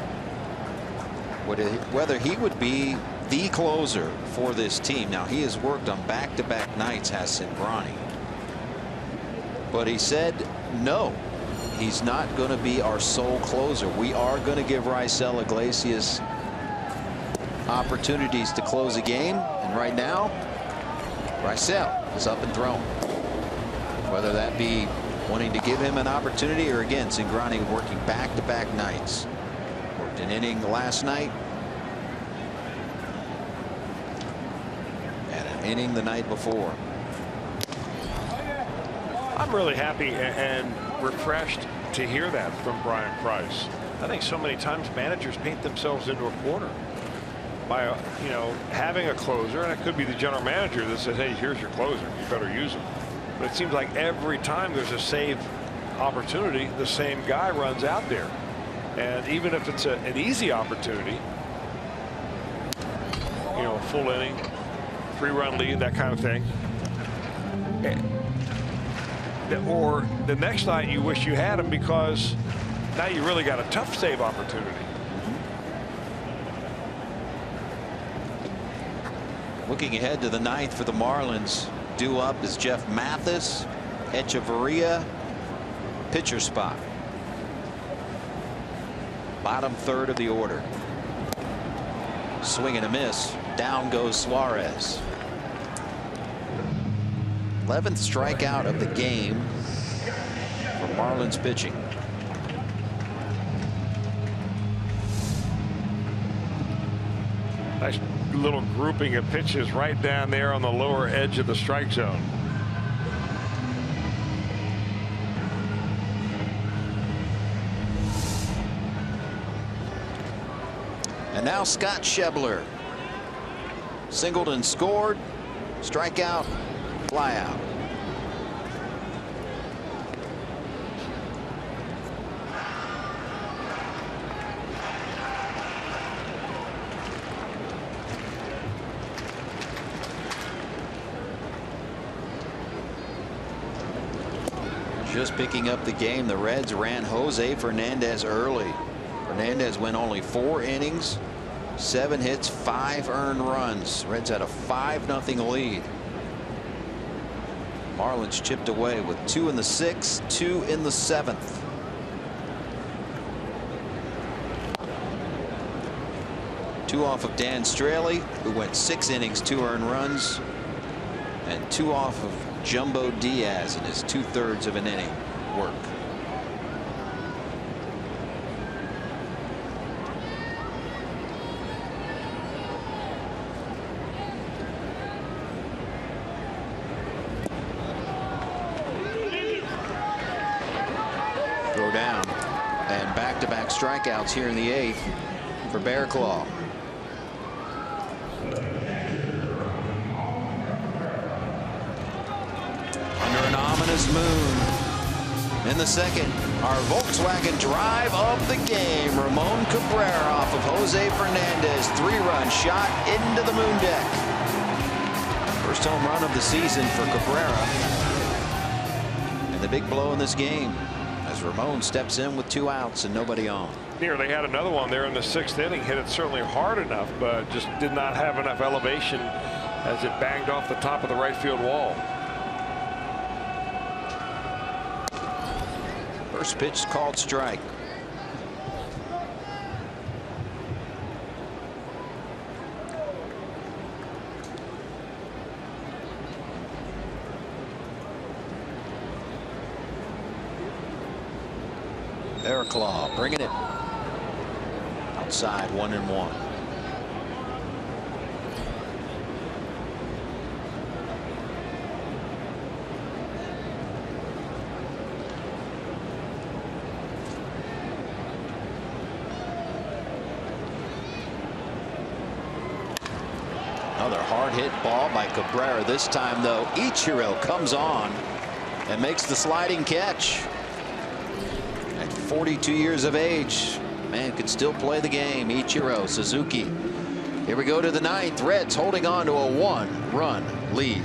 whether he would be the closer for this team. Now, he has worked on back-to-back nights, has Cingrani. But he said no, he's not going to be our sole closer. We are going to give Raisel Iglesias opportunities to close a game, and right now Raisel is up and thrown. Whether that be wanting to give him an opportunity, or again, Cingrani working back-to-back nights. Worked an inning last night and an inning the night before. I'm really happy and refreshed to hear that from Brian Price. I think so many times managers paint themselves into a corner by having a closer, and it could be the general manager that says, hey, here's your closer, you better use him. But it seems like every time there's a save opportunity, the same guy runs out there. And even if it's an easy opportunity, a full inning, 3-run lead, that kind of thing, or the next night you wish you had him because now you really got a tough save opportunity. Looking ahead to the ninth for the Marlins, due up is Jeff Mathis, Echeverria, pitcher spot. Bottom third of the order. Swing and a miss. Down goes Suarez. 11th strikeout of the game for Marlins pitching. Nice little grouping of pitches right down there on the lower edge of the strike zone. And now Scott Schebler. Singled and scored. Strikeout, fly out. Just picking up the game, the Reds ran Jose Fernandez early. Fernandez went only 4 innings, 7 hits, 5 earned runs. Reds had a 5-0 lead. Marlins chipped away with 2 in the 6th, 2 in the 7th. Two off of Dan Straley, who went 6 innings, 2 earned runs, and 2 off of Jumbo Diaz in his 2/3 of an inning work. Throw down, and back-to-back strikeouts here in the 8th for Bearclaw. Moon in the 2nd. Our Volkswagen drive of the game. Ramon Cabrera off of Jose Fernandez. 3-run shot into the moon deck. First home run of the season for Cabrera. And the big blow in this game as Ramon steps in with 2 outs and nobody on. Nearly had another one there in the 6th inning. Hit it certainly hard enough, but just did not have enough elevation as it banged off the top of the right field wall. First pitch called strike. Bearclaw bringing it outside, 1-1. Another hard hit ball by Cabrera. This time, though, Ichiro comes on and makes the sliding catch. At 42 years of age, man could still play the game. Ichiro Suzuki. Here we go to the 9th. Reds holding on to a 1-run lead.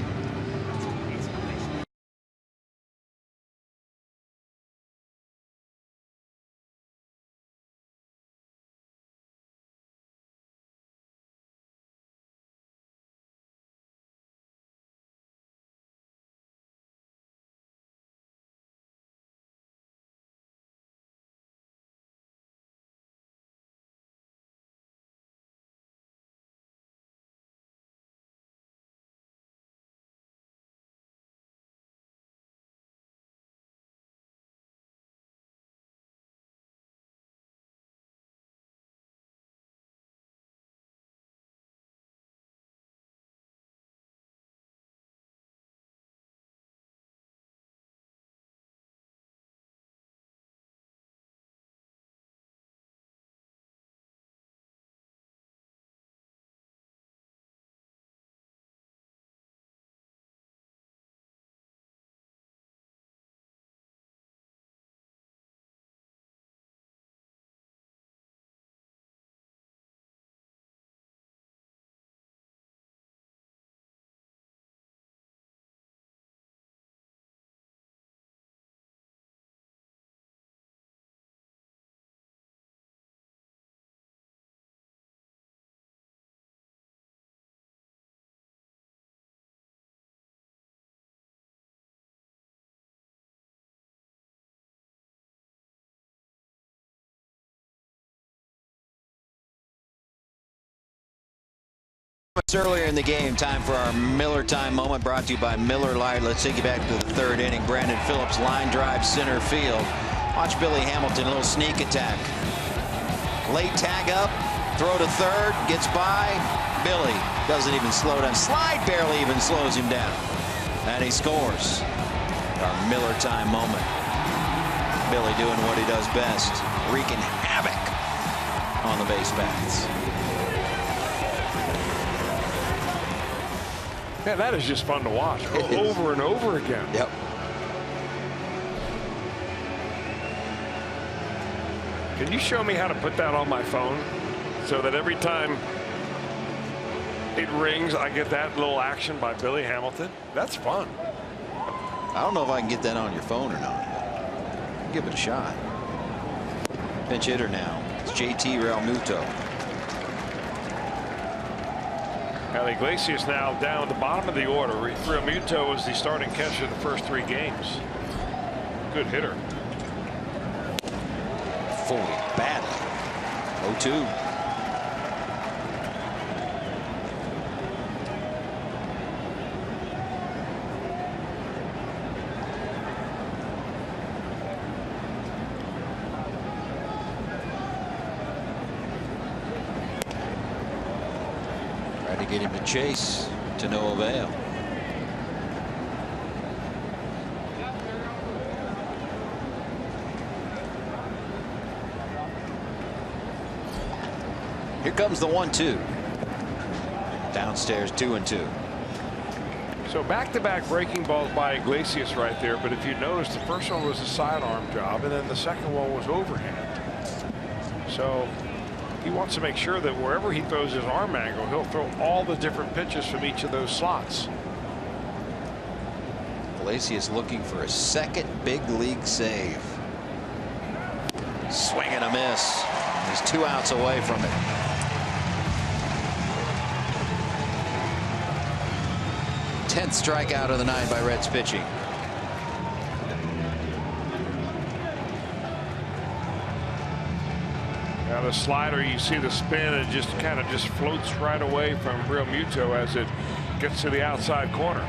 Earlier in the game, time for our Miller Time moment, brought to you by Miller Lite. Let's take you back to the third inning. Brandon Phillips line drive center field. Watch Billy Hamilton, a little sneak attack. Late tag up, throw to third, gets by. Billy doesn't even slow down. Slide barely even slows him down. And he scores. Our Miller Time moment. Billy doing what he does best, wreaking havoc on the base paths. Yeah, that is just fun to watch over and over again. Yep. Can you show me how to put that on my phone so that every time it rings, I get that little action by Billy Hamilton? That's fun. I don't know if I can get that on your phone or not, but give it a shot. Pinch hitter now. It's JT Realmuto. Now Iglesias now down at the bottom of the order. Realmuto is the starting catcher the first 3 games. Good hitter. Fully badly. 0-2. Tried to get him to chase, to no avail. Here comes the 1-2. Downstairs 2-2. So back-to-back breaking balls by Iglesias right there. But if you notice, the first one was a sidearm job, and then the second one was overhand. So he wants to make sure that wherever he throws his arm angle, he'll throw all the different pitches from each of those slots. Iglesias looking for a second big league save. Swing and a miss. He's 2 outs away from it. Tenth strikeout of the night by Reds pitching. Now the slider, you see the spin, and just kind of just floats right away from Realmuto as it gets to the outside corner.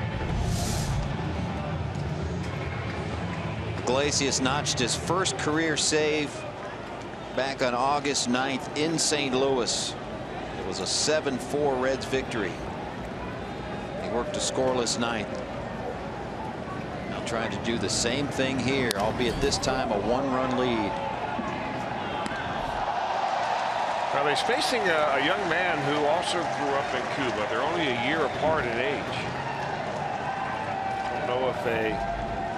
Iglesias notched his first career save back on August 9th in St. Louis. It was a 7-4 Reds victory. He worked a scoreless ninth. Now trying to do the same thing here, albeit this time a 1-run lead. Now he's facing a young man who also grew up in Cuba. They're only a year apart in age. Don't know if they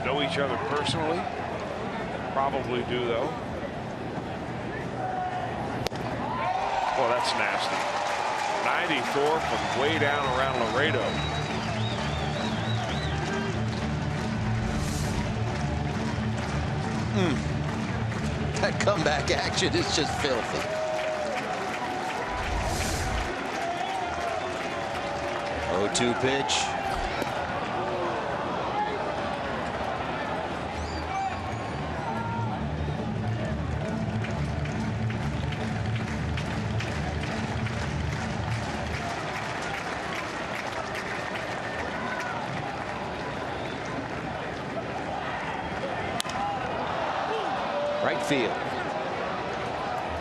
know each other personally. Probably do, though. Well, that's nasty. 94 from way down around Laredo. That comeback action is just filthy. 0-2 pitch. Right field.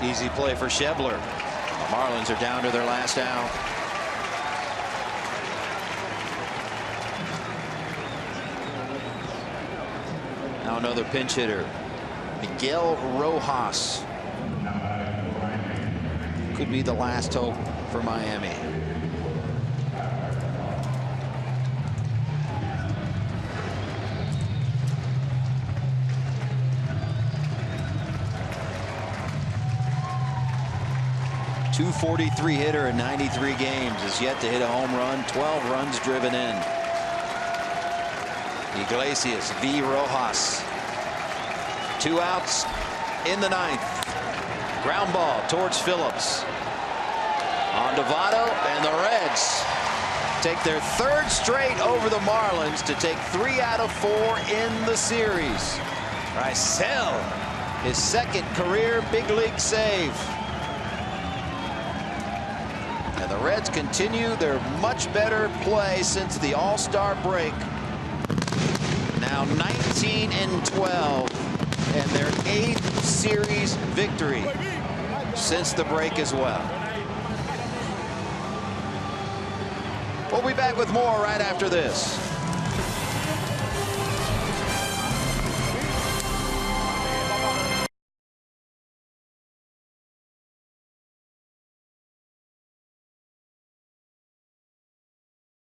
Easy play for Schebler. The Marlins are down to their last out. Now another pinch hitter, Miguel Rojas. Could be the last hope for Miami. .243 hitter in 93 games, is yet to hit a home run. 12 runs driven in. Iglesias v. Rojas. 2 outs in the 9th. Ground ball towards Phillips. On to Votto, and the Reds take their 3rd straight over the Marlins to take 3 out of 4 in the series. Rysell, his 2nd career big league save. And the Reds continue their much better play since the All-Star break. Now 19-12, and their 8th series victory since the break as well. We'll be back with more right after this.